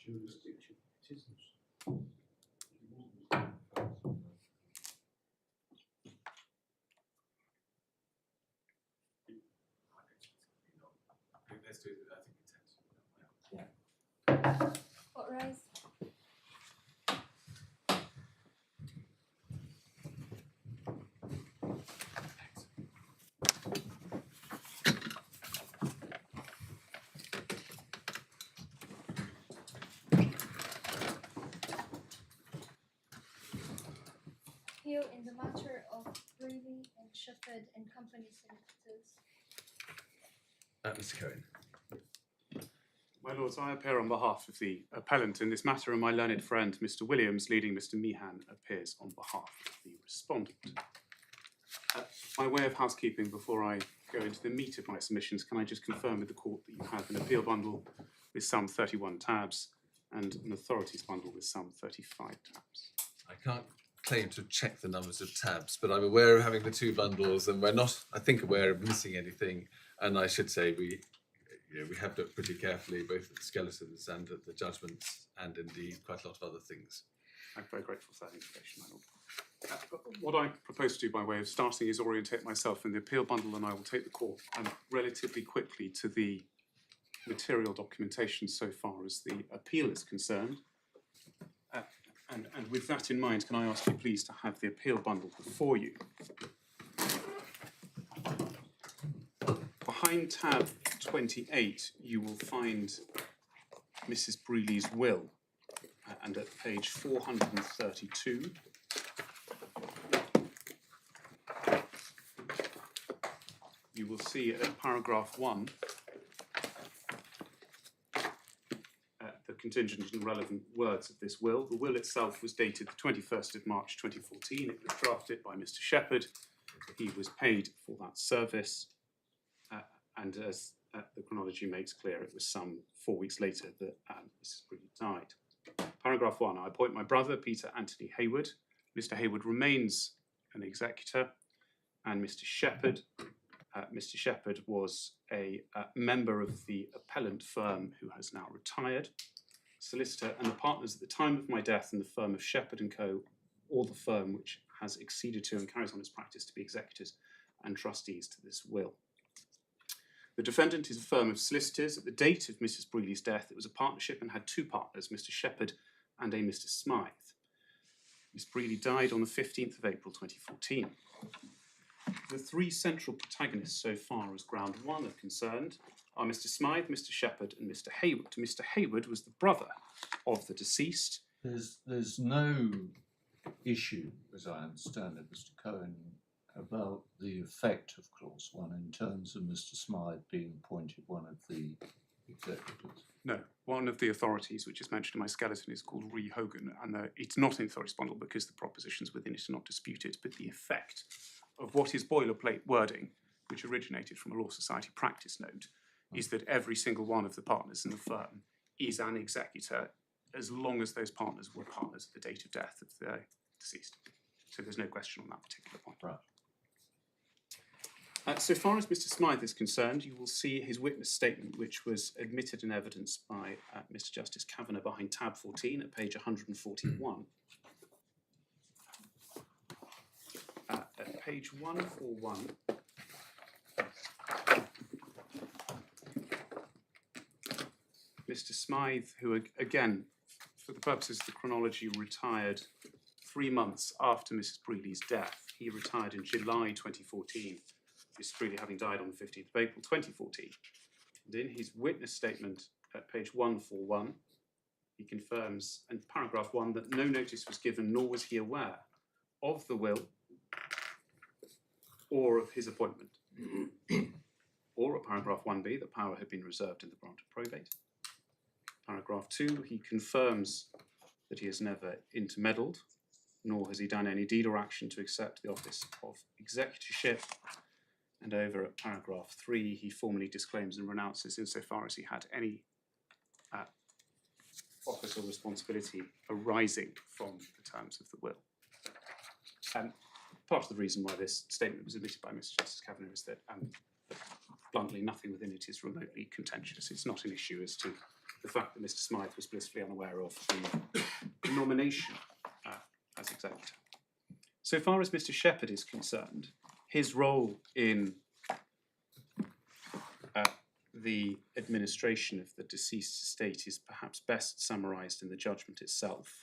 jurisdiction. It isn't. Let's do it. I think it's What rise? Appeal in the matter of Brealey and Shepherd and Company Solicitors. Mr. Cohen. My lords, I appear on behalf of the appellant in this matter, and my learned friend, Mr. Williams, leading Mr. Meehan, appears on behalf of the respondent. By way of housekeeping, before I go into the meat of my submissions, can I just confirm with the court that you have an appeal bundle with some 31 tabs and an authorities bundle with some 35 tabs? I can't claim to check the numbers of tabs, but I'm aware of having the two bundles, and we're not, I think, aware of missing anything. And I should say we have looked pretty carefully both at the skeletons and at the judgments, and indeed quite a lot of other things. I'm very grateful for that information, my lord. What I propose to do by way of starting is orientate myself in the appeal bundle, and I will take the court relatively quickly to the material documentation so far as the appeal is concerned. And with that in mind, can I ask you please to have the appeal bundle before you? Behind tab 28, you will find Mrs. Brealey's will, and at page 432, you will see at paragraph 1 the contingent and relevant words of this will. The will itself was dated the 21st of March 2014. It was drafted by Mr. Shepherd. He was paid for that service. And as the chronology makes clear, it was some 4 weeks later that Mrs. Brealey died. Paragraph 1, I appoint my brother, Peter Anthony Hayward. Mr. Hayward remains an executor. And Mr. Shepherd was a member of the appellant firm who has now retired, solicitor, and the partners at the time of my death in the firm of Shepherd Co, or the firm which has acceded to and carries on its practice to be executors and trustees to this will. The defendant is a firm of solicitors. At the date of Mrs. Brealey's death, it was a partnership and had two partners, Mr. Shepherd and a Mr. Smythe. Miss Brealey died on the 15th of April 2014. The three central protagonists so far as ground one are concerned are Mr. Smythe, Mr. Shepherd and Mr. Hayward. Mr. Hayward was the brother of the deceased. There's no issue, as I understand it, Mr. Cohen, about the effect of clause 1 in terms of Mr. Smythe being appointed one of the executors. No, one of the authorities which is mentioned in my skeleton is called Re Hogan, and it's not in the authorities bundle because the propositions within it are not disputed, but the effect of what is boilerplate wording, which originated from a Law Society practice note, is that every single one of the partners in the firm is an executor as long as those partners were partners at the date of death of the deceased. So there's no question on that particular point. Right. So far as Mr. Smythe is concerned, you will see his witness statement, which was admitted in evidence by Mr. Justice Cavanagh behind tab 14 at page 141. At page 141, Mr. Smythe, who again, for the purposes of the chronology, retired 3 months after Mrs. Brealey's death. He retired in July 2014. Mrs. Brealey having died on the 15th of April 2014. And in his witness statement at page 141, he confirms in paragraph 1 that no notice was given, nor was he aware of the will or of his appointment. Or at paragraph 1b, the power had been reserved in the branch of probate. Paragraph 2, he confirms that he has never intermeddled, nor has he done any deed or action to accept the office of executorship. And over at paragraph 3, he formally disclaims and renounces insofar as he had any office or responsibility arising from the terms of the will. Part of the reason why this statement was admitted by Mr. Justice Cavanagh is that bluntly, nothing within it is remotely contentious. It's not an issue as to the fact that Mr. Smythe was blissfully unaware of the nomination as executor. So far as Mr. Shepherd is concerned, his role in the administration of the deceased estate is perhaps best summarised in the judgment itself.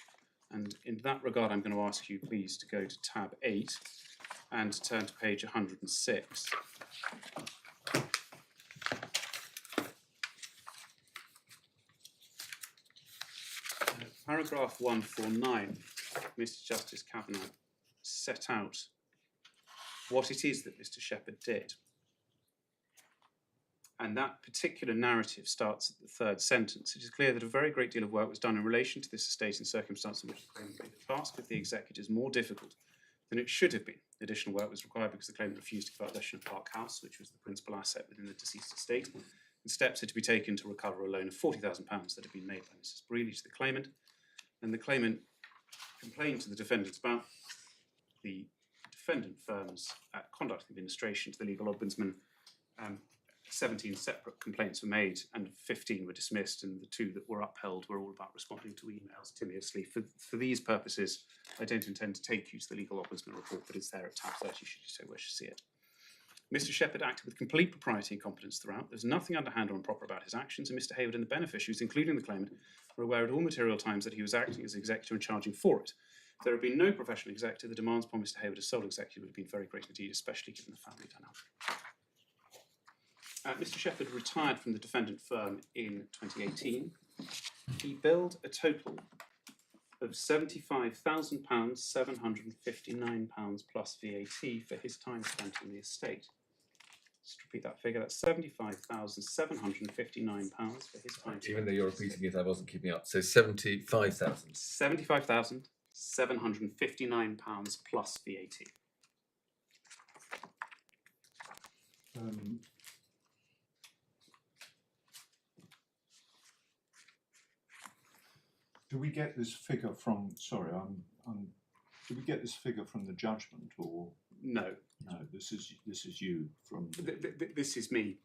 And in that regard, I'm going to ask you please to go to tab 8 and to turn to page 106. Paragraph 149, Mr. Justice Cavanagh set out what it is that Mr. Shepherd did. And that particular narrative starts at the third sentence. It is clear that a very great deal of work was done in relation to this estate in circumstances in which the claimant made the task of the executors more difficult than it should have been. Additional work was required because the claimant refused to give up possession of Park House, which was the principal asset within the deceased estate, and steps had to be taken to recover a loan of £40,000 that had been made by Mrs. Brealey to the claimant. And the claimant complained to the defendant about the defendant firm's conduct of administration to the legal ombudsman. 17 separate complaints were made and 15 were dismissed, and the 2 that were upheld were all about responding to emails timorously. For these purposes, I don't intend to take you to the legal ombudsman report, but it's there at tab 30 should you so wish to see it. Mr. Shepherd acted with complete propriety and competence throughout. There's nothing underhand or improper about his actions, and Mr. Hayward and the beneficiaries, including the claimant, were aware at all material times that he was acting as executor and charging for it. If there had been no professional executor, the demands upon Mr. Hayward as sole executor would have been very great indeed, especially given the family dynamic. Mr. Shepherd retired from the defendant firm in 2018. He billed a total of £75,000, £759 plus VAT for his time spent in the estate. Just repeat that figure, that's £75,759 for his time. Even though you're repeating it, I wasn't keeping up. So 75,000. £75,759 plus VAT. Do we get this figure from? Sorry, do we get this figure from the judgment or no? No, this is you from. This is me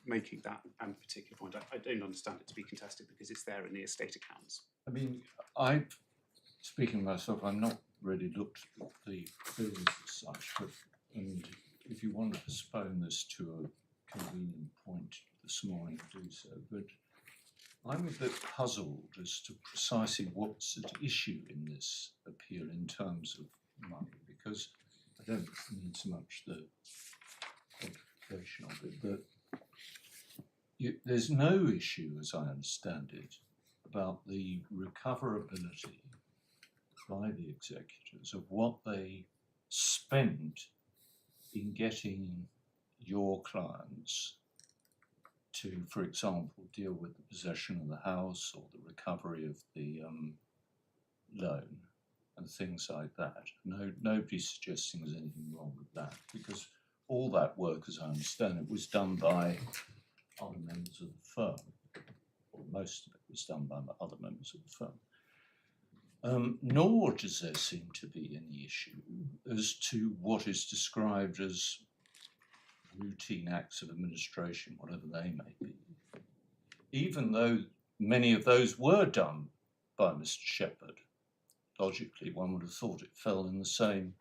making that particular point. I don't understand it to be contested because it's there in the estate accounts. I mean, speaking myself, I'm not really looked at the bills as such, but and if you want to postpone this to a convenient point this morning, do so. But I'm a bit puzzled as to precisely what's at issue in this appeal in terms of money, because I don't mean so much the quantification of it, but there's no issue, as I understand it, about the recoverability by the executors of what they spent in getting your clients to, for example, deal with the possession of the house or the recovery of the loan and things like that. No, nobody's suggesting there's anything wrong with that, because all that work, as I understand it, was done by other members of the firm, or most of it was done by other members of the firm. Nor does there seem to be any issue as to what is described as routine acts of administration, whatever they may be, even though many of those were done by Mr. Shepherd. Logically, one would have thought it fell in the same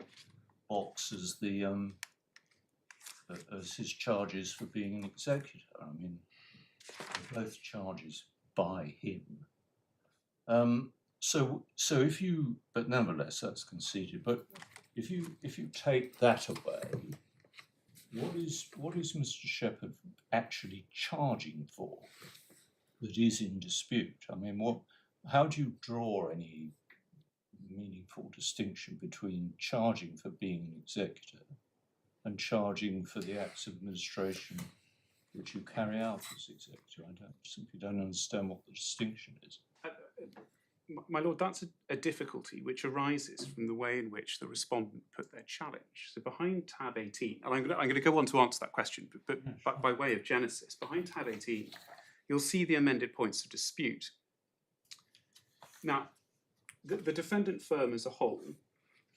box as the as his charges for being an executor. I mean, both charges by him. So if you, but nevertheless, that's conceded. But if you take that away, what is Mr. Shepherd actually charging for that is in dispute? I mean, how do you draw any meaningful distinction between charging for being an executor and charging for the acts of administration which you carry out as executor? I simply don't understand what the distinction is. My lord, that's a difficulty which arises from the way in which the respondent put their challenge. So behind tab 18, and I'm going to go on to answer that question, but by way of genesis, behind tab 18, you'll see the amended points of dispute. Now, the defendant firm as a whole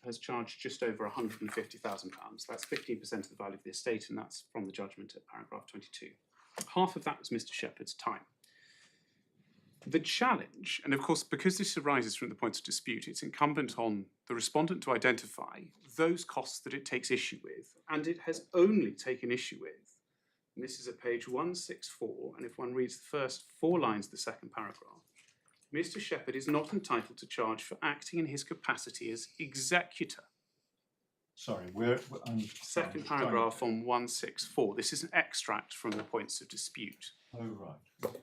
has charged just over £150,000. That's 15% of the value of the estate, and that's from the judgment at paragraph 22. Half of that was Mr. Shepherd's time. The challenge, and of course, because this arises from the points of dispute, it's incumbent on the respondent to identify those costs that it takes issue with, and it has only taken issue with. And this is at page 164, and if one reads the first 4 lines of the second paragraph, Mr. Shepherd is not entitled to charge for acting in his capacity as executor. Sorry, Second paragraph on 164. This is an extract from the points of dispute. Oh, right.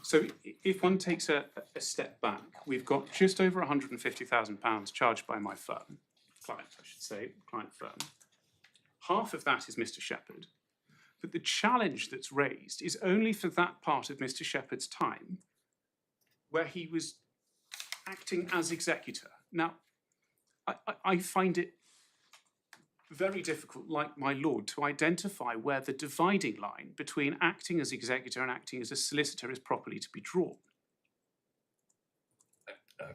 So if one takes a step back, we've got just over £150,000 charged by my firm, client I should say, client firm. Half of that is Mr. Shepherd, but the challenge that's raised is only for that part of Mr. Shepherd's time where he was acting as executor. Now, I find it very difficult, like my lord, to identify where the dividing line between acting as executor and acting as a solicitor is properly to be drawn.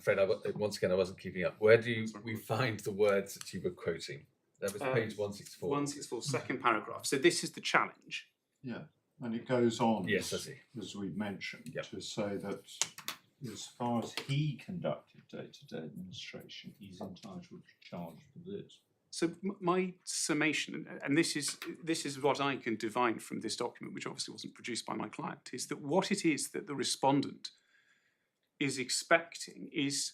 Fred, once again, I wasn't keeping up. Where do we find the words that you were quoting? That was page 164. 164, second paragraph. So this is the challenge. Yeah, and it goes on, Yes, I see. as we've mentioned, Yep. to say that as far as he conducted day-to-day administration, he's entitled to charge for this. So my summation, and this is what I can divine from this document, which obviously wasn't produced by my client, is that what it is that the respondent is expecting is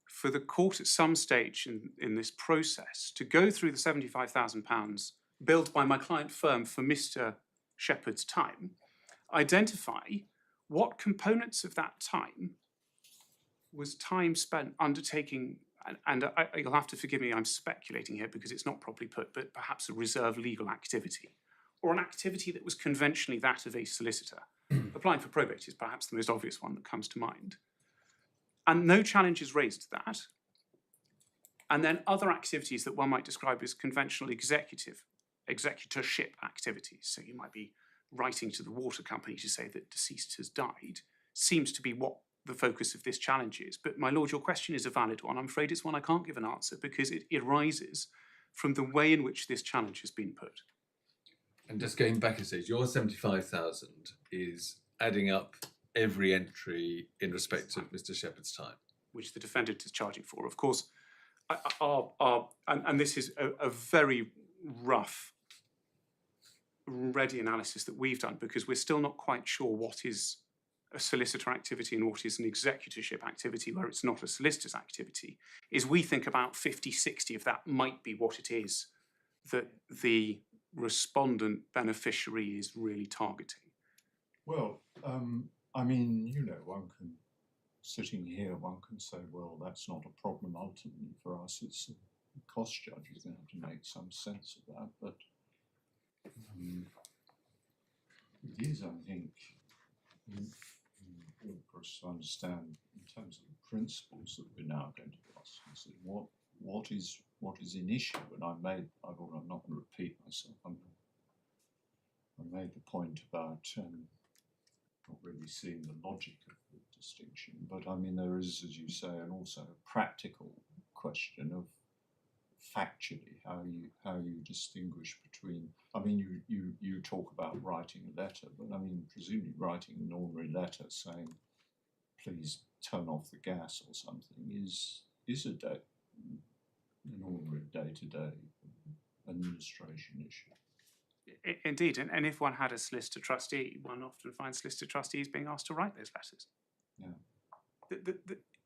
for the court at some stage in this process to go through the £75,000 billed by my client firm for Mr. Shepherd's time, identify what components of that time was time spent undertaking, and you'll have to forgive me, I'm speculating here because it's not properly put, but perhaps a reserve legal activity, or an activity that was conventionally that of a solicitor. Applying for probate is perhaps the most obvious one that comes to mind. And no challenge is raised to that. And then other activities that one might describe as conventional executorship activities. So you might be writing to the water company to say that deceased has died, seems to be what the focus of this challenge is. But my lord, your question is a valid one. I'm afraid it's one I can't give an answer because it arises from the way in which this challenge has been put. And just going back a stage, your 75,000 is adding up every entry in respect of Mr. Shepherd's time, which the defendant is charging for. Of course, and this is a very rough, ready analysis that we've done because we're still not quite sure what is a solicitor activity and what is an executorship activity where it's not a solicitor's activity, is we think about 50, 60 of that might be what it is that the respondent beneficiary is really targeting. Well, I mean, you know, one can, sitting here, one can say, well, that's not a problem ultimately for us. It's the cost judge who's going to have to make some sense of that. But it is, I think, important for us to understand in terms of the principles that we're now going to discuss. What is an issue? And I'm not going to repeat myself. I made the point about not really seeing the logic of the distinction, but I mean there is, as you say, and also a practical question of factually how you distinguish between. I mean, you talk about writing a letter, but I mean presumably writing an ordinary letter saying please turn off the gas or something is an ordinary day-to-day administration issue. Indeed, and if one had a solicitor trustee, one often finds solicitor trustees being asked to write those letters. Yeah.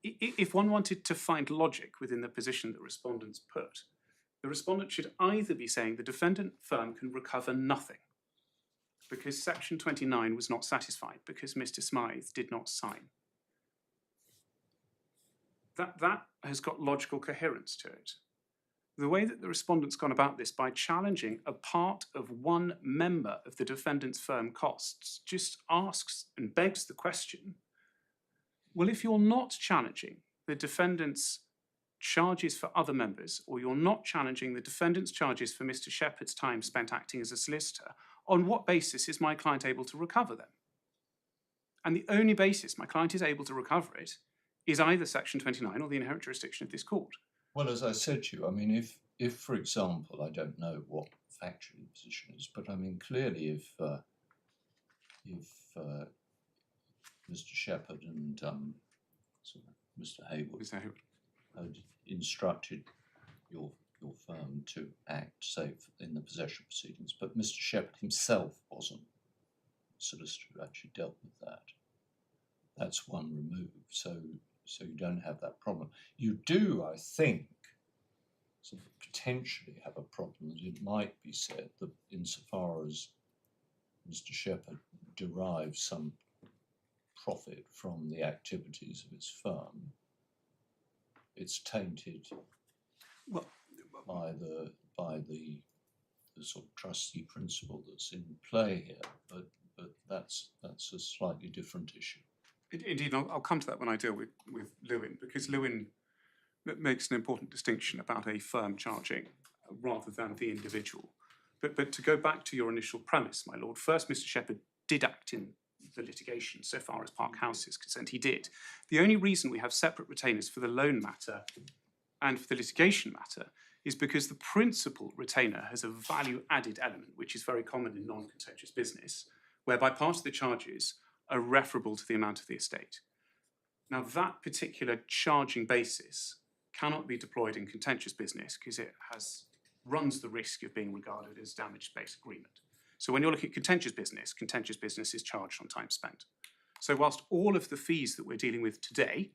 If one wanted to find logic within the position that respondents put, the respondent should either be saying the defendant firm can recover nothing because section 29 was not satisfied because Mr. Smythe did not sign. That has got logical coherence to it. The way that the respondent's gone about this by challenging a part of one member of the defendant's firm costs just asks and begs the question, well, if you're not challenging the defendant's charges for other members, or you're not challenging the defendant's charges for Mr. Shepherd's time spent acting as a solicitor, on what basis is my client able to recover them? And the only basis my client is able to recover it is either section 29 or the inherent jurisdiction of this court. Well, as I said to you, I mean, if for example, I don't know what factually the position is, but I mean, clearly, if Mr. Shepherd and Mr. Hayward Mr. Hayward. had instructed your firm to act, say, in the possession proceedings, but Mr. Shepherd himself wasn't a solicitor who actually dealt with that. That's one removed, so you don't have that problem. You do, I think, sort of potentially have a problem that it might be said that insofar as Mr. Shepherd derives some profit from the activities of his firm, it's tainted Well, by the sort of trustee principle that's in play here, but that's a slightly different issue. Indeed, I'll come to that when I deal with Lewin, because Lewin makes an important distinction about a firm charging rather than the individual. But to go back to your initial premise, my lord, first Mr. Shepherd did act in the litigation so far as Park House is concerned. He did. The only reason we have separate retainers for the loan matter and for the litigation matter is because the principal retainer has a value-added element, which is very common in non-contentious business, whereby part of the charges are referable to the amount of the estate. Now, that particular charging basis cannot be deployed in contentious business because it runs the risk of being regarded as damage-based agreement. So when you're looking at contentious business is charged on time spent. So whilst all of the fees that we're dealing with today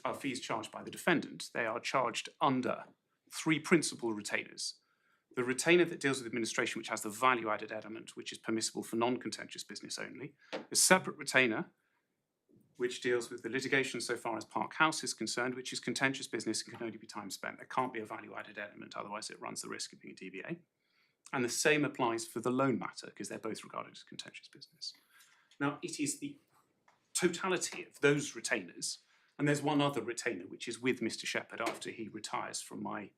are fees charged by the defendant, they are charged under three principal retainers. The retainer that deals with administration, which has the value-added element, which is permissible for non-contentious business only. A separate retainer, which deals with the litigation so far as Park House is concerned, which is contentious business and can only be time spent. There can't be a value-added element, otherwise it runs the risk of being a DBA. And the same applies for the loan matter, because they're both regarded as contentious business. Now, it is the totality of those retainers, and there's one other retainer, which is with Mr. Shepherd after he retires from my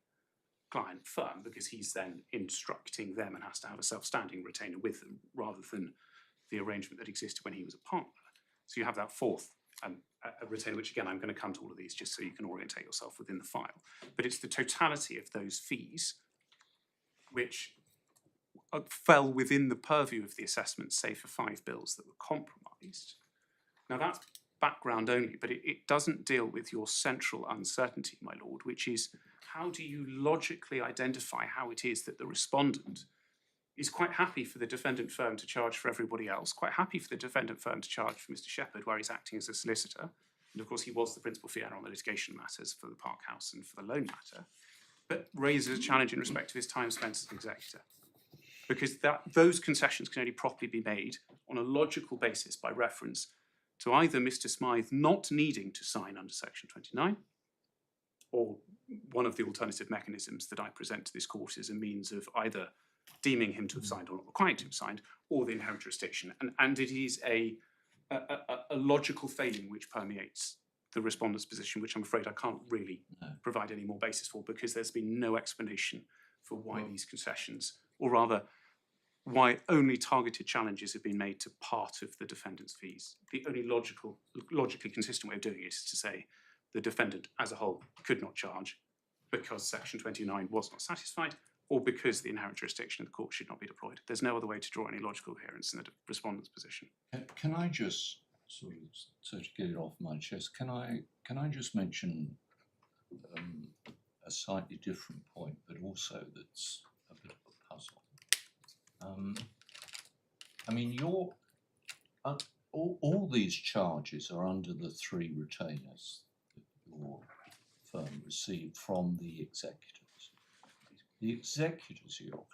client firm, because he's then instructing them and has to have a self-standing retainer with them, rather than the arrangement that existed when he was a partner. So you have that fourth a retainer, which again, I'm going to come to all of these just so you can orientate yourself within the file. But it's the totality of those fees which fell within the purview of the assessment, say for 5 bills that were compromised. Now that's background only, but it doesn't deal with your central uncertainty, my lord, which is how do you logically identify how it is that the respondent is quite happy for the defendant firm to charge for everybody else, quite happy for the defendant firm to charge for Mr. Shepherd, where he's acting as a solicitor. And of course, he was the principal fee earner on the litigation matters for the Park House and for the loan matter, but raises a challenge in respect to his time spent as an executor. Because those concessions can only properly be made on a logical basis by reference to either Mr. Smythe not needing to sign under Section 29, or one of the alternative mechanisms that I present to this court is a means of either deeming him to have signed or not requiring to have signed, or the inherent jurisdiction. And it is a logical failing which permeates the respondent's position, which I'm afraid I can't really provide any more basis for, because there's been no explanation for why these concessions, or rather, why only targeted challenges have been made to part of the defendant's fees. The only logically consistent way of doing it is to say the defendant as a whole could not charge because Section 29 was not satisfied, or because the inherent jurisdiction of the court should not be deployed. There's no other way to draw any logical coherence in the respondent's position. Can I just sort of get it off my chest? Can I just mention a slightly different point, but also that's a bit of a puzzle? I mean, all these charges are under the 3 retainers that your firm received from the executors. The executors are your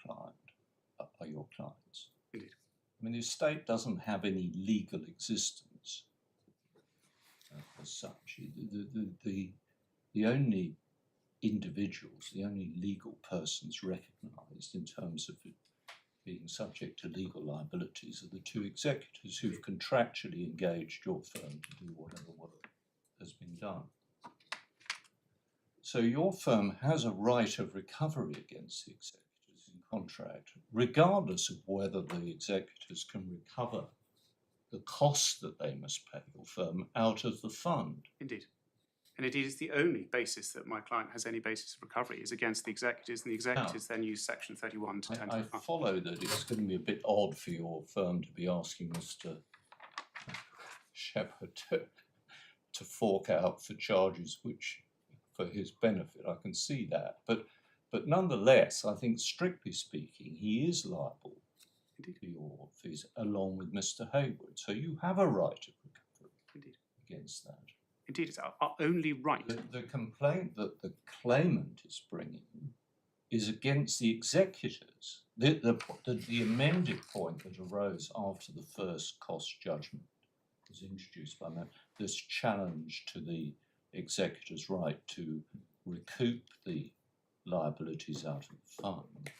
clients. Indeed. I mean, the estate doesn't have any legal existence as such. The only individuals, the only legal persons recognised in terms of it being subject to legal liabilities are the 2 executors who've contractually engaged your firm to do whatever work has been done. So your firm has a right of recovery against the executors in contract, regardless of whether the executors can recover the costs that they must pay your firm out of the fund. Indeed. And indeed, it's the only basis that my client has any basis of recovery is against the executors, and the executors then use Section 31 to tend to I the fund. follow that it's going to be a bit odd for your firm to be asking Mr. Shepherd to fork out for charges which, for his benefit, I can see that. But nonetheless, I think strictly speaking, he is liable for your fees along with Mr. Hayward. So you have a right of recovery against that. Indeed, it's our only right. The complaint that the claimant is bringing is against the executors. The amended point that arose after the first cost judgment was introduced by this challenge to the executor's right to recoup the liabilities out of the fund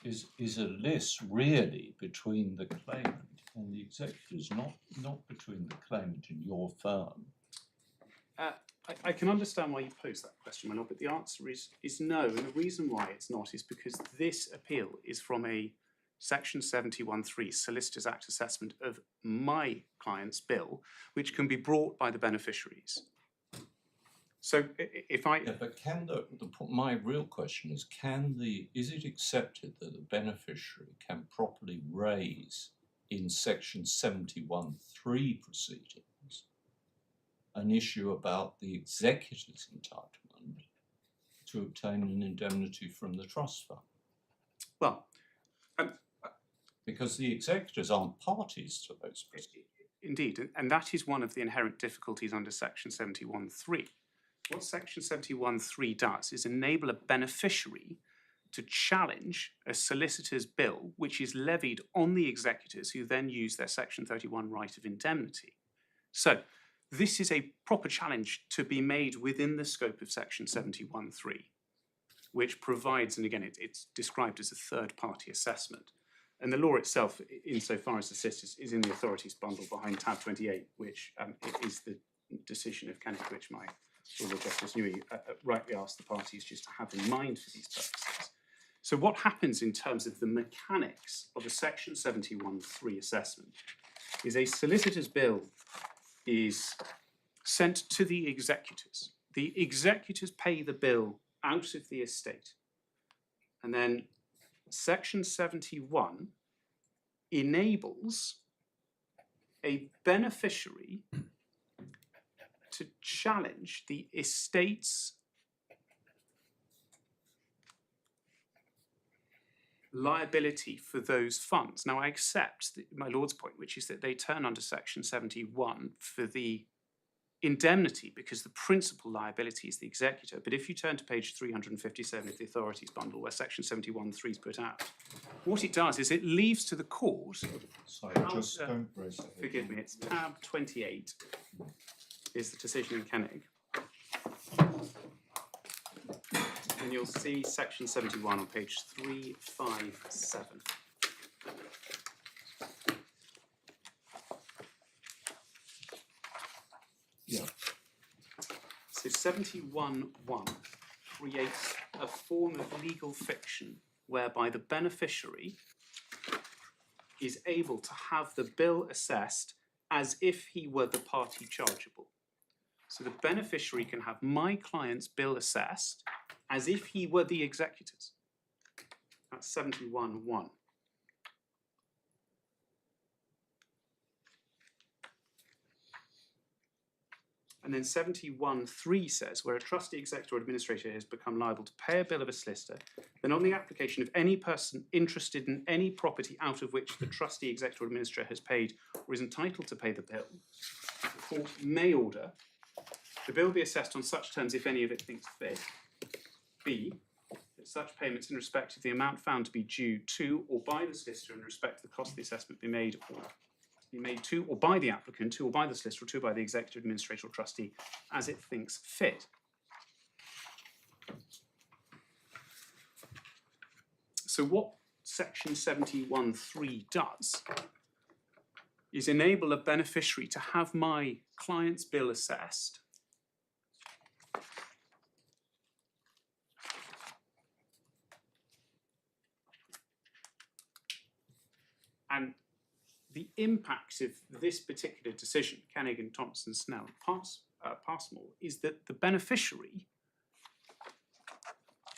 is a list really between the claimant and the executors, not between the claimant and your firm. I can understand why you pose that question, my lord, but the answer is no. And the reason why it's not is because this appeal is from a Section 71(3) Solicitors Act assessment of my client's bill, which can be brought by the beneficiaries. So if I... Yeah, but can my real question is, is it accepted that the beneficiary can properly raise in Section 71(3) proceedings an issue about the executor's entitlement to obtain an indemnity from the trust fund? Well, because the executors aren't parties to those proceedings. Indeed, and that is one of the inherent difficulties under Section 71(3). What Section 71(3) does is enable a beneficiary to challenge a solicitor's bill, which is levied on the executors, who then use their Section 31 right of indemnity. So this is a proper challenge to be made within the scope of Section 71(3), which provides, and again, it's described as a third-party assessment. And the law itself, insofar as assists, is in the authorities bundle behind tab 28, which is the decision of Cavanagh, which my Lord Justice Newey rightly asked the parties just to have in mind for these purposes. So what happens in terms of the mechanics of a Section 71(3) assessment is a solicitor's bill is sent to the executors. The executors pay the bill out of the estate. And then Section 71 enables a beneficiary to challenge the estate's liability for those funds. Now, I accept my Lord's point, which is that they turn under Section 71 for the indemnity because the principal liability is the executor. But if you turn to page 357 of the authorities bundle, where Section 71(3) is put out, what it does is it leaves to the court... Sorry, just don't raise it. Forgive me, it's tab 28 is the decision in Cavanagh. And you'll see Section 71 on page 357. Yeah. So 71(1) creates a form of legal fiction whereby the beneficiary is able to have the bill assessed as if he were the party chargeable. So the beneficiary can have my client's bill assessed as if he were the executors. That's 71(1). And then 71(3) says, where a trustee, executor, or administrator has become liable to pay a bill of a solicitor, then on the application of any person interested in any property out of which the trustee, executor, or administrator has paid or is entitled to pay the bill, the court may order the bill be assessed on such terms, if any of it thinks fit. B, that such payments in respect of the amount found to be due to or by the solicitor in respect to the cost of the assessment be made to or by the applicant, to or by the solicitor, or to or by the executor, administrator, or trustee, as it thinks fit. So what Section 71(3) does is enable a beneficiary to have my client's bill assessed and the impacts of this particular decision, Cavanagh and Thompson Snell, pass Passmore is that the beneficiary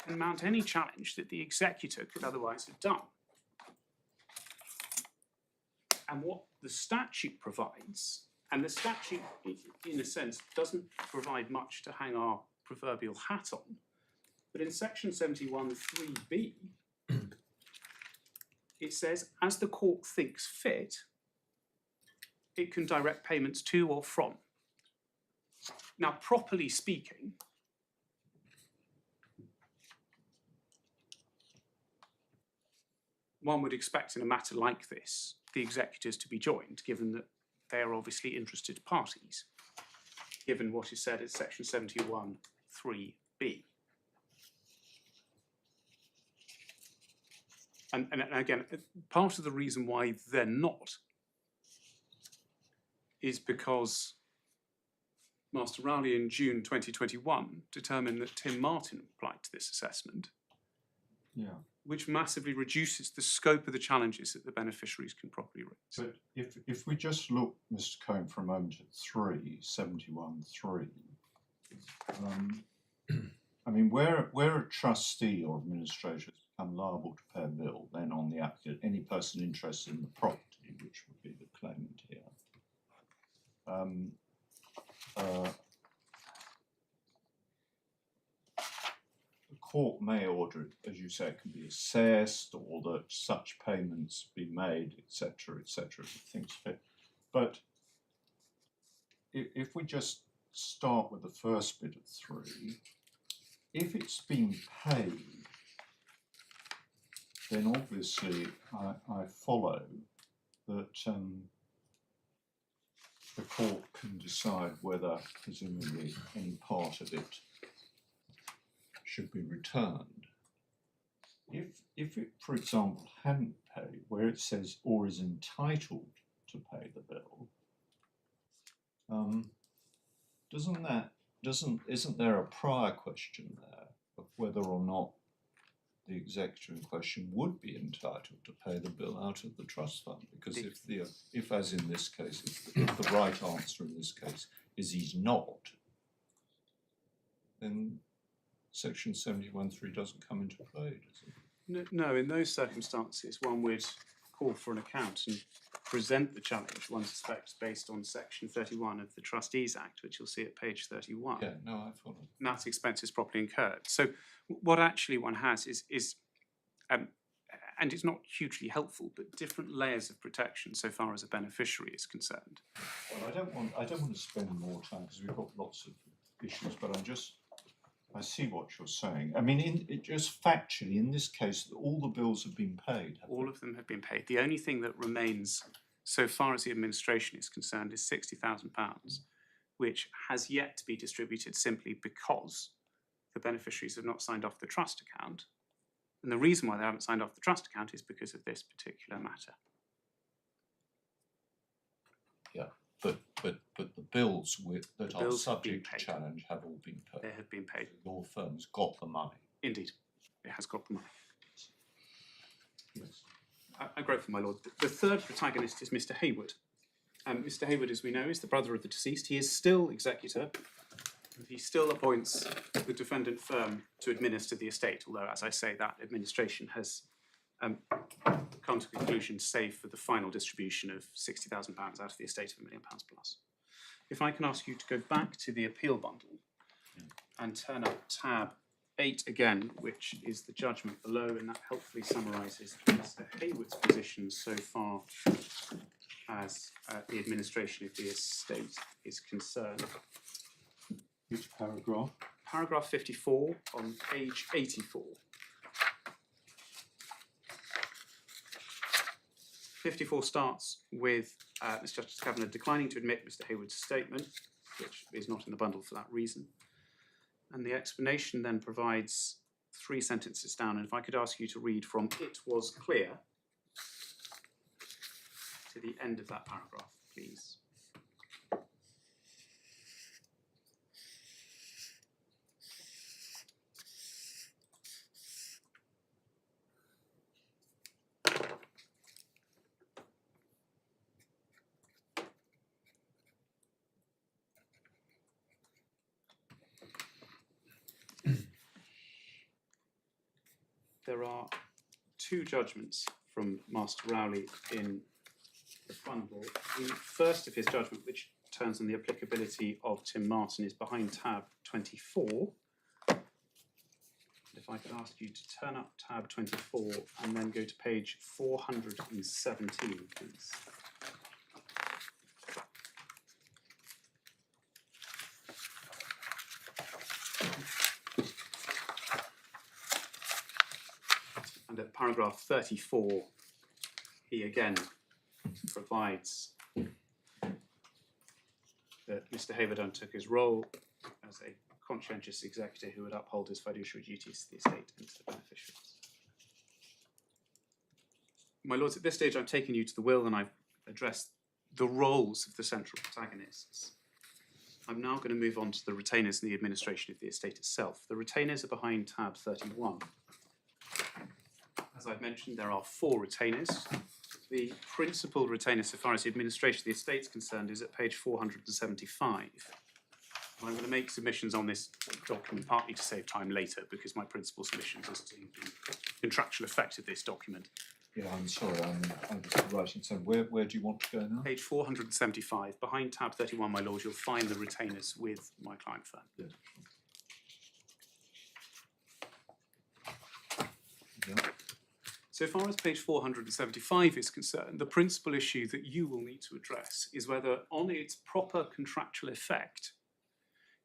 can mount any challenge that the executor could otherwise have done. And what the statute provides, and the statute, in a sense, doesn't provide much to hang our proverbial hat on, but in section 71(3)(b), it says, as the court thinks fit, it can direct payments to or from. Now, properly speaking, one would expect in a matter like this, the executors to be joined, given that they are obviously interested parties, given what is said in section 71(3)(b). And again, part of the reason why they're not is because Master Rowley in June 2021 determined that Tim Martin applied to this assessment, which massively reduces the scope of the challenges that the beneficiaries can properly raise. But if we just look, Mr. Cohen, for a moment at 71(3), I mean, where a trustee or administrator has become liable to pay a bill, then on the applicant, any person interested in the property, which would be the claimant here, the court may order it, as you say, it can be assessed, or that such payments be made, etc., etc., if it thinks fit. But if we just start with the first bit of 3, if it's been paid, then obviously I follow that the court can decide whether, presumably, any part of it should be returned. If it, for example, hadn't paid, where it says or is entitled to pay the bill, isn't there a prior question there of whether or not the executor in question would be entitled to pay the bill out of the trust fund? Because if as in this case, if the right answer in this case is he's not, then section 71(3) doesn't come into play, does it? No, in those circumstances, one would call for an account and present the challenge one suspects based on section 31 of the Trustees Act, which you'll see at page 31. Yeah, no, I follow. And that's expenses properly incurred. So what actually one has is and it's not hugely helpful, but different layers of protection so far as a beneficiary is concerned. Well, I don't want to spend more time because we've got lots of issues, but I see what you're saying. I mean, it just factually, in this case, all the bills have been paid. All of them have been paid. The only thing that remains, so far as the administration is concerned, is £60,000, which has yet to be distributed simply because the beneficiaries have not signed off the trust account. And the reason why they haven't signed off the trust account is because of this particular matter. Yeah, but the bills that are subject to challenge have all been paid. They have been paid. The law firm's got the money. Indeed, it has got the money. Yes. I grateful, my lord. The third protagonist is Mr. Hayward. Mr. Hayward, as we know, is the brother of the deceased. He is still executor. He still appoints the defendant firm to administer the estate, although, as I say, that administration has come to conclusion, save for the final distribution of £60,000 out of the estate of £1 million plus. If I can ask you to go back to the appeal bundle and turn up tab 8 again, which is the judgment below, and that helpfully summarises Mr. Hayward's position so far as the administration of the estate is concerned. Which paragraph? Paragraph 54 on page 84. 54 starts with Mr. Justice Cavanagh declining to admit Mr. Hayward's statement, which is not in the bundle for that reason. And the explanation then provides 3 sentences down. And if I could ask you to read from "it was clear" to the end of that paragraph, please. there are two judgments from Master Rowley in the bundle. The first of his judgment, which turns on the applicability of Tim Martin, is behind tab 24. If I could ask you to turn up tab 24 and then go to page 417, please. And at paragraph 34, he again provides that Mr. Hayward undertook his role as a conscientious executor who would uphold his fiduciary duties to the estate and to the beneficiaries. My lords, at this stage I've taken you to the will and I've addressed the roles of the central protagonists. I'm now going to move on to the retainers and the administration of the estate itself. The retainers are behind tab 31. As I've mentioned, there are 4 retainers. The principal retainer, so far as the administration of the estate is concerned, is at page 475. I'm going to make submissions on this document partly to save time later, because my principal submissions is to the contractual effect of this document. Yeah, I'm sorry, I'm just writing. So where do you want to go now? Page 475, behind tab 31, my lord, you'll find the retainers with my client firm. Yeah. Yeah. So far as page 475 is concerned, the principal issue that you will need to address is whether, on its proper contractual effect,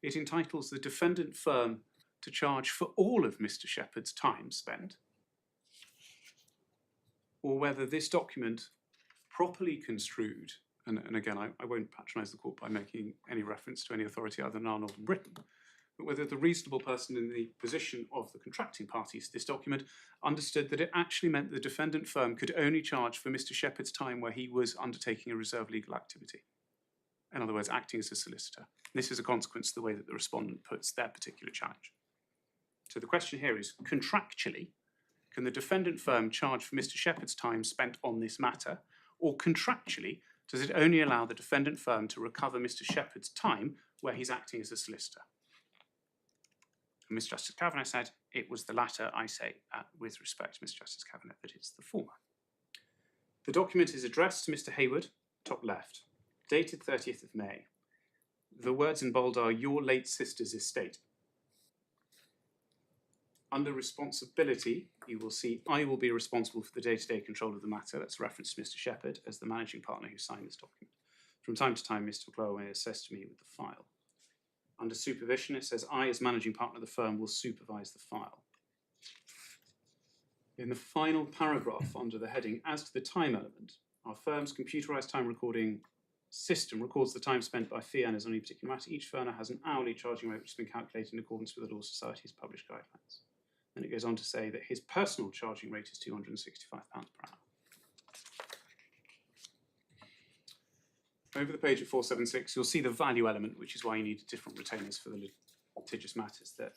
it entitles the defendant firm to charge for all of Mr. Shepherd's time spent, or whether this document, properly construed, and again, I won't patronise the court by making any reference to any authority other than our Northern Britain, but whether the reasonable person in the position of the contracting parties to this document understood that it actually meant the defendant firm could only charge for Mr. Shepherd's time where he was undertaking a reserved legal activity. In other words, acting as a solicitor. This is a consequence of the way that the respondent puts their particular challenge. So the question here is, contractually, can the defendant firm charge for Mr. Shepherd's time spent on this matter, or contractually, does it only allow the defendant firm to recover Mr. Shepherd's time where he's acting as a solicitor? And Mr. Justice Cavanagh said it was the latter. I say, with respect to Mr. Justice Cavanagh, that it's the former. The document is addressed to Mr. Hayward, top left, dated 30th of May. The words in bold are, your late sister's estate. Under responsibility, you will see, I will be responsible for the day-to-day control of the matter. That's reference to Mr. Shepherd as the managing partner who signed this document. From time to time, Mr. McClure may assist me with the file. Under supervision, it says, I, as managing partner of the firm, will supervise the file. In the final paragraph, under the heading, as to the time element, our firm's computerized time recording system records the time spent by fee earners on any particular matter. Each firm has an hourly charging rate which has been calculated in accordance with the Law Society's published guidelines. Then it goes on to say that his personal charging rate is £265 per hour. Over the page at 476, you'll see the value element, which is why you need different retainers for the litigious matters that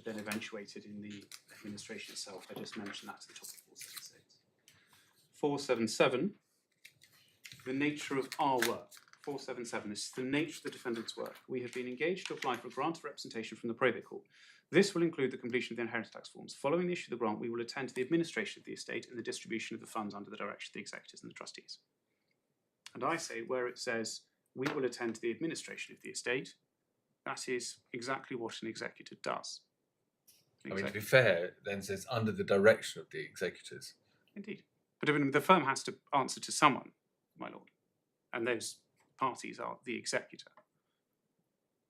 then eventuated in the administration itself. I just mentioned that to the top of 476. 477, the nature of our work. 477 is the nature of the defendant's work. We have been engaged to apply for a grant of representation from the probate court. This will include the completion of the inheritance tax forms. Following the issue of the grant, we will attend to the administration of the estate and the distribution of the funds under the direction of the executors and the trustees. And I say, where it says, we will attend to the administration of the estate, that is exactly what an executor does. I mean, to be fair, it then says under the direction of the executors. Indeed. But I mean, the firm has to answer to someone, my lord, and those parties are the executor.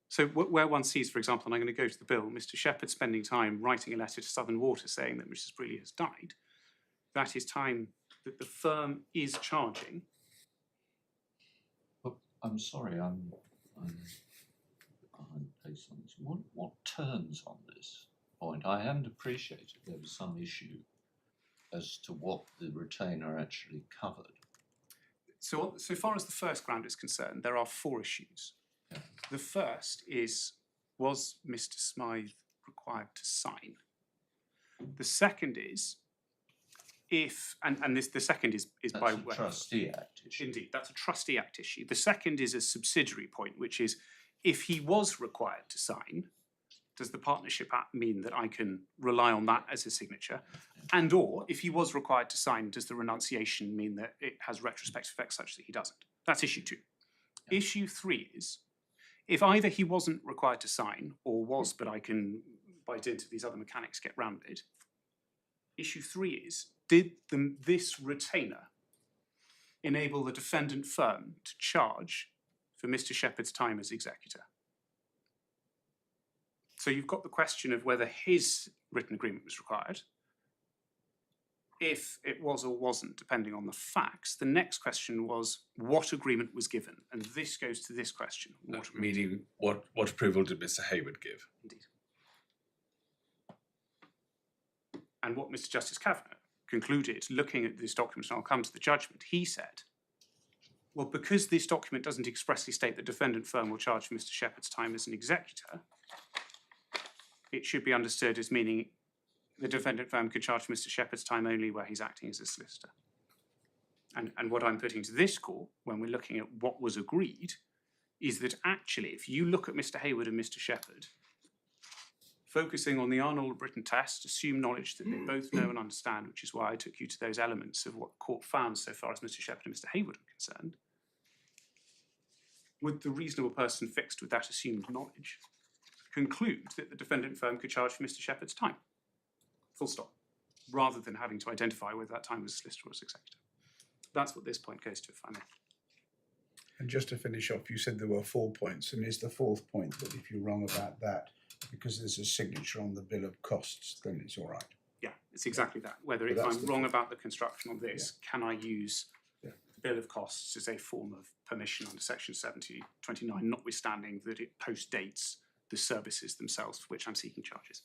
So where one sees, for example, and I'm going to go to the bill, Mr. Shepherd spending time writing a letter to Southern Water saying that Mrs. Brealey has died, that is time that the firm is charging. I'm sorry, I'm behind pace on this. What turns on this point? I hadn't appreciated there was some issue as to what the retainer actually covered. So far as the first ground is concerned, there are 4 issues. Yeah. The first is, was Mr. Smythe required to sign? The second is, if, and this, the second is That's by a way. Trustee Act issue. Indeed, that's a Trustee Act issue. The second is a subsidiary point, which is, if he was required to sign, does the Partnership Act mean that I can rely on that as a signature? And or, if he was required to sign, does the renunciation mean that it has retrospective effect such that he doesn't? That's issue 2. Yeah. Issue 3 is, if either he wasn't required to sign, or was, but I can, by dint of these other mechanics, get round it. Issue 3 is, did this retainer enable the defendant firm to charge for Mr. Shepherd's time as executor? So you've got the question of whether his written agreement was required. If it was or wasn't, depending on the facts, the next question was what agreement was given? And this goes to this question. Meaning, what approval did Mr. Hayward give? Indeed. And what Mr. Justice Cavanagh concluded, looking at this document, and I'll come to the judgment, he said, well, because this document doesn't expressly state the defendant firm will charge for Mr. Shepherd's time as an executor, it should be understood as meaning the defendant firm could charge for Mr. Shepherd's time only where he's acting as a solicitor. And what I'm putting to this court, when we're looking at what was agreed, is that actually, if you look at Mr. Hayward and Mr. Shepherd, focusing on the Arnold Britton test, assume knowledge that they both know and understand, which is why I took you to those elements of what the court found so far as Mr. Shepherd and Mr. Hayward are concerned. Would the reasonable person fixed with that assumed knowledge conclude that the defendant firm could charge for Mr. Shepherd's time? Full stop. Rather than having to identify whether that time was a solicitor or as executor. That's what this point goes to, if I may. And just to finish off, you said there were 4 points, and is the 4th point that if you're wrong about that, because there's a signature on the bill of costs, then it's all right? Yeah, it's exactly that. Whether But if that's I'm the wrong fifth. about the construction on this, can I use Yeah. the bill of costs as a form of permission under section 7029, notwithstanding that it postdates the services themselves for which I'm seeking charges.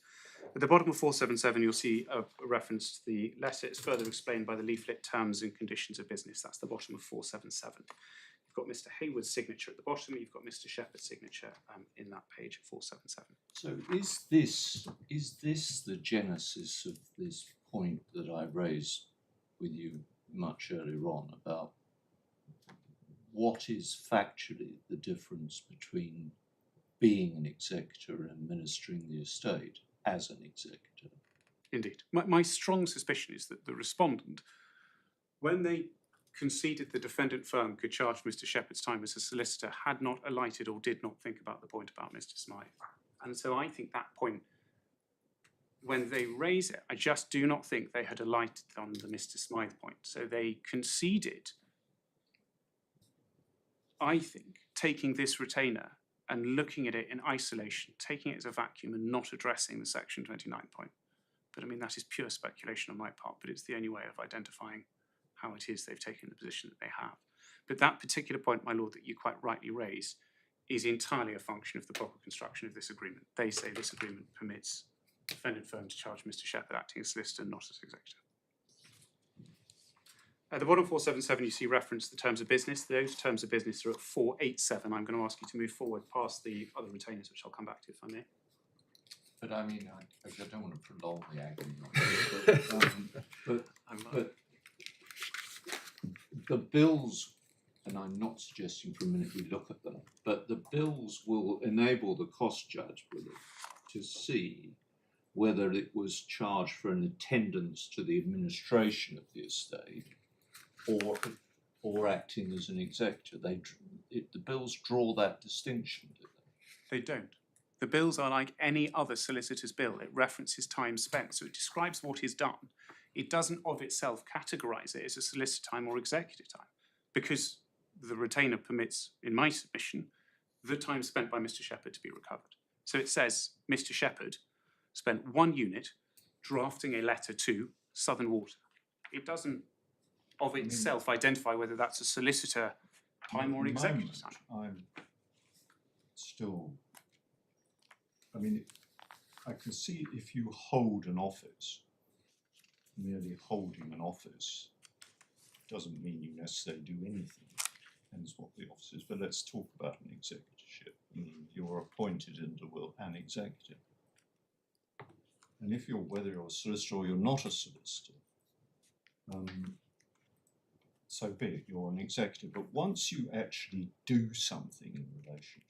At the bottom of 477, you'll see a reference to the letter. It's further explained by the leaflet terms and conditions of business. That's the bottom of 477. You've got Mr. Hayward's signature at the bottom. You've got Mr. Shepherd's signature in that page at 477. So is this the genesis of this point that I raised with you much earlier on about what is factually the difference between being an executor and administering the estate as an executor? Indeed. My strong suspicion is that the respondent, when they conceded the defendant firm could charge Mr. Shepherd's time as a solicitor, had not alighted or did not think about the point about Mr. Smythe. And so I think that point, when they raise it, I just do not think they had alighted on the Mr. Smythe point. So they conceded, I think, taking this retainer and looking at it in isolation, taking it as a vacuum and not addressing the section 29 point. But I mean, that is pure speculation on my part, but it's the only way of identifying how it is they've taken the position that they have. But that particular point, my lord, that you quite rightly raise, is entirely a function of the proper construction of this agreement. They say this agreement permits defendant firm to charge Mr. Shepherd acting as solicitor, not as executor. At the bottom of 477, you see reference to the terms of business. Those terms of business are at 487. I'm going to ask you to move forward past the other retainers, which I'll come back to if I may. But I mean, I don't want to prolong the agony on it, but the bills, and I'm not suggesting for a minute we look at them, but the bills will enable the cost judge to see whether it was charged for an attendance to the administration of the estate or acting as an executor. The bills draw that distinction, do they? They don't. The bills are like any other solicitor's bill. It references time spent, so it describes what is done. It doesn't of itself categorise it as a solicitor time or executor time, because the retainer permits, in my submission, the time spent by Mr. Shepherd to be recovered. So it says Mr. Shepherd spent 1 unit drafting a letter to Southern Water. It doesn't of itself identify whether that's a solicitor time or executor time. I'm still, I mean, I can see if you hold an office, merely holding an office doesn't mean you necessarily do anything. Depends what the office is. But let's talk about an executorship. I mean, you're appointed into an executive. And if whether you're a solicitor or you're not a solicitor, so be it, you're an executive. But once you actually do something in relation to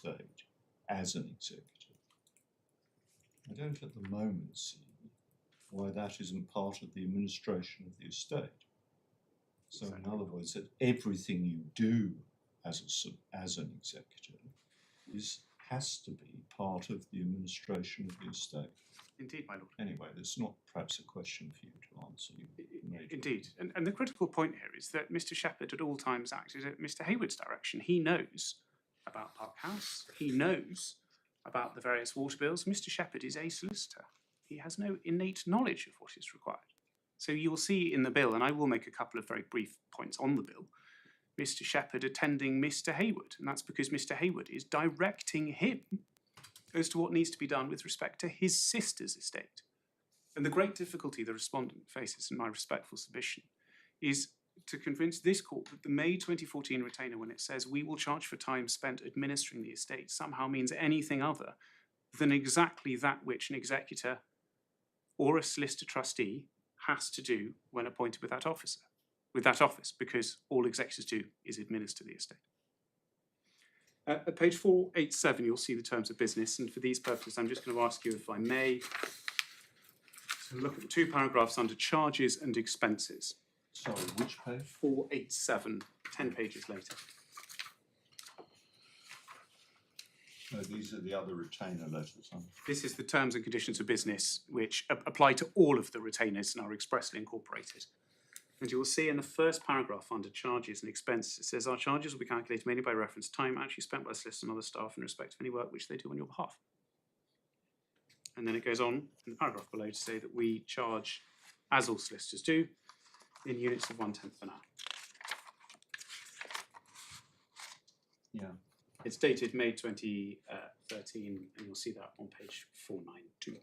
the estate as an executive, I don't at the moment see why that isn't part of the administration of the estate. So in other words, that everything you do as an executor has to be part of the administration of the estate. Indeed, my lord. Anyway, that's not perhaps a question for you to answer. Indeed. And the critical point here is that Mr. Shepherd at all times acted at Mr. Hayward's direction. He knows about Park House. He knows about the various water bills. Mr. Shepherd is a solicitor. He has no innate knowledge of what is required. So you'll see in the bill, and I will make a couple of very brief points on the bill, Mr. Shepherd attending Mr. Hayward, and that's because Mr. Hayward is directing him as to what needs to be done with respect to his sister's estate. And the great difficulty the respondent faces, in my respectful submission, is to convince this court that the May 2014 retainer, when it says we will charge for time spent administering the estate, somehow means anything other than exactly that which an executor or a solicitor trustee has to do when appointed with that office, because all executors do is administer the estate. At page 487, you'll see the terms of business, and for these purposes, I'm just going to ask you, if I may, to look at the 2 paragraphs under charges and expenses. Sorry, which page? 487, 10 pages later. No, these are the other retainer letters. This is the terms and conditions of business which apply to all of the retainers and are expressly incorporated. And you will see in the first paragraph under charges and expenses, it says our charges will be calculated mainly by reference to time actually spent by solicitors and other staff in respect of any work which they do on your behalf. And then it goes on in the paragraph below to say that we charge, as all solicitors do, in units of 1/10 an hour. Yeah. It's dated May 2013, and you'll see that on page 492.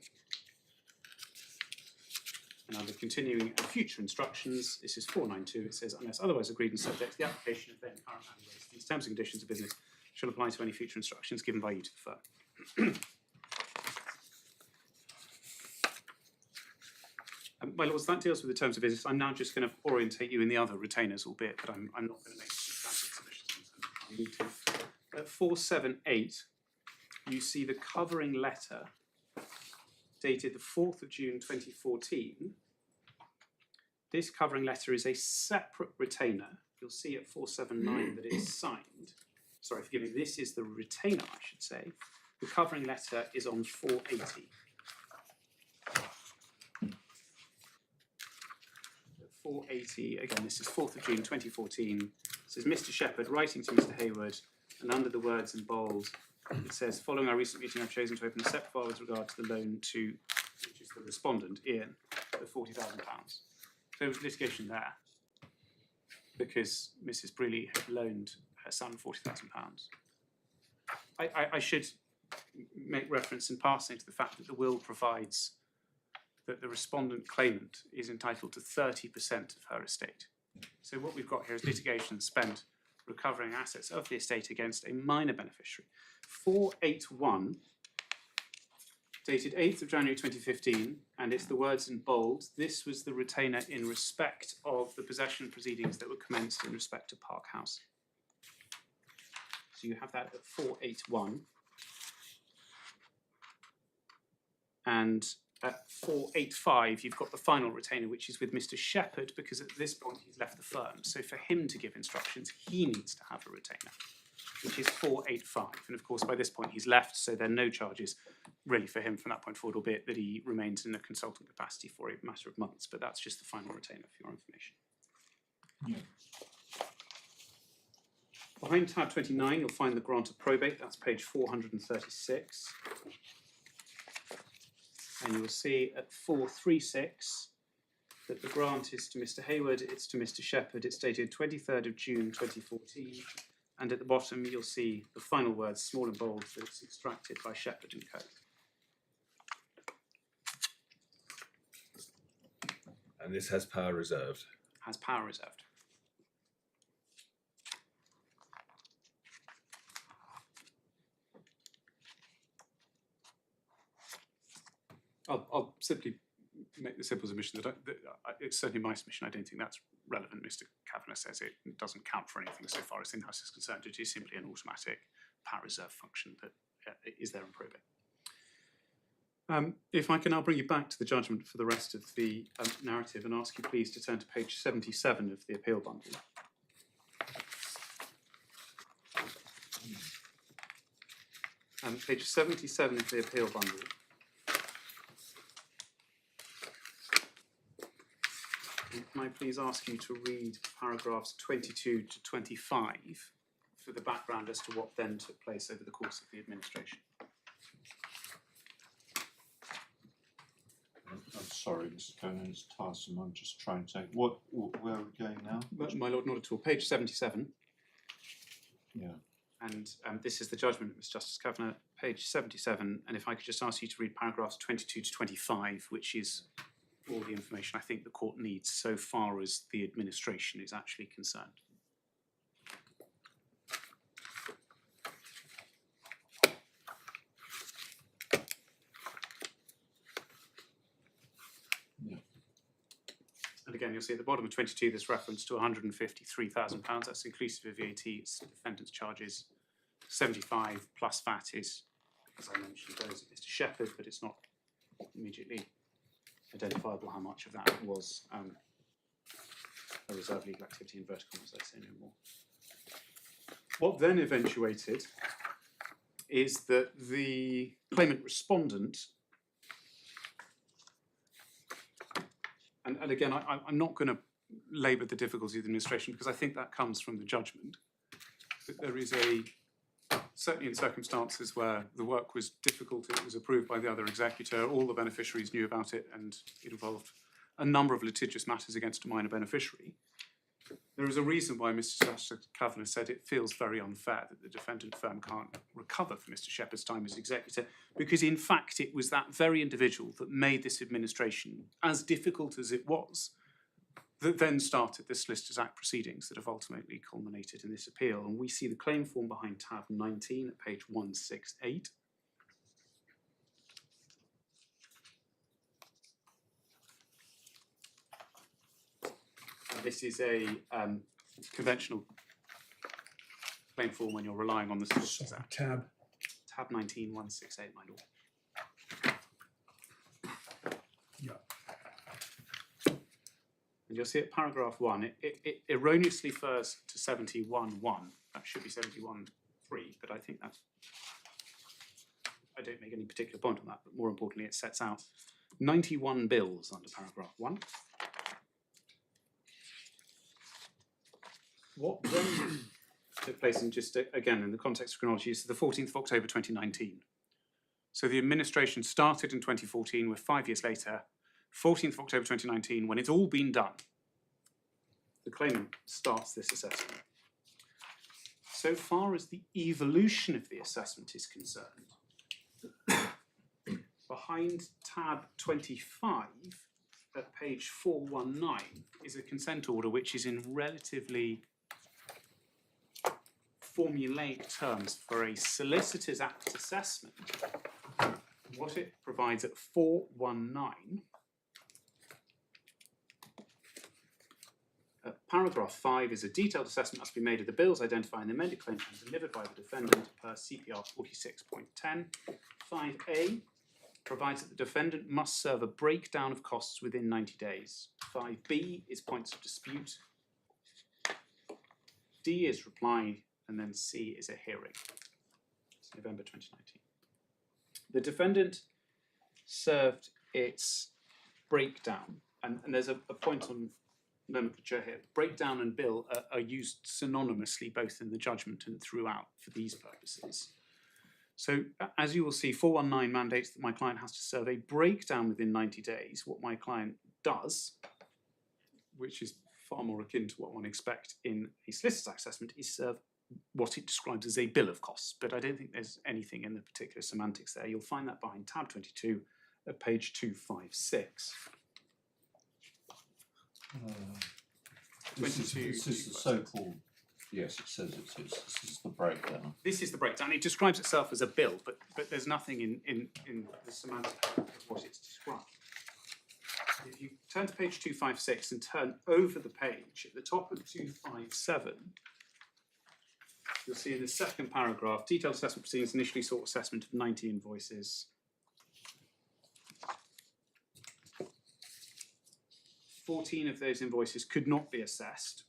And under continuing and future instructions, this is 492, it says, unless otherwise agreed and subject to the application of then current valuations, these terms and conditions of business shall apply to any future instructions given by you to the firm. My lords, that deals with the terms of business. I'm now just going to orientate you in the other retainers, albeit that I'm not going to make substantive submissions. At 478, you see the covering letter dated the 4th of June 2014. This covering letter is a separate retainer. You'll see at 479 that it's signed. Sorry, forgive me, this is the retainer, I should say. The covering letter is on 480. At 480, again, this is 4th of June 2014. It says, Mr. Shepherd, writing to Mr. Hayward, and under the words in bold, it says, following our recent meeting, I've chosen to open a separate file with regard to the loan to, which is the respondent, Ian, of £40,000. So there was litigation there because Mrs. Brealey had loaned her son £40,000. I should make reference in passing to the fact that the will provides that the respondent claimant is entitled to 30% of her estate. So what we've got here is litigation spent recovering assets of the estate against a minor beneficiary. 481, dated 8th of January 2015, and it's the words in bold, this was the retainer in respect of the possession proceedings that were commenced in respect to Park House. So you have that at 481. And at 485, you've got the final retainer, which is with Mr. Shepherd, because at this point he's left the firm. So for him to give instructions, he needs to have a retainer, which is 485. And of course, by this point he's left, so there are no charges really for him from that point forward, albeit that he remains in a consultant capacity for a matter of months. But that's just the final retainer for your information. Yeah. Behind tab 29, you'll find the grant of probate. That's page 436. And you will see at 436 that the grant is to Mr. Hayward, it's to Mr. Shepherd, it's dated 23rd of June 2014, and at the bottom you'll see the final words, small and bold, that it's extracted by Shepherd Co. And this has power reserved. Has power reserved. I'll simply make the simple submission that it's certainly my submission. I don't think that's relevant. Mr. Cavanagh says it doesn't count for anything so far as in-house is concerned. It is simply an automatic power reserve function that is there in probate. If I can now bring you back to the judgment for the rest of the narrative and ask you please to turn to page 77 of the appeal bundle. Page 77 of the appeal bundle. Can I please ask you to read paragraphs 22 to 25 for the background as to what then took place over the course of the administration? I'm sorry, Mr. Conan, it's tiresome. I'm just trying to take, where are we going now? My lord, not at all. Page 77. Yeah. And this is the judgment of Mr. Justice Cavanagh, page 77. And if I could just ask you to read paragraphs 22 to 25, which is all the information I think the court needs so far as the administration is actually concerned. Yeah. And again, you'll see at the bottom of 22, there's reference to £153,000. That's inclusive of VAT, it's defendant's charges. 75 plus VAT is, as I mentioned, those of Mr. Shepherd, but it's not immediately identifiable how much of that was a reserve legal activity, inverted commas, I say no more. What then eventuated is that the claimant respondent, and again, I'm not going to labour the difficulty of the administration because I think that comes from the judgment, that there is certainly in circumstances where the work was difficult, it was approved by the other executor, all the beneficiaries knew about it, and it involved a number of litigious matters against a minor beneficiary. There is a reason why Mr. Justice Cavanagh said it feels very unfair that the defendant firm can't recover for Mr. Shepherd's time as executor, because in fact it was that very individual that made this administration, as difficult as it was, that then started the Solicitors Act proceedings that have ultimately culminated in this appeal. And we see the claim form behind tab 19 at page 168. And this is a conventional claim form when you're relying on the Solicitors Act. Tab. Tab 19, 168, my lord. Yeah. And you'll see at paragraph 1, it erroneously refers to 71.1. That should be 71.3, but I think that's, I don't make any particular point on that, but more importantly, it sets out 91 bills under paragraph 1. What then took place in just, again, in the context of chronology, is the 14th of October 2019. So the administration started in 2014, we're 5 years later, 14th of October 2019, when it's all been done, the claimant starts this assessment. So far as the evolution of the assessment is concerned, behind tab 25 at page 419 is a consent order which is in relatively formulaic terms for a Solicitors Act assessment. What it provides at 419, paragraph 5 is a detailed assessment must be made of the bills identifying the amended claim and delivered by the defendant per CPR 46.10. 5A provides that the defendant must serve a breakdown of costs within 90 days. 5B is points of dispute. D is reply, and then C is a hearing. It's November 2019. The defendant served its breakdown, and there's a point on nomenclature here. Breakdown and bill are used synonymously both in the judgment and throughout for these purposes. So as you will see, 419 mandates that my client has to serve a breakdown within 90 days. What my client does, which is far more akin to what one expects in a Solicitors Act assessment, is serve what it describes as a bill of costs. But I don't think there's anything in the particular semantics there. You'll find that behind tab 22 at page 256. This is the so-called, yes, it says it is. This is the breakdown. This is the breakdown. It describes itself as a bill, but there's nothing in the semantics of what it's described. If you turn to page 256 and turn over the page, at the top of 257, you'll see in the second paragraph, detailed assessment proceedings initially sought assessment of 90 invoices. 14 of those invoices could not be assessed.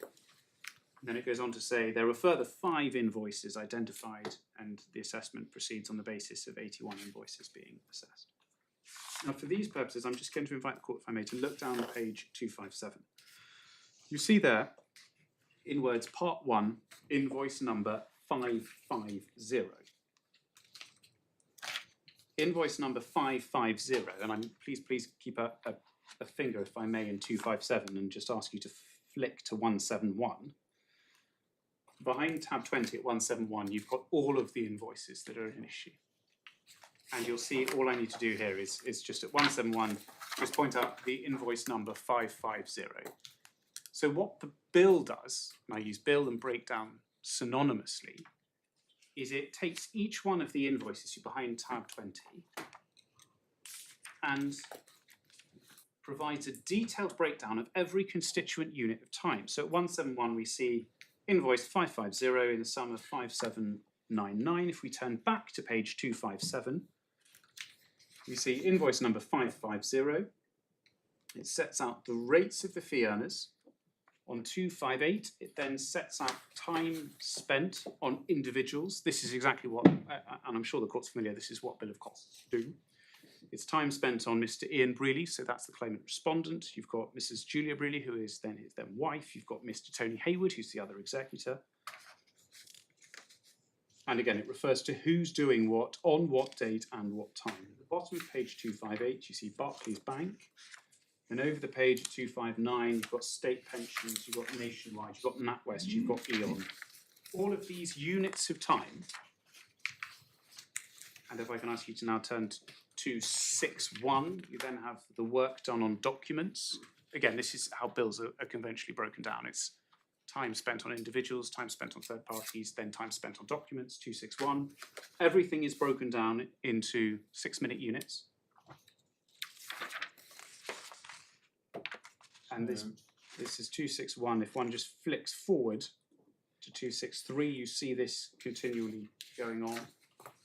And then it goes on to say there were further 5 invoices identified, and the assessment proceeds on the basis of 81 invoices being assessed. Now, for these purposes, I'm just going to invite the court, if I may, to look down page 257. You see there, in words, part 1, invoice number 550. Invoice number 550, and please keep a finger, if I may, in 257 and just ask you to flick to 171. Behind tab 20 at 171, you've got all of the invoices that are an issue. And you'll see all I need to do here is just at 171, just point out the invoice number 550. So what the bill does, and I use bill and breakdown synonymously, is it takes each one of the invoices behind tab 20 and provides a detailed breakdown of every constituent unit of time. So at 171 we see invoice 550 in the sum of 5799. If we turn back to page 257, we see invoice number 550. It sets out the rates of the fee earners. On 258, it then sets out time spent on individuals. This is exactly what, and I'm sure the court's familiar, this is what bill of costs do. It's time spent on Mr. Ian Brealey, so that's the claimant respondent. You've got Mrs. Julia Brealey, who is then his wife. You've got Mr. Tony Hayward, who's the other executor. And again, it refers to who's doing what, on what date, and what time. At the bottom of page 258, you see Barclays Bank. And over the page at 259, you've got state pensions, you've got Nationwide, you've got NatWest, you've got Eon. All of these units of time. And if I can ask you to now turn to 261, you then have the work done on documents. Again, this is how bills are conventionally broken down. It's time spent on individuals, time spent on third parties, then time spent on documents, 261. Everything is broken down into 6-minute units. And this is 261. If one just flicks forward to 263, you see this continually going on.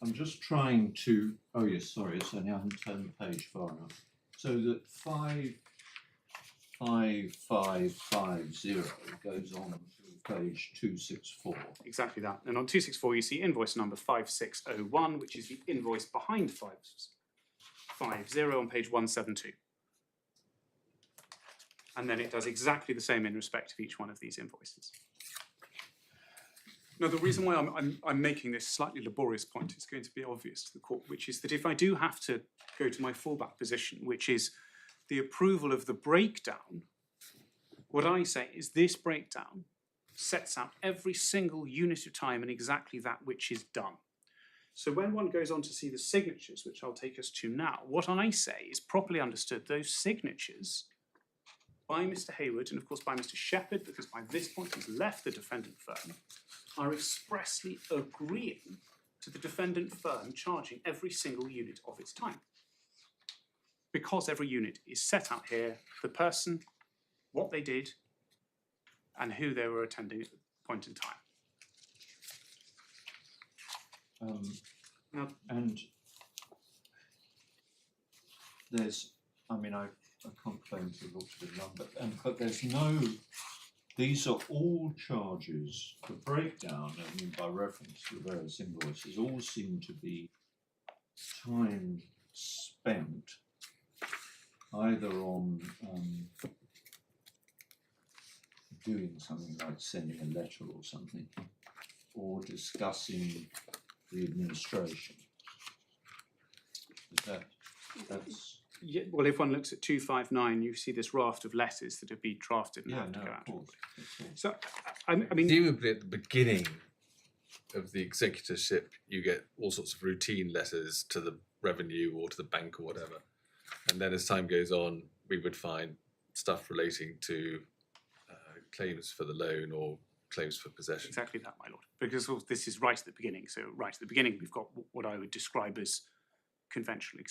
I'm just trying to, oh yes, sorry, it's only I haven't turned the page far enough. So that 55550 goes on to page 264. Exactly that. And on 264, you see invoice number 5601, which is the invoice behind 550 on page 172. And then it does exactly the same in respect of each one of these invoices. Now, the reason why I'm making this slightly laborious point is going to be obvious to the court, which is that if I do have to go to my fallback position, which is the approval of the breakdown, what I say is this breakdown sets out every single unit of time and exactly that which is done. So when one goes on to see the signatures, which I'll take us to now, what I say is properly understood, those signatures by Mr. Hayward and of course by Mr. Shepherd, because by this point he's left the defendant firm, are expressly agreeing to the defendant firm charging every single unit of its time. Because every unit is set out here, the person, what they did, and who they were attending at the point in time. And there's, I mean, I can't claim to have looked at the number, but there's no, these are all charges, the breakdown, I mean, by reference to the various invoices, all seem to be time spent either on doing something like sending a letter or something, or discussing the administration. That's Yeah, well, if one looks at 259, you see this raft of letters that have been drafted and have to go out. So, I mean, Presumably at the beginning of the executorship, you get all sorts of routine letters to the revenue or to the bank or whatever. And then as time goes on, we would find stuff relating to claims for the loan or claims for possession. exactly that, my lord. Because this is right at the beginning. So right at the beginning, we've got what I would describe as conventional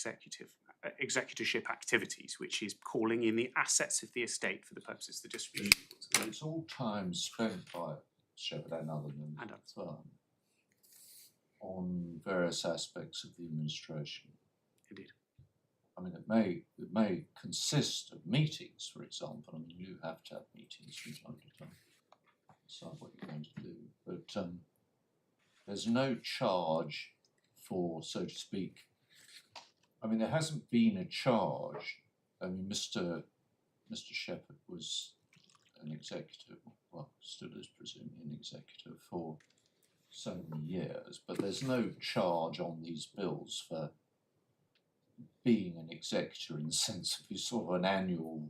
executorship activities, which is calling in the assets of the estate for the purposes of the distribution. it's all time spent by Shepherd and other members of the firm on various aspects of the administration. Indeed. I mean, it may consist of meetings, for example. I mean, you have to have meetings from time to time, decide what you're going to do. But there's no charge for, so to speak. I mean, there hasn't been a charge. I mean, Mr. Shepherd was an executor, well, still is presumably an executor for so many years, but there's no charge on these bills for being an executor in the sense of you sort of an annual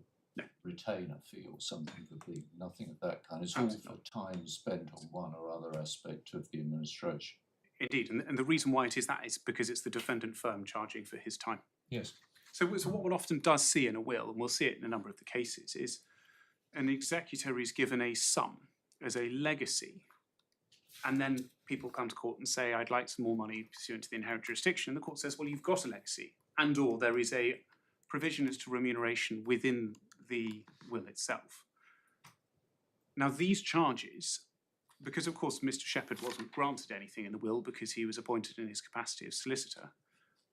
retainer fee or something for being, nothing of that kind. It's all for time spent on one or other aspect of the administration. Indeed, and the reason why it is that is because it's the defendant firm charging for his time. Yes. So what one often does see in a will, and we'll see it in a number of the cases, is an executor is given a sum as a legacy, and then people come to court and say, I'd like some more money pursuant to the inherent jurisdiction, and the court says, well, you've got a legacy, and or there is a provision as to remuneration within the will itself. Now, these charges, because of course Mr. Shepherd wasn't granted anything in the will because he was appointed in his capacity of solicitor,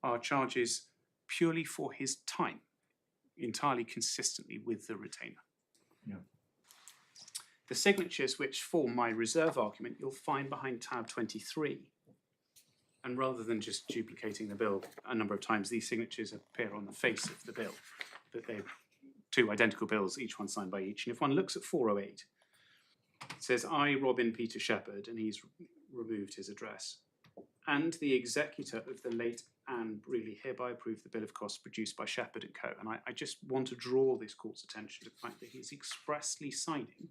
are charges purely for his time, entirely consistently with the retainer. Yeah. The signatures which form my reserve argument you'll find behind tab 23. And rather than just duplicating the bill a number of times, these signatures appear on the face of the bill, that they're two identical bills, each one signed by each. And if one looks at 408, it says, I, Robin Peter Shepherd, and he's removed his address, and the executor of the late Anne Brealey hereby approve the bill of costs produced by Shepherd Co. And I just want to draw this court's attention to the fact that he's expressly signing,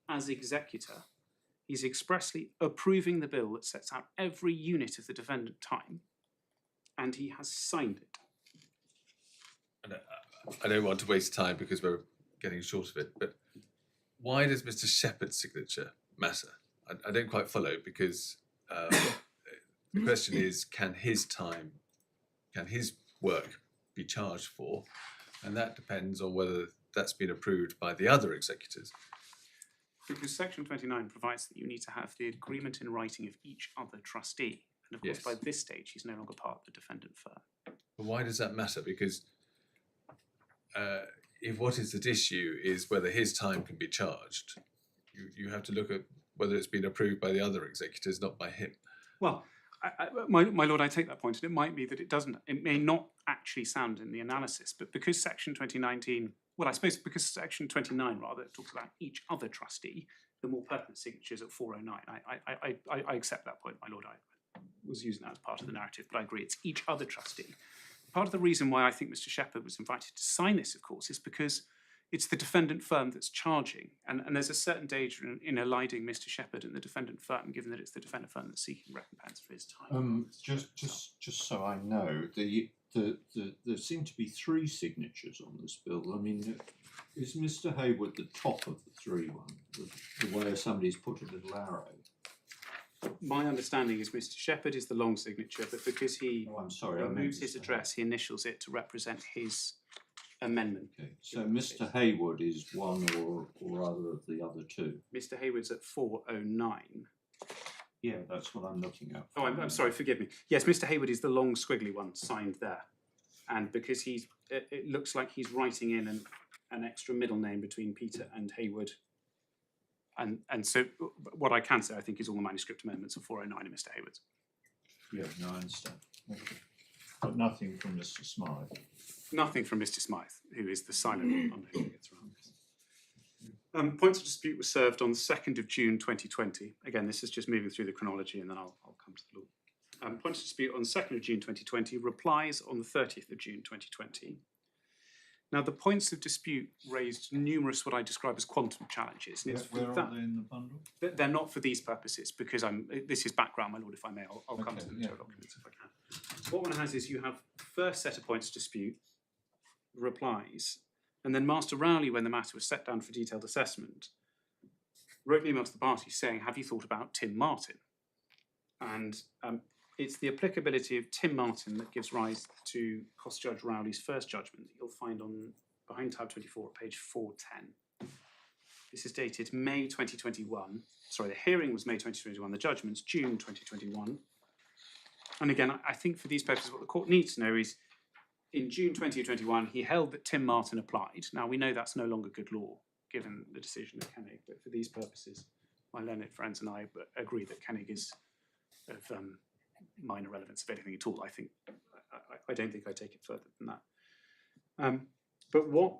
as executor, he's expressly approving the bill that sets out every unit of the defendant time, and he has signed it. And I don't want to waste time because we're getting short of it, but why does Mr. Shepherd's signature matter? I don't quite follow, because the question is, can his work be charged for? And that depends on whether that's been approved by the other executors. Because section 29 provides that you need to have the agreement in writing of each other trustee. And of course, Yes. by this stage, he's no longer part of the defendant firm. But why does that matter? Because if what is at issue is whether his time can be charged, you have to look at whether it's been approved by the other executors, not by him. Well, my lord, I take that point, and it might be that it may not actually sound in the analysis, but because section 2019, well, I suppose because section 29 rather talks about each other trustee, the more pertinent signatures at 409. I accept that point, my lord. I was using that as part of the narrative, but I agree it's each other trustee. Part of the reason why I think Mr. Shepherd was invited to sign this, of course, is because it's the defendant firm that's charging, and there's a certain danger in eliding Mr. Shepherd and the defendant firm, given that it's the defendant firm that's seeking recompense for his time. Just so I know, there seem to be 3 signatures on this bill. I mean, is Mr. Hayward the top of the 3 one, the way somebody's put a little arrow? My understanding is Mr. Shepherd is the long signature, but because he Oh, I'm sorry, I meant removes his Mr. address, he initials it to represent his amendment. Okay, so Mr. Hayward is one or other of the other 2. Mr. Hayward's at 409. Yeah, that's what I'm looking at. Oh, I'm sorry, forgive me. Yes, Mr. Hayward is the long squiggly one signed there. And because it looks like he's writing in an extra middle name between Peter and Hayward. And so what I can say, I think, is all the manuscript amendments of 409 and Mr. Hayward's. Yeah, no, I understand. Okay. But nothing from Mr. Smythe. Nothing from Mr. Smythe, who is the silent one on whom it gets around. Points of dispute were served on the 2nd of June 2020. Again, this is just moving through the chronology, and then I'll come to the law. Points of dispute on the 2nd of June 2020, replies on the 30th of June 2020. Now, the points of dispute raised numerous what I describe as quantum challenges. And it's Where for are they in the bundle? They're not for these purposes, because this is background, my lord, if I may. I'll come Okay, to the yeah. documents if I can. What one has is you have first set of points of dispute, replies, and then Master Rowley, when the matter was set down for detailed assessment, wrote an email to the parties saying, have you thought about Tim Martin? And it's the applicability of Tim Martin that gives rise to Costs Judge Rowley's first judgment that you'll find behind tab 24 at page 410. This is dated May 2021. Sorry, the hearing was May 2021, the judgment's June 2021. And again, I think for these purposes, what the court needs to know is in June 2021, he held that Tim Martin applied. Now, we know that's no longer good law, given the decision of Koenig, but for these purposes, my learned friends and I agree that Koenig is of minor relevance, if anything at all. I don't think I take it further than that. But what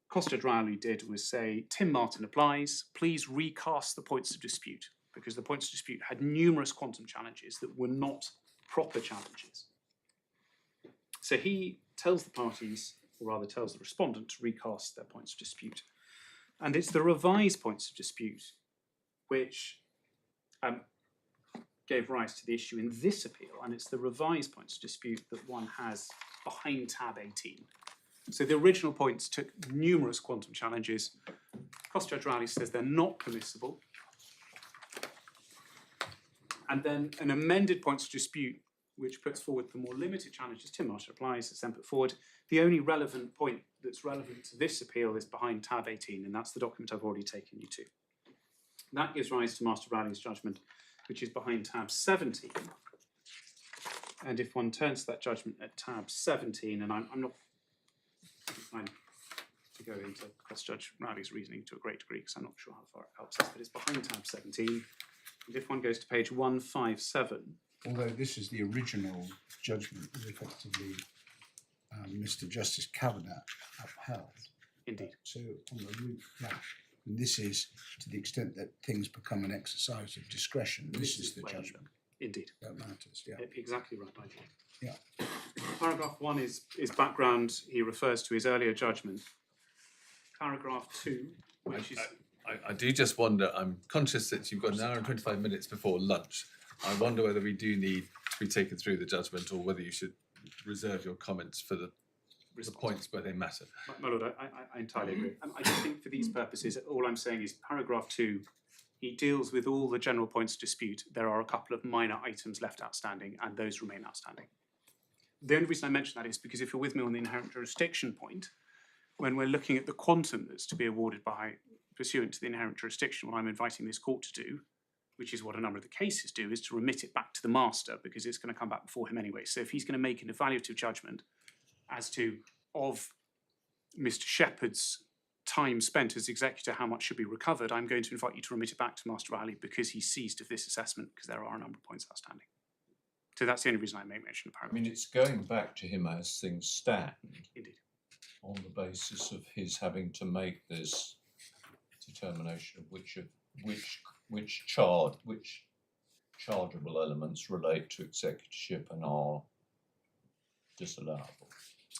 Costs Judge Rowley did was say, Tim Martin applies, please recast the points of dispute, because the points of dispute had numerous quantum challenges that were not proper challenges. So he tells the parties, or rather tells the respondent, to recast their points of dispute. And it's the revised points of dispute which gave rise to the issue in this appeal, and it's the revised points of dispute that one has behind tab 18. So the original points took numerous quantum challenges. Costs Judge Rowley says they're not permissible. And then an amended points of dispute which puts forward the more limited challenges Tim Martin applies, is then put forward. The only relevant point that's relevant to this appeal is behind tab 18, and that's the document I've already taken you to. That gives rise to Master Rowley's judgment, which is behind tab 17. And if one turns to that judgment at tab 17, and I'm not inclined to go into Costs Judge Rowley's reasoning to a great degree, because I'm not sure how far it helps us, but it's behind tab 17. And if one goes to page 157, although this is the original judgment, is effectively Mr. Justice Cavanagh upheld. Indeed. So on the root flat, and this is to the extent that things become an exercise of discretion. This is the judgment. Indeed. That matters. Yeah. Exactly right, Nigel. Yeah. Paragraph 1 is background. He refers to his earlier judgment. Paragraph 2, which is. I do just wonder, I'm conscious that you've got an hour and 25 minutes before lunch. I wonder whether we do need to be taken through the judgment, or whether you should reserve your comments for the points where they matter. My lord, I entirely agree. I just think for these purposes, all I'm saying is paragraph 2, he deals with all the general points of dispute. There are a couple of minor items left outstanding, and those remain outstanding. The only reason I mention that is because if you're with me on the inherent jurisdiction point, when we're looking at the quantum that's to be awarded by pursuant to the inherent jurisdiction, what I'm inviting this court to do, which is what a number of the cases do, is to remit it back to the master, because it's going to come back before him anyway. So if he's going to make an evaluative judgment as to, of Mr. Shepherd's time spent as executor, how much should be recovered, I'm going to invite you to remit it back to Master Rowley, because he's seized of this assessment, because there are a number of points outstanding. So that's the only reason I make mention of I paragraph. mean, it's going back to him as things stand. Indeed. On the basis of his having to make this determination of which chargeable elements relate to executorship and are disallowable.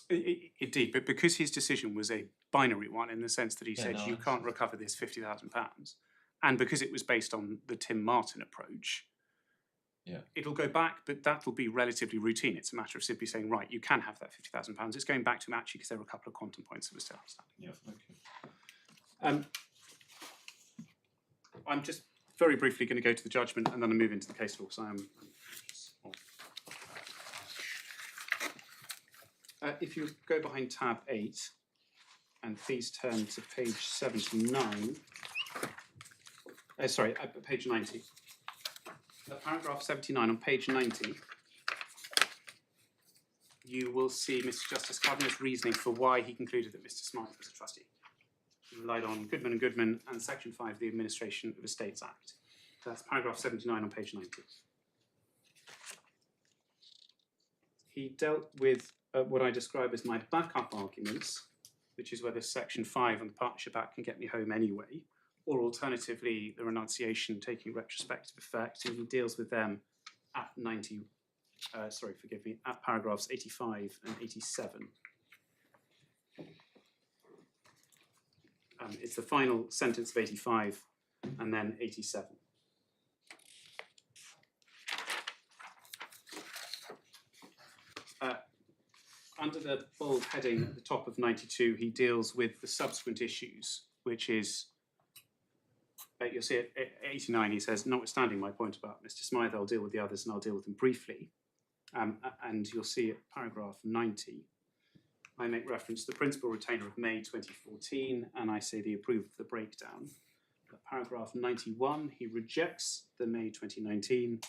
Indeed, but because his decision was a binary one, in the sense that he said no, you can't recover this £50,000, and because it was based on the Tim Martin approach, it'll go back, but that'll be relatively routine. It's a matter of simply saying, right, you can have that £50,000. It's going back to him actually because there were a couple of quantum points that were still outstanding. Yeah, okay. I'm just very briefly going to go to the judgment, and then I'll move into the case law, because I am. If you go behind tab 8, and please turn to page 79. Page 90. Paragraph 79 on page 90. You will see Mr. Justice Cavanagh's reasoning for why he concluded that Mr. Smythe was a trustee. He relied on Goodman and Goodman and Section 5 of the Administration of Estates Act. So that's paragraph 79 on page 90. He dealt with what I describe as my backup arguments, which is whether Section 5 on the Partnership Act can get me home anyway, or alternatively, the renunciation taking retrospective effect, and he deals with them at at paragraphs 85 and 87. It's the final sentence of 85 and then 87. Under the bold heading at the top of 92, he deals with the subsequent issues, which is, you'll see at 89, he says, notwithstanding my point about Mr. Smythe, I'll deal with the others and I'll deal with them briefly. And you'll see at paragraph 90, I make reference to the principal retainer of May 2014, and I say the approve of the breakdown. At paragraph 91, he rejects the May 2019,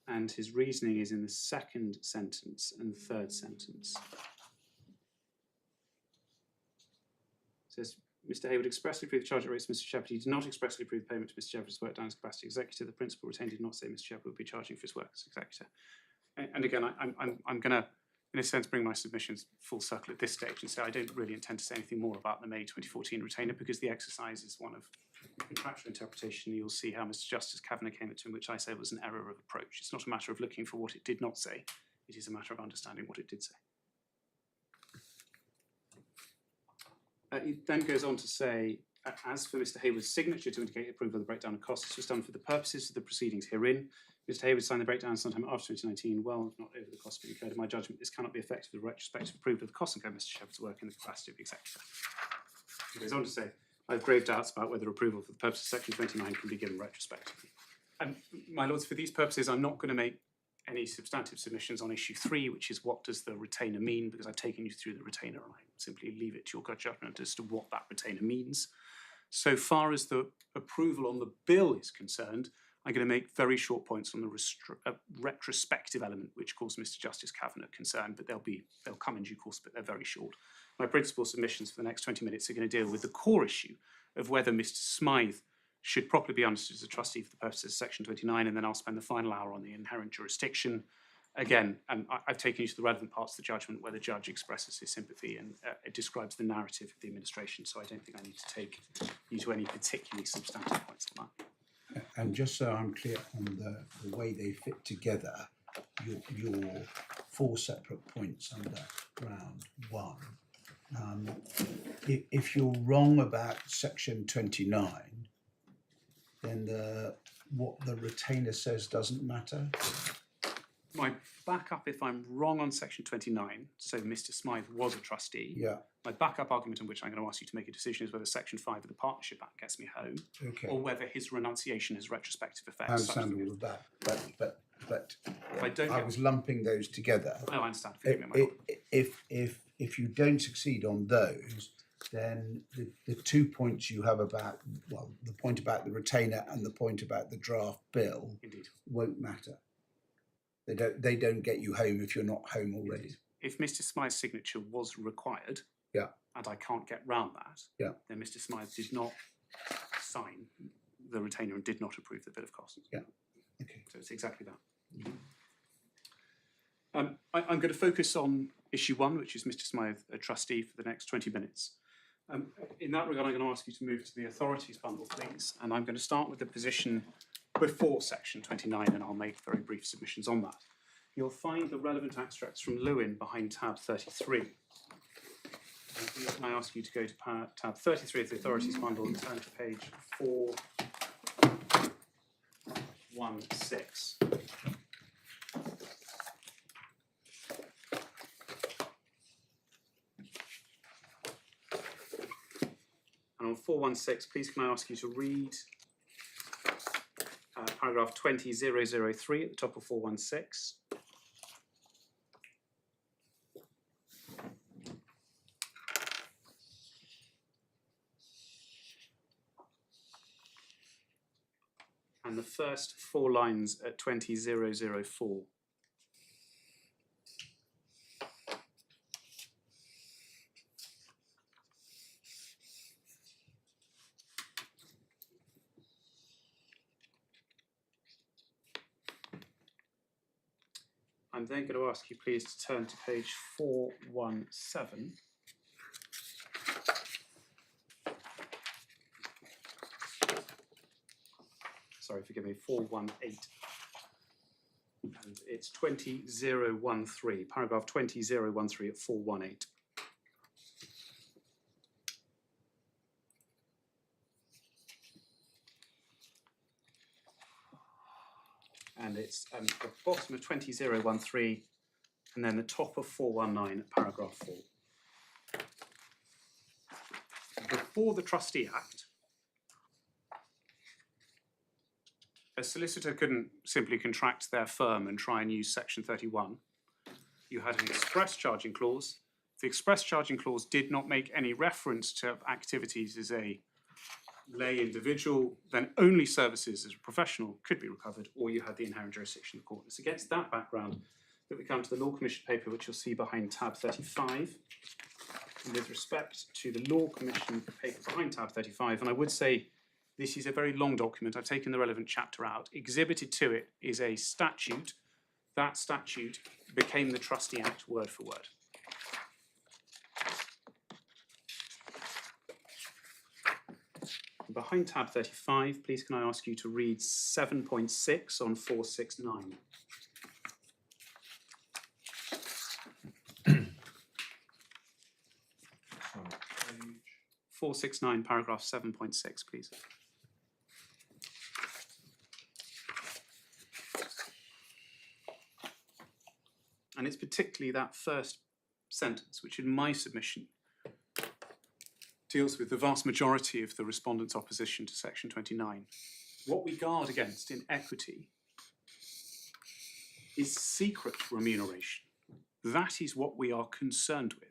and his reasoning is in the second sentence and third sentence. says Mr. Hayward expressly approved the charge at rates to Mr. Shepherd. He did not expressly approve payment to Mr. Shepherd's work done as capacity executor. The principal retained did not say Mr. Shepherd would be charging for his work as executor. And again, I'm going to, in a sense, bring my submissions full circle at this stage and say I don't really intend to say anything more about the May 2014 retainer because the exercise is one of contractual interpretation. You'll see how Mr. Justice Cavanagh came to, which I say was an error of approach. It's not a matter of looking for what it did not say. It is a matter of understanding what it did say. It then goes on to say, as for Mr. Hayward's signature to indicate approval of the breakdown of costs, this was done for the purposes of the proceedings herein. Mr. Hayward signed the breakdown sometime after 2019, well, if not over the costs being incurred. In my judgment, this cannot be effective with retrospective approval of the costs incurred Mr. Shepherd's work in the capacity of executor. It goes on to say, I have grave doubts about whether approval for the purpose of section 29 can be given retrospectively. And my lords, for these purposes, I'm not going to make any substantive submissions on issue 3, which is what does the retainer mean, because I've taken you through the retainer and I simply leave it to your good judgment as to what that retainer means. So far as the approval on the bill is concerned, I'm going to make very short points on the retrospective element, which caused Mr. Justice Cavanagh concern, but they'll come in due course, but they're very short. My principal submissions for the next 20 minutes are going to deal with the core issue of whether Mr. Smythe should properly be understood as a trustee for the purposes of section 29, and then I'll spend the final hour on the inherent jurisdiction. Again, I've taken you to the relevant parts of the judgment where the judge expresses his sympathy and it describes the narrative of the administration, so I don't think I need to take you to any particularly substantive points on that. And just so I'm clear on the way they fit together, your 4 separate points under round 1. If you're wrong about section 29, then what the retainer says doesn't matter. My backup, if I'm wrong on section 29, so Mr. Smythe was a trustee, Yeah. my backup argument on which I'm going to ask you to make a decision is whether section 5 of the Partnership Act gets me home, Okay. or whether his renunciation has retrospective effects. I understand all of that, but If I don't I get- was lumping those together. No, I understand. Forgive me, my lord. If you don't succeed on those, then the 2 points you have about, well, the point about the retainer and the point about the draft bill Indeed. won't matter. They don't get you home if you're not home already. If Mr. Smythe's signature was required, Yeah. and I can't get round that, Yeah. then Mr. Smythe did not sign the retainer and did not approve the bill of costs. Yeah. Okay. So it's exactly that. I'm going to focus on issue 1, which is Mr. Smythe, a trustee, for the next 20 minutes. In that regard, I'm going to ask you to move to the authorities bundle, please. And I'm going to start with the position before section 29, and I'll make very brief submissions on that. You'll find the relevant extracts from Lewin behind tab 33. And please can I ask you to go to tab 33 of the authorities bundle and turn to page 416. And on 416, please can I ask you to read paragraph 20003 at the top of 416. And the first 4 lines at 20004. I'm then going to ask you please to turn to page 417. Sorry, forgive me, 418. And it's 20013, paragraph 20013 at 418. And it's the bottom of 20013 and then the top of 419 at paragraph 4. Before the Trustee Act, a solicitor couldn't simply contract their firm and try and use section 31. You had an express charging clause. The express charging clause did not make any reference to activities as a lay individual, then only services as a professional could be recovered, or you had the inherent jurisdiction of the court. It's against that background that we come to the Law Commission paper, which you'll see behind tab 35. with respect to the Law Commission paper behind tab 35, and I would say this is a very long document. I've taken the relevant chapter out. Exhibited to it is a statute. That statute became the Trustee Act word for word. Behind tab 35, please can I ask you to read 7.6 on 469. 469, paragraph 7.6, please. And it's particularly that first sentence, which in my submission deals with the vast majority of the respondent's opposition to section 29. What we guard against in equity is secret remuneration. That is what we are concerned with.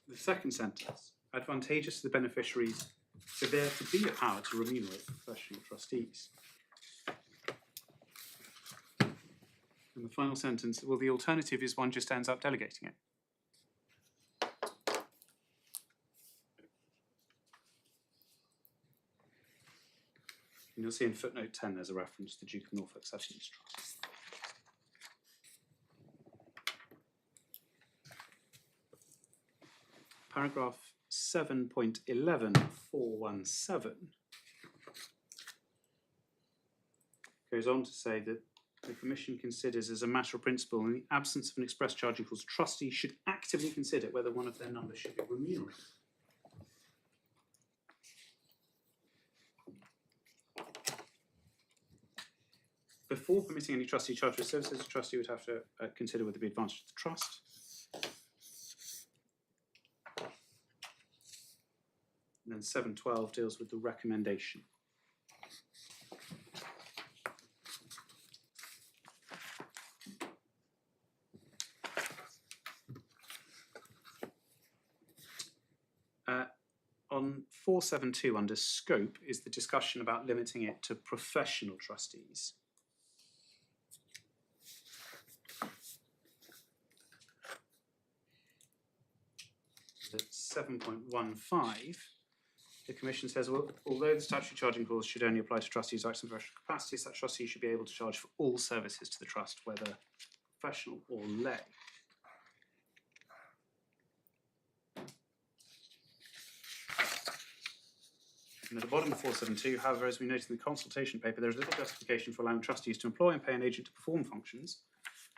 The second sentence, advantageous to the beneficiaries for there to be a power to remunerate professional trustees. And the final sentence, well, the alternative is one just ends up delegating it. And you'll see in footnote 10 there's a reference to the Duke of Norfolk Settlements Trust. Paragraph 7.11.417 goes on to say that the Commission considers as a matter of principle, in the absence of an express charging clause, trustees should actively consider whether one of their numbers should be remunerated. Before permitting any trustee to charge for services, a trustee would have to consider whether it be advantage to the trust. And then 7.12 deals with the recommendation. On 472 under scope is the discussion about limiting it to professional trustees. At 7.15, the Commission says, well, although the statutory charging clause should only apply to trustees acting in professional capacity, such trustees should be able to charge for all services to the trust, whether professional or lay. And at the bottom of 472, however, as we noted in the consultation paper, there is little justification for allowing trustees to employ and pay an agent to perform functions,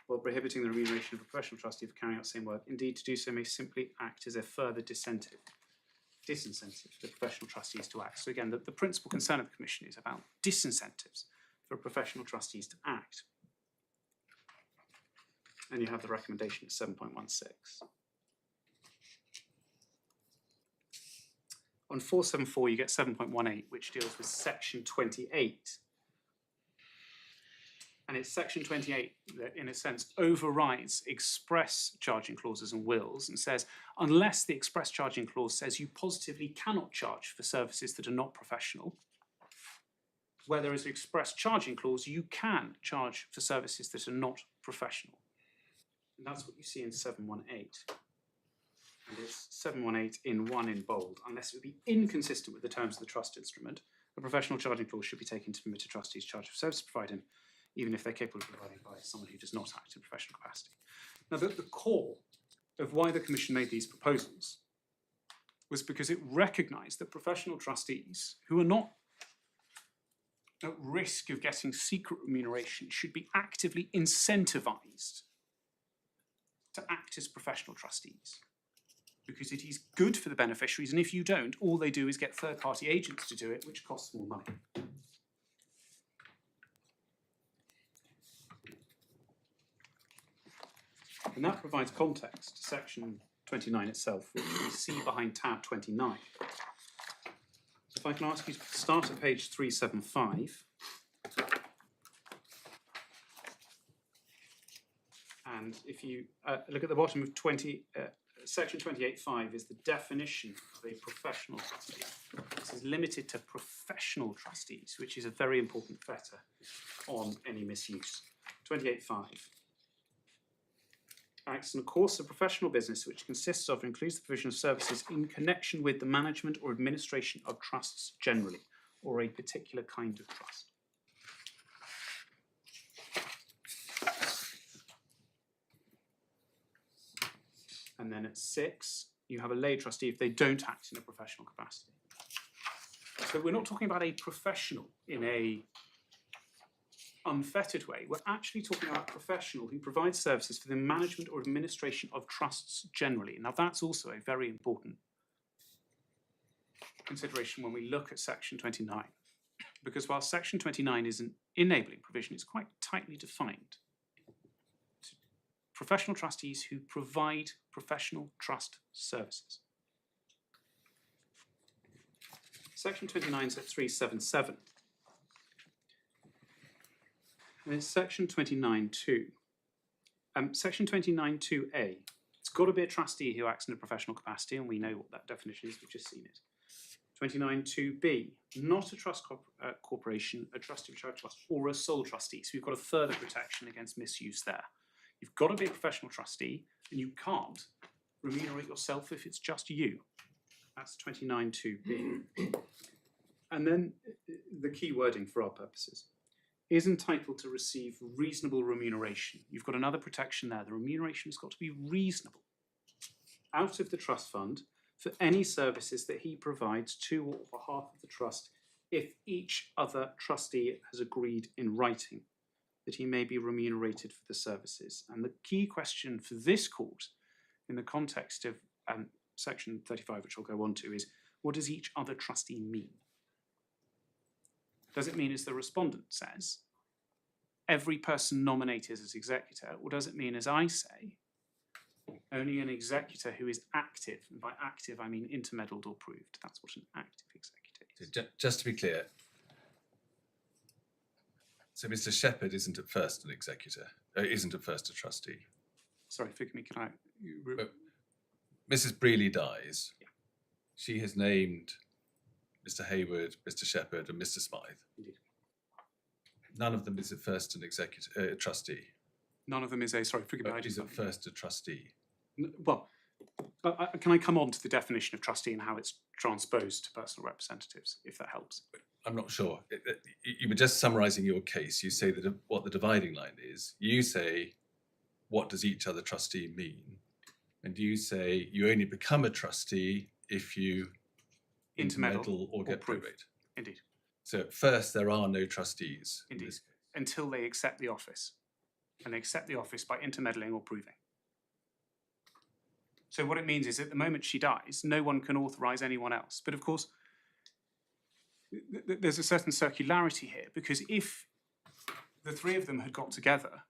while prohibiting the remuneration of a professional trustee for carrying out the same work. Indeed, to do so may simply act as a further disincentive for professional trustees to act. So again, the principal concern of the Commission is about disincentives for professional trustees to act. And you have the recommendation at 7.16. On 474, you get 7.18, which deals with section 28. And it's section 28 that, in a sense, overrides express charging clauses and wills and says, unless the express charging clause says you positively cannot charge for services that are not professional, where there is an express charging clause, you can charge for services that are not professional. And that's what you see in 718. And it's 718 in 1 in bold. Unless it would be inconsistent with the terms of the trust instrument, a professional charging clause should be taken to permit a trustee's charge for services provided, even if they're capable of providing by someone who does not act in professional capacity. Now, the core of why the Commission made these proposals was because it recognised that professional trustees who are not at risk of getting secret remuneration should be actively incentivised to act as professional trustees, because it is good for the beneficiaries, and if you don't, all they do is get third-party agents to do it, which costs more money. And that provides context to section 29 itself, which we see behind tab 29. If I can ask you to start at page 375. And if you look at the bottom of section 28.5 is the definition of a professional trustee. This is limited to professional trustees, which is a very important fetter on any misuse. 28.5. Acts in a course of professional business which consists of and includes the provision of services in connection with the management or administration of trusts generally, or a particular kind of trust. And then at 6, you have a lay trustee if they don't act in a professional capacity. So we're not talking about a professional in a unfettered way. We're actually talking about a professional who provides services for the management or administration of trusts generally. Now that's also a very important consideration when we look at section 29. Because while section 29 is an enabling provision, it's quite tightly defined. Professional trustees who provide professional trust services. Section 29 is at 377. And it's section 29.2. Section 29.2a. It's got to be a trustee who acts in a professional capacity, and we know what that definition is, we've just seen it. 29.2b. Not a trust corporation, a trustee of a charity trust, or a sole trustee. So we've got a further protection against misuse there. You've got to be a professional trustee, and you can't remunerate yourself if it's just you. That's 29.2b. And then the key wording for our purposes is entitled to receive reasonable remuneration. You've got another protection there. The remuneration has got to be reasonable out of the trust fund for any services that he provides to or on behalf of the trust if each other trustee has agreed in writing that he may be remunerated for the services. And the key question for this court in the context of section 35, which I'll go on to, is what does each other trustee mean? Does it mean, as the respondent says, every person nominated as executor, or does it mean, as I say, only an executor who is active, and by active I mean intermeddled or proved? That's what an active executor is. So just to be clear, so Mr. Shepherd isn't at first an executor, isn't at first a trustee. Sorry, forgive me, can I? But Mrs. Brealey dies. Yeah. She has named Mr. Hayward, Mr. Shepherd, and Mr. Smythe. Indeed. None of them is at first an executor, trustee. None of them is a, sorry, forgive me, I But is just... at first a trustee. Well, can I come on to the definition of trustee and how it's transposed to personal representatives, if that helps? I'm not sure. You were just summarising your case. You say that what the dividing line is. You say, what does each other trustee mean? And you say you only become a trustee if you intermeddle or get prove. probate. Indeed. So at first there are no trustees. in Indeed. this case. Until they accept the office. And they accept the office by intermeddling or proving. So what it means is at the moment she dies, no one can authorise anyone else. But of course, there's a certain circularity here, because if the three of them had got together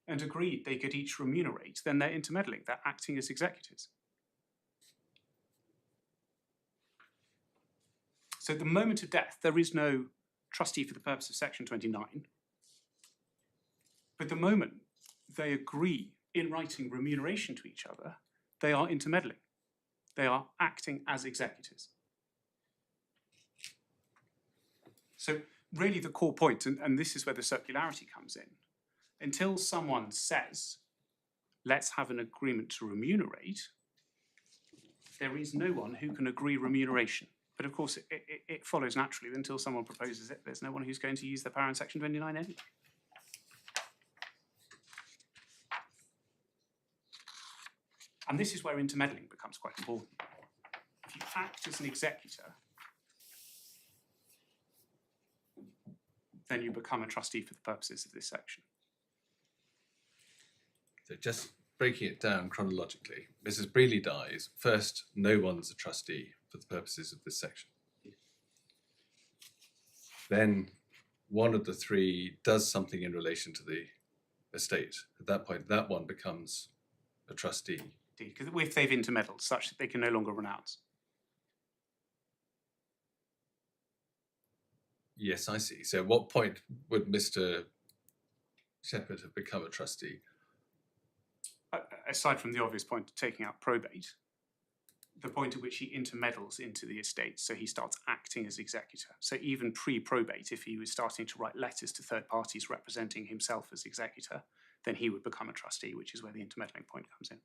and agreed they could each remunerate, then they're intermeddling, they're acting as executors. So at the moment of death, there is no trustee for the purpose of section 29. But the moment they agree in writing remuneration to each other, they are intermeddling. They are acting as executors. So really the core point, and this is where the circularity comes in, until someone says, let's have an agreement to remunerate, there is no one who can agree remuneration. But of course, it follows naturally that until someone proposes it, there's no one who's going to use their power in section 29 anyway. And this is where intermeddling becomes quite important. If you act as an executor, then you become a trustee for the purposes of this section. So just breaking it down chronologically, Mrs. Brealey dies. First, no one's a trustee for the purposes of this section. Then one of the three does something in relation to the estate. At that point, that one becomes a trustee. Indeed, because if they've intermeddled such that they can no longer renounce. Yes, I see. So at what point would Mr. Shepherd have become a trustee? Aside from the obvious point of taking out probate, the point at which he intermeddles into the estate, so he starts acting as executor. So even pre-probate, if he was starting to write letters to third parties representing himself as executor, then he would become a trustee, which is where the intermeddling point comes in.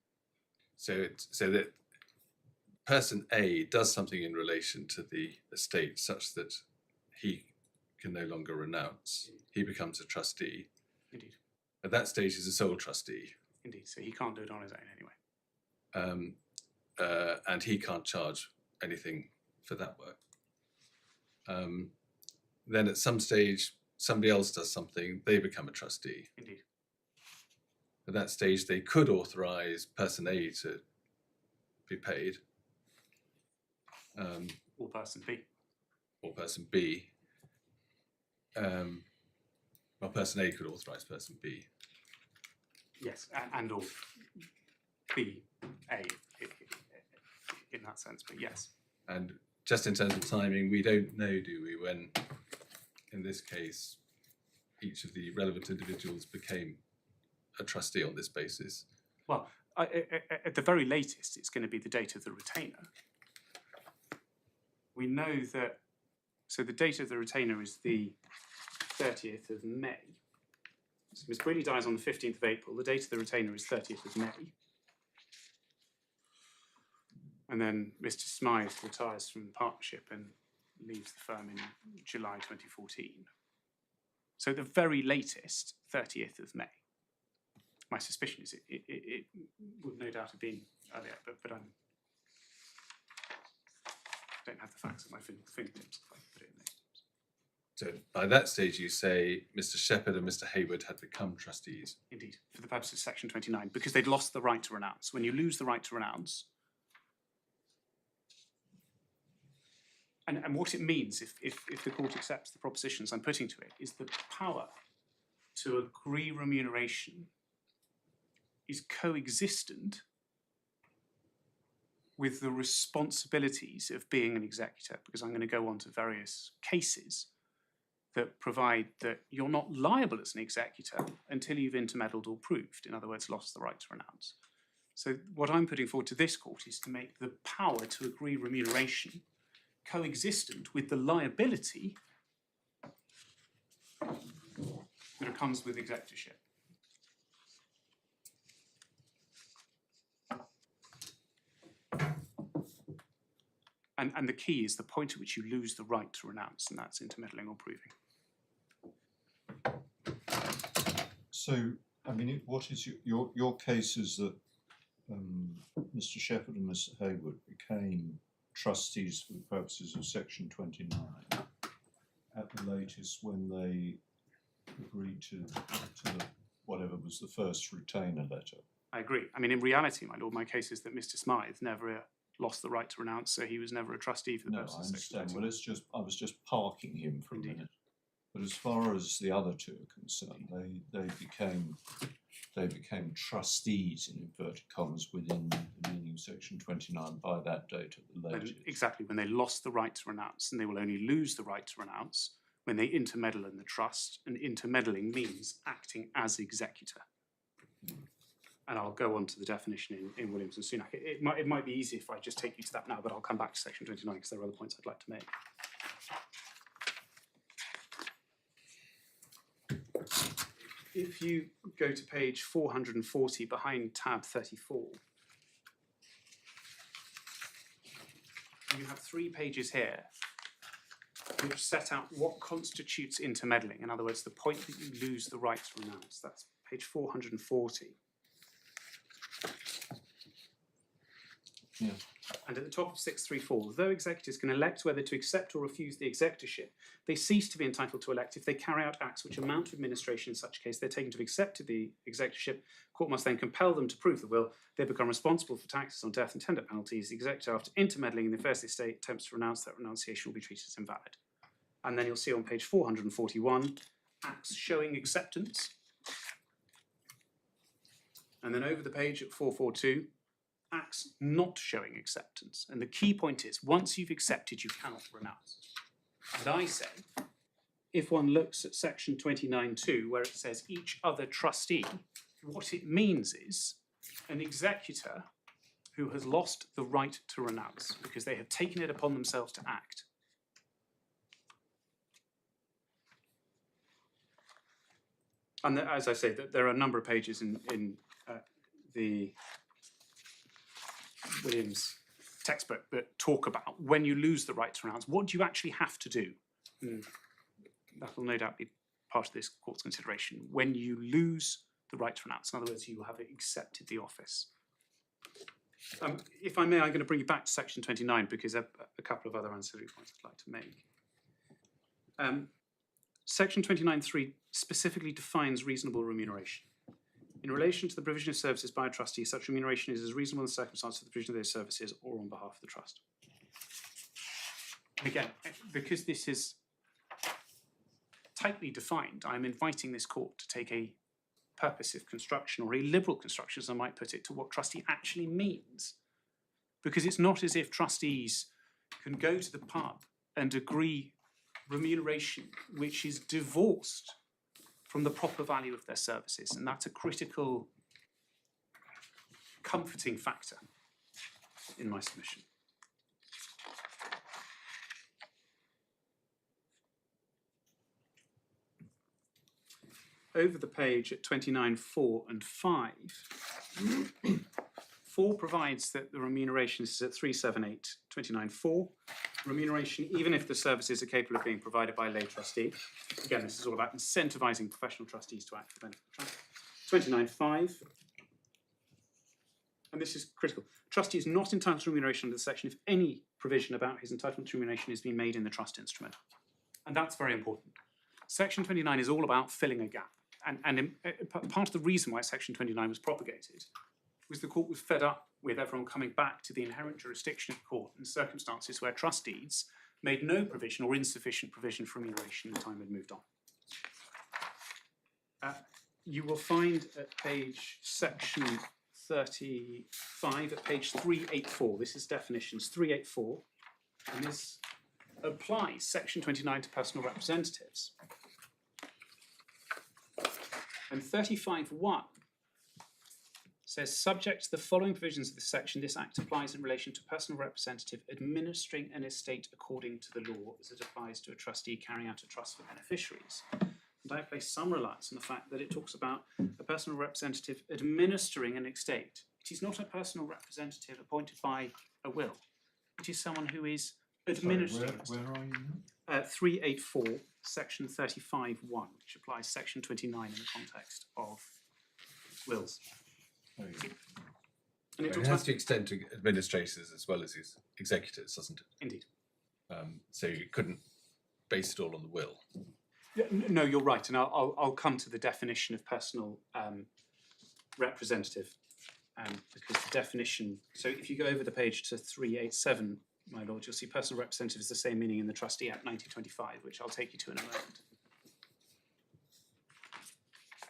So that person A does something in relation to the estate such that he can no longer renounce. He becomes a trustee. Indeed. At that stage, he's a sole trustee. Indeed. So he can't do it on his own anyway. And he can't charge anything for that work. Then at some stage, somebody else does something, they become a trustee. Indeed. At that stage, they could authorise person A to be paid. Or person B. Or person B. Well, person A could authorise person B. Yes, and or B, A, in that sense, but yes. And just in terms of timing, we don't know, do we, when, in this case, each of the relevant individuals became a trustee on this basis? Well, at the very latest, it's going to be the date of the retainer. We know that, so the date of the retainer is the 30th of May. So Ms. Brealey dies on the 15th of April. The date of the retainer is 30th of May. And then Mr. Smythe retires from the partnership and leaves the firm in July 2014. So the very latest, 30th of May. My suspicion is it would no doubt have been earlier, but I don't have the facts at my fingertips if I can put it in there. So by that stage, you say Mr. Shepherd and Mr. Hayward had become trustees. Indeed, for the purpose of Section 29, because they'd lost the right to renounce. When you lose the right to renounce, and what it means, if the court accepts the propositions I'm putting to it, is the power to agree remuneration is coexistent with the responsibilities of being an executor, because I'm going to go on to various cases that provide that you're not liable as an executor until you've intermeddled or proved, in other words, lost the right to renounce. So what I'm putting forward to this court is to make the power to agree remuneration coexistent with the liability that comes with executorship. And the key is the point at which you lose the right to renounce, and that's intermeddling or proving. So, I mean, what is your case is that Mr. Shepherd and Mr. Hayward became trustees for the purposes of Section 29 at the latest when they agreed to whatever was the first retainer letter. I agree. I mean, in reality, my lord, my case is that Mr. Smythe never lost the right to renounce, so he was never a trustee for the No, I purposes of Section understand. 29. Well, I was just parking him for Indeed. a minute. But as far as the other two are concerned, they became trustees in inverted commas within the meaning of Section 29 by that date at the latest. Exactly, when they lost the right to renounce, and they will only lose the right to renounce when they intermeddle in the trust, and intermeddling means acting as executor. And I'll go on to the definition in Williams and Sunak. It might be easy if I just take you to that now, but I'll come back to Section 29 because there are other points I'd like to make. If you go to page 440 behind tab 34, you have 3 pages here which set out what constitutes intermeddling. In other words, the point that you lose the right to renounce. That's page 440. Yeah. And at the top of 634, though executors can elect whether to accept or refuse the executorship, they cease to be entitled to elect if they carry out acts which amount to administration. In such case, they're taken to have accepted the executorship. Court must then compel them to prove the will. They become responsible for taxes on death and tender penalties. The executor, after intermeddling in the affairs of the estate, attempts to renounce. That renunciation will be treated as invalid. And then you'll see on page 441, acts showing acceptance. And then over the page at 442, acts not showing acceptance. And the key point is, once you've accepted, you cannot renounce. And I say, if one looks at section 29.2, where it says each other trustee, what it means is an executor who has lost the right to renounce because they have taken it upon themselves to act. And as I say, there are a number of pages in the Williams textbook that talk about when you lose the right to renounce, what do you actually have to do? And that will no doubt be part of this court's consideration. When you lose the right to renounce, in other words, you have accepted the office. If I may, I'm going to bring you back to section 29 because a couple of other ancillary points I'd like to make. Section 29.3 specifically defines reasonable remuneration. In relation to the provision of services by a trustee, such remuneration is as reasonable in the circumstances of the provision of those services or on behalf of the trust. And again, because this is tightly defined, I'm inviting this court to take a purposive construction, or a liberal construction, as I might put it, to what trustee actually means. Because it's not as if trustees can go to the pub and agree remuneration which is divorced from the proper value of their services, and that's a critical comforting factor in my submission. Over the page at 29.4 and 5, 4 provides that the remuneration is at 378, 29.4. Remuneration, even if the services are capable of being provided by a lay trustee. Again, this is all about incentivising professional trustees to act for the benefit of the trust. 29.5, and this is critical. Trustee is not entitled to remuneration under the section if any provision about his entitlement to remuneration is being made in the trust instrument. And that's very important. Section 29 is all about filling a gap. And part of the reason why Section 29 was propagated was the court was fed up with everyone coming back to the inherent jurisdiction of the court in circumstances where trustees made no provision or insufficient provision for remuneration and time had moved on. You will find at page section 35, at page 384, this is definitions 384, and this applies Section 29 to personal representatives. And 35.1 says, subject to the following provisions of this section, this Act applies in relation to a personal representative administering an estate according to the law as it applies to a trustee carrying out a trust for beneficiaries. And I place some reliance on the fact that it talks about a personal representative administering an estate. It is not a personal representative appointed by a will. It is someone who is administering. Sorry, where are you now? 384, section 35.1, which applies section 29 in the context of wills. There you go. And It has to extend to administrators as well as his executors, doesn't it? Indeed. So you couldn't base it all on the will. Yeah, no, you're right, and I'll come to the definition of personal representative, because the definition. So if you go over the page to 387, my lord, you'll see personal representative is the same meaning in the Trustee Act 1925, which I'll take you to in a moment.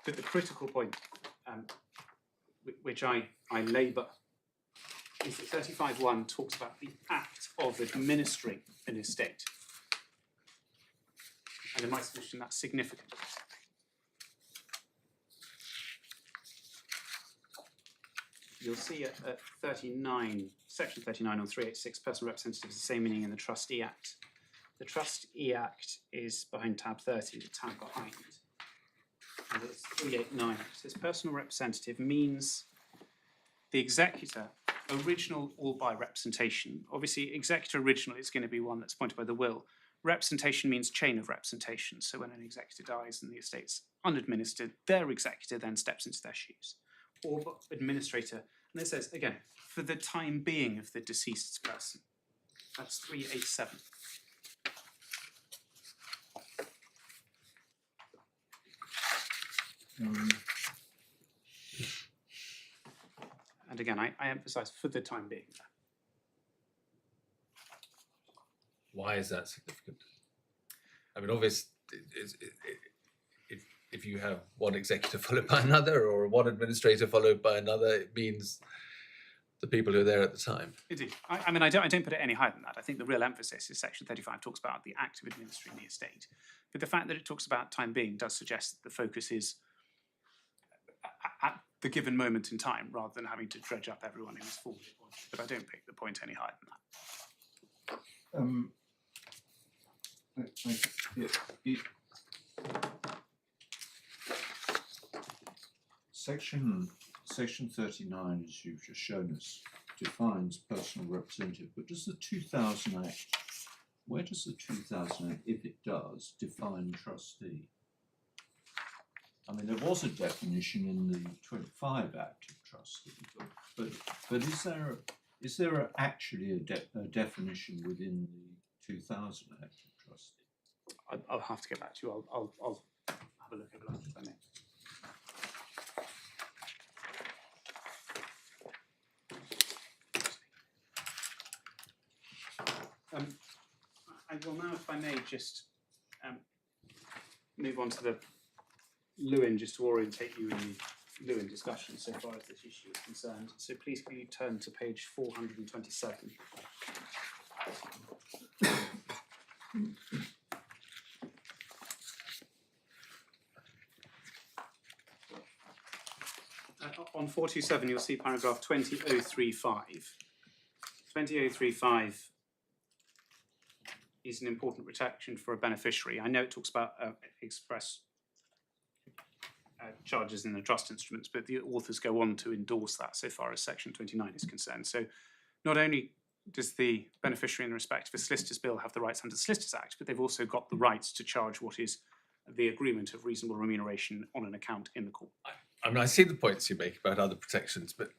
But the critical point, which I labour, is that 35.1 talks about the act of administering an estate. And in my submission, that's significant. You'll see at 39, section 39 on 386, personal representative is the same meaning in the Trustee Act. The Trustee Act is behind tab 30, the tab behind. And it's 389. It says personal representative means the executor, original all by representation. Obviously, executor original is going to be one that's appointed by the will. Representation means chain of representation. So when an executor dies and the estate's unadministered, their executor then steps into their shoes. Or administrator, and it says, again, for the time being of the deceased's person. That's 387. And again, I emphasise for the time being. Why is that significant? I mean, obviously, if you have one executor followed by another or one administrator followed by another, it means the people who are there at the time. Indeed. I mean, I don't put it any higher than that. I think the real emphasis is section 35 talks about the act of administering the estate. But the fact that it talks about time being does suggest that the focus is the given moment in time, rather than having to dredge up everyone who was formally appointed. But I don't pick the point any higher than that. Section 39, as you've just shown us, defines personal representative, but does the 2000 Act, where does the 2000 Act, if it does, define trustee? I mean, there was a definition in the 25 Act of trustee, but is there actually a definition within the 2000 Act of trustee? I'll have to get back to you. I'll have a look at that if I may. I will now, if I may, just move on to the Lewin, just to orientate you in the Lewin discussion so far as this issue is concerned. So please can you turn to page 427. On 427, you'll see paragraph 20035. 20035 is an important protection for a beneficiary. I know it talks about express charges in the trust instruments, but the authors go on to endorse that so far as section 29 is concerned. So not only does the beneficiary in respect of a solicitor's bill have the rights under the Solicitors Act, but they've also got the rights to charge what is the agreement of reasonable remuneration on an account in the court. I mean, I see the points you make about other protections, but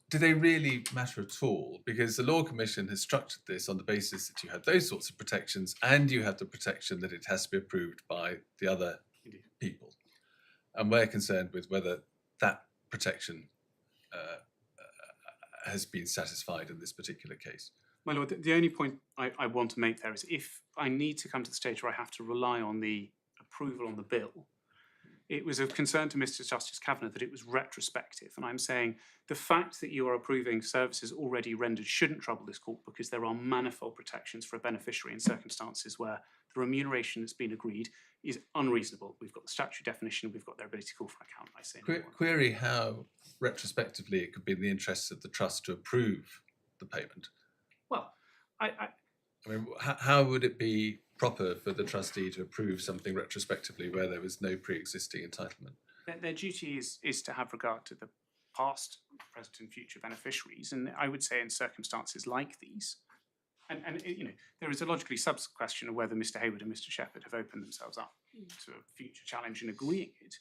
do they really matter at all? Because the Law Commission has structured this on the basis that you have those sorts of protections and you have the protection that it has to be approved by the other people. And we're concerned with whether that protection has been satisfied in this particular case. My Lord, the only point I want to make there is if I need to come to the stage where I have to rely on the approval on the bill, it was of concern to Mr. Justice Cavanagh that it was retrospective. And I'm saying the fact that you are approving services already rendered shouldn't trouble this court, because there are manifold protections for a beneficiary in circumstances where the remuneration that's been agreed is unreasonable. We've got the statutory definition, we've got their ability to call for an account, I say. Query how retrospectively it could be in the interests of the trust to approve the payment. Well, I mean, how would it be proper for the trustee to approve something retrospectively where there was no pre-existing entitlement? Their duty is to have regard to the past, present and future beneficiaries. And I would say in circumstances like these, and you know, there is a logically sub-question of whether Mr. Hayward and Mr. Shepherd have opened themselves up to a future challenge in agreeing it.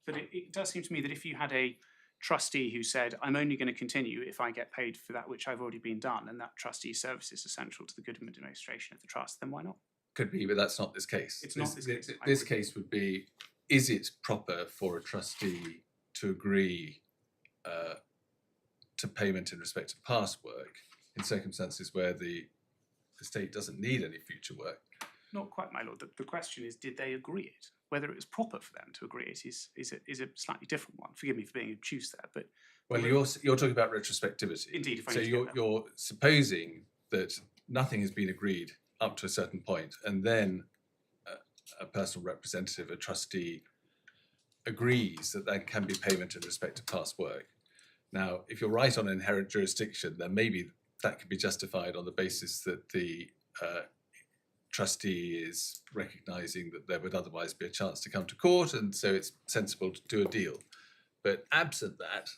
But it does seem to me that if you had a trustee who said, I'm only going to continue if I get paid for that which I've already been done, and that trustee's service is essential to the good administration of the trust, then why not? Could be, but that's not this case. It's not this case. This case would be, is it proper for a trustee to agree to payment in respect of past work in circumstances where the estate doesn't need any future work? Not quite, my lord. The question is, did they agree it? Whether it was proper for them to agree it is a slightly different one. Forgive me for being obtuse there, but well, you're talking about retrospectivity. Indeed, if I so need to get you're supposing that nothing has been agreed up to a certain point, and then a personal representative, a trustee, agrees that there can be payment in respect of past work. Now, if you're right on inherent jurisdiction, then maybe that could be justified on the basis that the trustee is recognising that there would otherwise be a chance to come to court, and so it's sensible to do a deal. But absent that,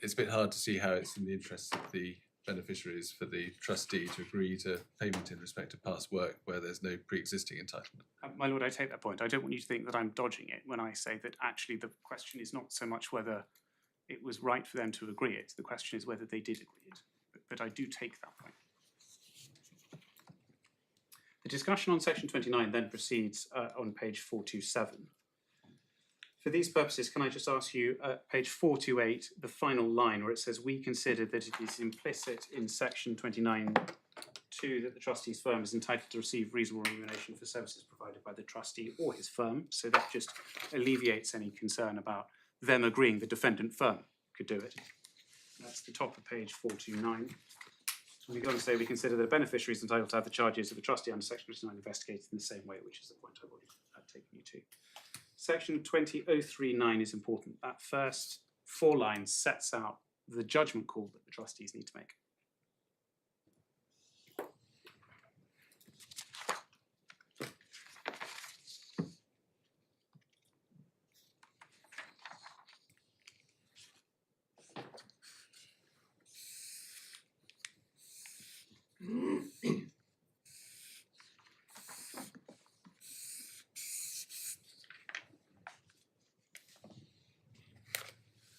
it's a bit hard to see how it's in the interests of the beneficiaries for the trustee to agree to payment in respect of past work where there's no pre-existing entitlement. My lord, I take that point. I don't want you to think that I'm dodging it when I say that actually the question is not so much whether it was right for them to agree it. The question is whether they did agree it. But I do take that point. The discussion on section 29 then proceeds on page 427. For these purposes, can I just ask you, page 428, the final line where it says, we consider that it is implicit in section 29.2 that the trustee's firm is entitled to receive reasonable remuneration for services provided by the trustee or his firm. So that just alleviates any concern about them agreeing the defendant firm could do it. That's the top of page 429. So we go on to say we consider that a beneficiary is entitled to have the charges of the trustee under section 29 investigated in the same way, which is the point I've already taken you to. Section 20039 is important. That first 4 lines sets out the judgment call that the trustees need to make.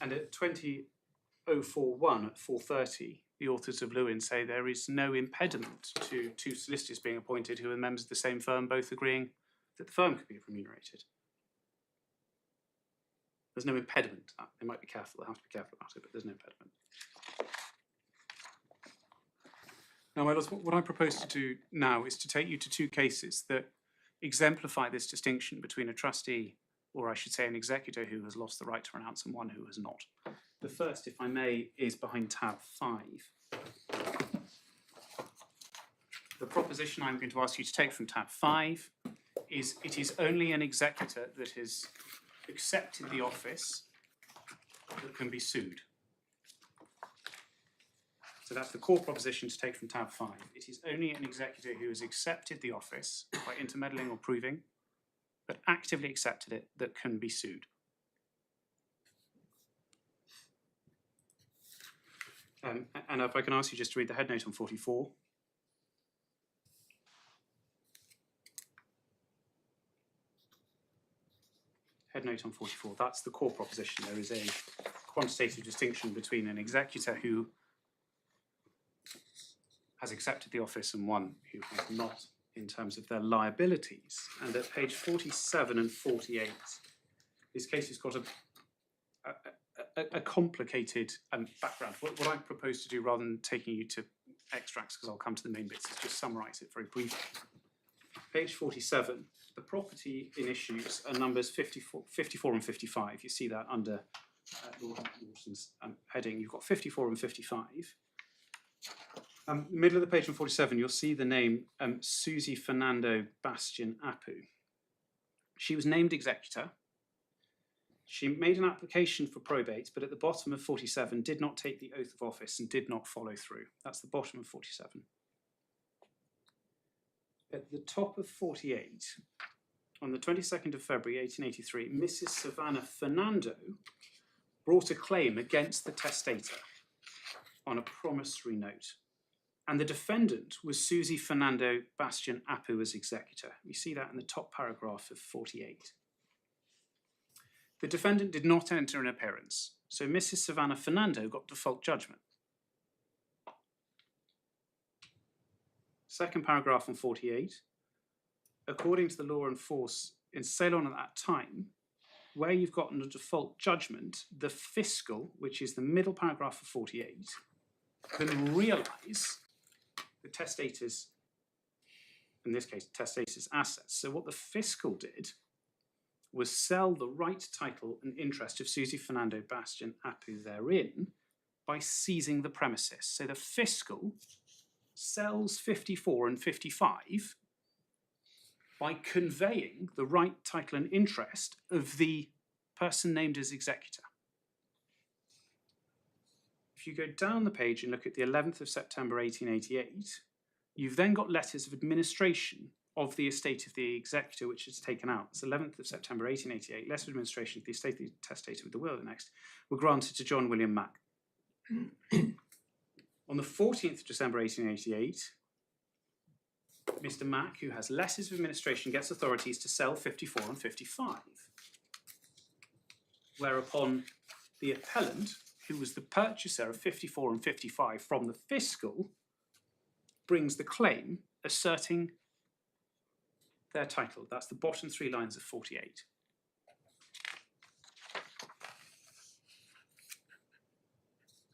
And at 20.041 at 4:30, the authors of Lewin say there is no impediment to 2 solicitors being appointed who are members of the same firm, both agreeing that the firm could be remunerated. There's no impediment to that. They might be careful, they have to be careful about it, but there's no impediment. Now, my lords, what I propose to do now is to take you to 2 cases that exemplify this distinction between a trustee, or I should say an executor who has lost the right to renounce and one who has not. The first, if I may, is behind tab 5. The proposition I'm going to ask you to take from tab 5 is it is only an executor that has accepted the office that can be sued. So that's the core proposition to take from tab 5. It is only an executor who has accepted the office by intermeddling or proving, but actively accepted it, that can be sued. And if I can ask you just to read the headnote on 44. Headnote on 44, that's the core proposition. There is a quantitative distinction between an executor who has accepted the office and one who has not, in terms of their liabilities. And at page 47 and 48, this case has got a complicated background. What I propose to do, rather than taking you to extracts, because I'll come to the main bits, is just summarise it very briefly. Page 47, the property in issues are numbers 54 and 55. You see that under Lawson's heading. You've got 54 and 55. Middle of the page on 47, you'll see the name Susie Fernando Bastian Apu. She was named executor. She made an application for probate, but at the bottom of 47 did not take the oath of office and did not follow through. That's the bottom of 47. At the top of 48, on the 22nd of February 1883, Mrs. Savannah Fernando brought a claim against the testator on a promissory note. And the defendant was Susie Fernando Bastian Apu as executor. You see that in the top paragraph of 48. The defendant did not enter an appearance, so Mrs. Savannah Fernando got default judgment. Second paragraph on 48. According to the law in force in Ceylon at that time, where you've gotten a default judgment, the fiscal, which is the middle paragraph of 48, can realise the testator's, in this case, testator's assets. So what the fiscal did was sell the right, title and interest of Susie Fernando Bastian Apu therein by seizing the premises. So the fiscal sells 54 and 55 by conveying the right, title and interest of the person named as executor. If you go down the page and look at the 11th of September 1888, you've then got letters of administration of the estate of the executor, which is taken out. It's 11th of September 1888, letters of administration of the estate of the testator with the will annexed were granted to John William Mack. On the 14th of December 1888, Mr. Mack, who has letters of administration, gets authorities to sell 54 and 55. Whereupon the appellant, who was the purchaser of 54 and 55 from the fiscal, brings the claim asserting their title. That's the bottom 3 lines of 48.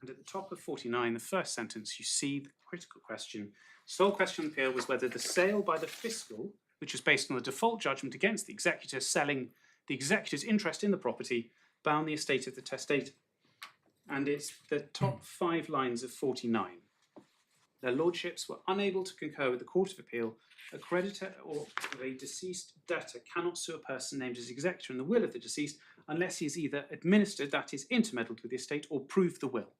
And at the top of 49, the first sentence, you see the critical question. Sole question of appeal was whether the sale by the fiscal, which was based on the default judgment against the executor selling the executor's interest in the property, bound the estate of the testator. And it's the top 5 lines of 49. their lordships were unable to concur with the Court of Appeal, a creditor or a deceased debtor cannot sue a person named as executor in the will of the deceased unless he is either administered, that is, intermeddled with the estate, or proved the will.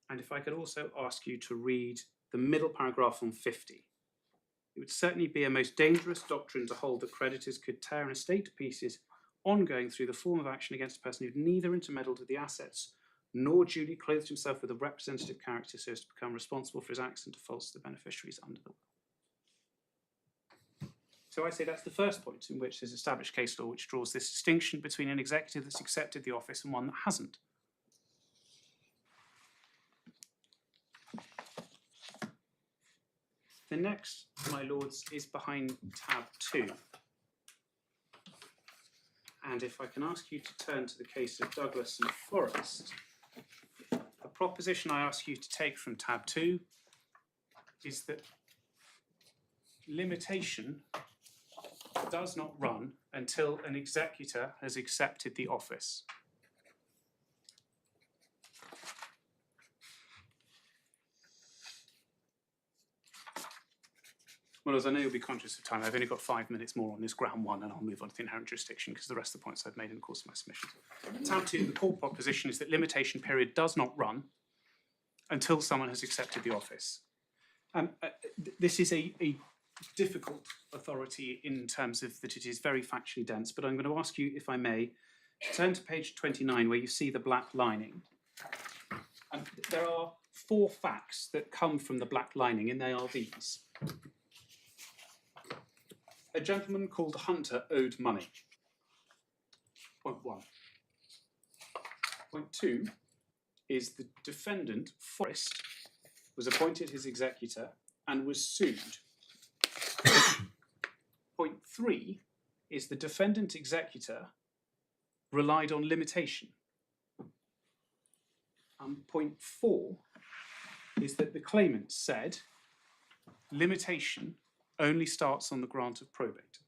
And if I could also ask you to read the middle paragraph on 50. It would certainly be a most dangerous doctrine to hold that creditors could tear an estate to pieces ongoing through the form of action against a person who neither intermeddled with the assets nor duly clothed himself with a representative character so as to become responsible for his acts and defaults to the beneficiaries under the will. So I say that's the first point in which there's established case law which draws this distinction between an executive that's accepted the office and one that hasn't. The next, my lords, is behind tab 2. And if I can ask you to turn to the case of Douglas and Forrest, a proposition I ask you to take from tab 2 is that limitation does not run until an executor has accepted the office. Well, as I know you'll be conscious of time, I've only got 5 minutes more on this ground one, and I'll move on to the inherent jurisdiction because the rest of the points I've made in the course of my submission. Tab 2, the core proposition is that limitation period does not run until someone has accepted the office. This is a difficult authority in terms of that it is very factually dense, but I'm going to ask you, if I may, turn to page 29 where you see the black lining. And there are 4 facts that come from the black lining, and they are these. A gentleman called Hunter owed money. Point 1. Point 2 is the defendant, Forrest, was appointed his executor and was sued. Point 3 is the defendant executor relied on limitation. Point 4 is that the claimant said limitation only starts on the grant of probate.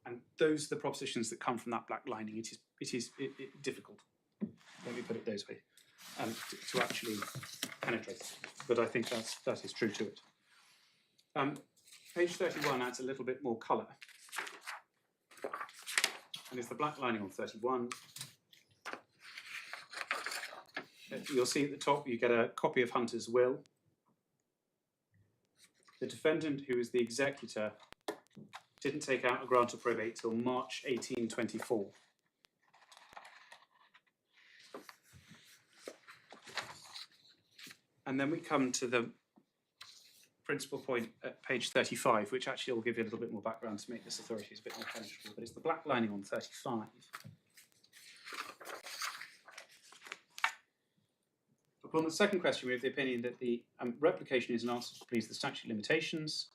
And those are the propositions that come from that black lining. It is difficult, let me put it those way, to actually penetrate. But I think that is true to it. Page 31 adds a little bit more colour. And it's the black lining on 31. You'll see at the top you get a copy of Hunter's will. The defendant, who is the executor, didn't take out a grant of probate till March 1824. And then we come to the principal point at page 35, which actually will give you a little bit more background to make this authority a bit more penetrable, but it's the black lining on 35. Upon the second question, we have the opinion that the replication is an answer to please the statute of limitations.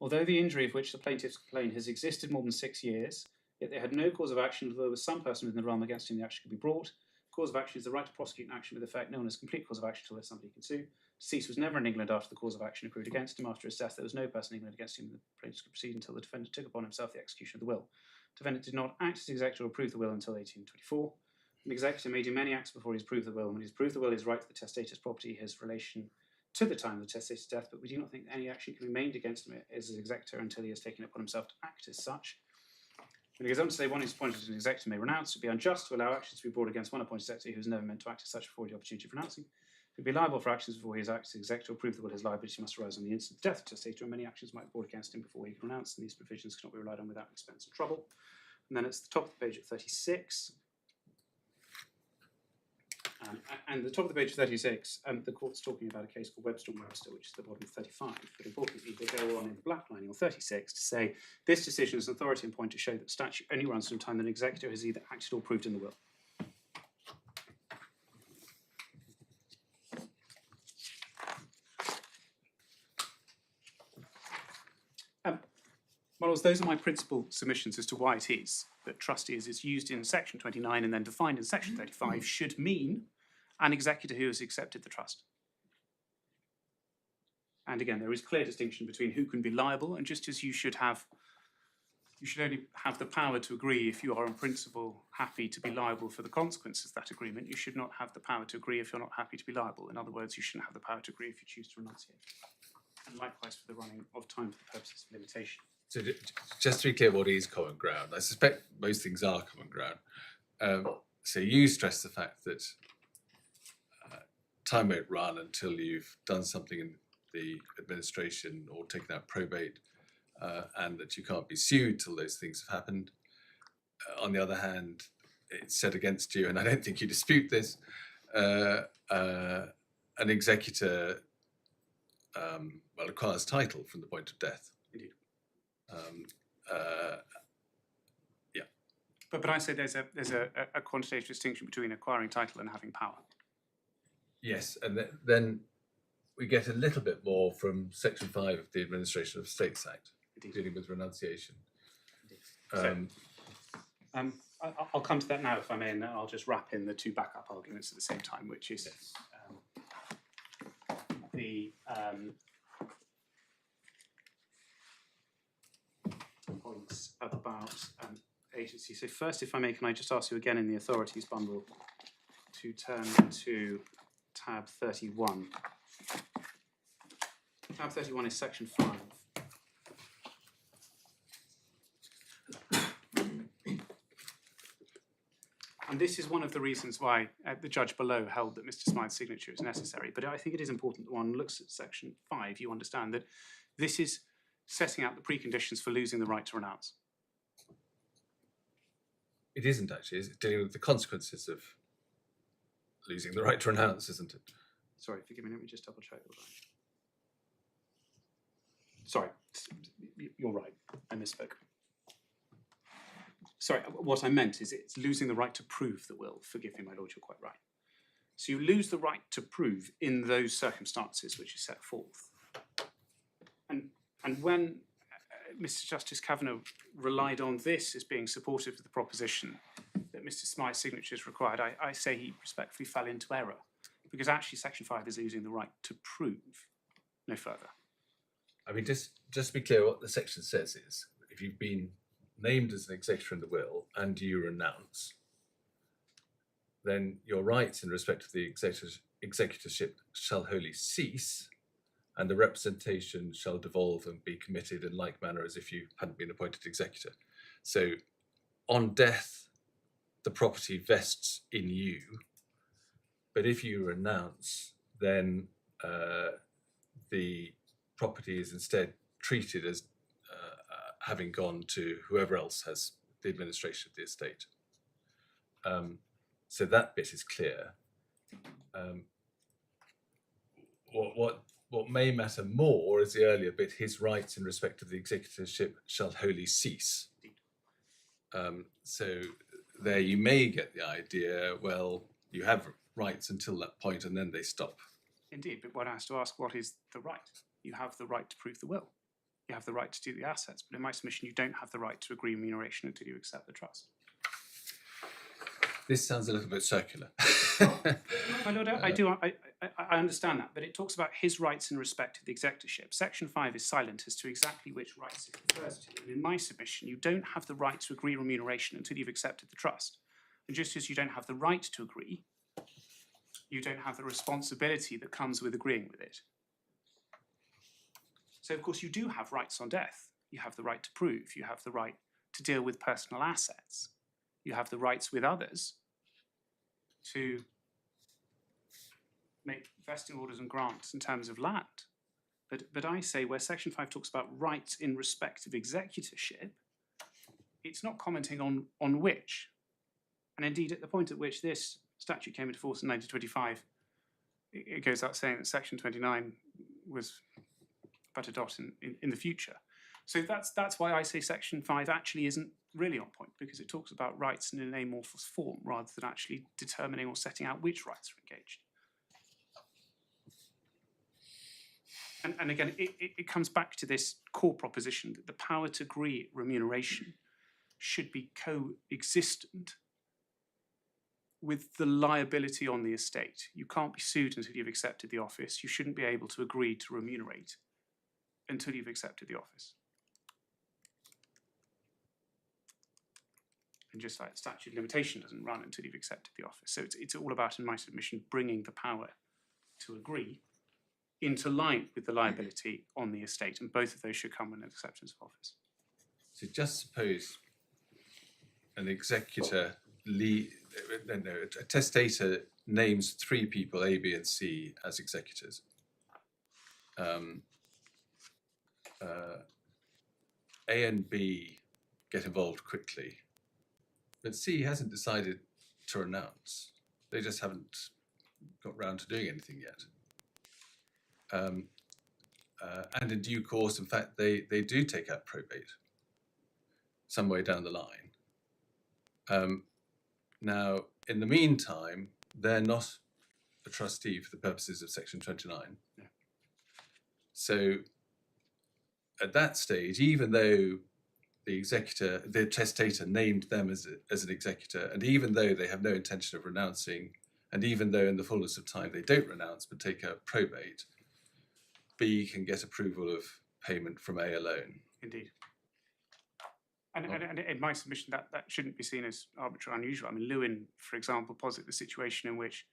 Although the injury of which the plaintiffs complain has existed more than 6 years, yet they had no cause of action, although there was some person within the realm against whom the action could be brought. Cause of action is the right to prosecute an action with effect known as complete cause of action until somebody can sue. Deceased was never in England after the cause of action accrued against him. After his death, there was no person in England against whom the plaintiffs could proceed until the defendant took upon himself the execution of the will. The defendant did not act as executor or approve the will until 1824. An executor may do many acts before he has proved the will, and when he has proved the will, his right to the testator's property has relation to the time of the testator's death, but we do not think that any action can be made against him as an executor until he has taken upon himself to act as such. When he goes on to say one who is appointed as an executor may renounce, it would be unjust to allow actions to be brought against one appointed executor who has never meant to act as such before the opportunity of renouncing. He would be liable for actions before he has acted as executor or prove the will his liability must arise on the instant death of the testator, and many actions might be brought against him before he can renounce, and these provisions cannot be relied on without expense and trouble. And then it's the top of the page at 36. And the top of the page 36, the court's talking about a case called Webster and Webster, which is the bottom of 35. But importantly, they go on in the black lining on 36 to say this decision is an authority and point to show that the statute only runs from the time that an executor has either acted or proved in the will. Well, those are my principal submissions as to why it is that trustees is used in section 29 and then defined in section 35 should mean an executor who has accepted the trust. And again, there is clear distinction between who can be liable, and just as you should have You should only have the power to agree if you are in principle happy to be liable for the consequences of that agreement. You should not have the power to agree if you're not happy to be liable. In other words, you shouldn't have the power to agree if you choose to renunciate. And likewise for the running of time for the purposes of limitation. So just to be clear, what is common ground? I suspect most things are common ground. So you stress the fact that time won't run until you've done something in the administration or taken out probate, and that you can't be sued till those things have happened. On the other hand, it's set against you, and I don't think you dispute this, an executor acquires title from the point of death. Indeed. Yeah. But I say there's a quantitative distinction between acquiring title and having power. Yes, and then we get a little bit more from Section 5 of the Administration of Estates Act, Indeed. dealing with renunciation. I'll come to that now, if I may, and I'll just wrap in the two backup arguments at the same time, which is the points about agency. So first, if I may, can I just ask you again in the authorities bundle to turn to tab 31. Tab 31 is section 5. And this is one of the reasons why the judge below held that Mr. Smythe's signature is necessary. But I think it is important that one looks at section 5, you understand that this is setting out the preconditions for losing the right to renounce. It isn't actually, it's dealing with the consequences of losing the right to renounce, isn't it? Sorry, forgive me, let me just double check. Sorry, you're right, I misspoke. Sorry, what I meant is it's losing the right to prove the will. Forgive me, my lord, you're quite right. So you lose the right to prove in those circumstances which are set forth. And when Mr. Justice Cavanagh relied on this as being supportive of the proposition that Mr. Smythe's signature is required, I say he respectfully fell into error, because actually Section 5 is losing the right to prove no further. I mean, just to be clear, what the section says is, if you've been named as an executor in the will and you renounce, then your rights in respect of the executorship shall wholly cease, and the representation shall devolve and be committed in like manner as if you hadn't been appointed executor. So on death, the property vests in you, but if you renounce, then the property is instead treated as having gone to whoever else has the administration of the estate. So that bit is clear. What may matter more is the earlier bit, his rights in respect of the executorship shall wholly cease. So there you may get the idea, well, you have rights until that point and then they stop. Indeed, but one has to ask, what is the right? You have the right to prove the will. You have the right to do the assets, but in my submission, you don't have the right to agree remuneration until you accept the trust. This sounds a little bit circular. My lord, I understand that, but it talks about his rights in respect of the executorship. Section 5 is silent as to exactly which rights it refers to. And in my submission, you don't have the right to agree remuneration until you've accepted the trust. And just as you don't have the right to agree, you don't have the responsibility that comes with agreeing with it. So, of course, you do have rights on death. You have the right to prove. You have the right to deal with personal assets. You have the rights with others to make vesting orders and grants in terms of land. But I say where Section 5 talks about rights in respect of executorship, it's not commenting on which. And indeed, at the point at which this statute came into force in 1925, it goes out saying that Section 29 was but a dot in the future. So that's why I say Section 5 actually isn't really on point, because it talks about rights in an amorphous form rather than actually determining or setting out which rights are engaged. And again, it comes back to this core proposition that the power to agree remuneration should be coexistent with the liability on the estate. You can't be sued until you've accepted the office. You shouldn't be able to agree to remunerate until you've accepted the office. And just like the statute of limitation doesn't run until you've accepted the office. So it's all about, in my submission, bringing the power to agree into line with the liability on the estate. And both of those should come with an acceptance of office. So just suppose an executor, a testator names 3 people, A, B, and C, as executors. A and B get involved quickly, but C hasn't decided to renounce. They just haven't got round to doing anything yet. And in due course, in fact, they do take out probate some way down the line. Now, in the meantime, they're not a trustee for the purposes of Section 29. Yeah. So at that stage, even though the testator named them as an executor, and even though they have no intention of renouncing, and even though in the fullness of time they don't renounce but take out probate, B can get approval of payment from A alone. Indeed. And in my submission, that shouldn't be seen as arbitrary or unusual. I mean, Lewin, for example, posits the situation in which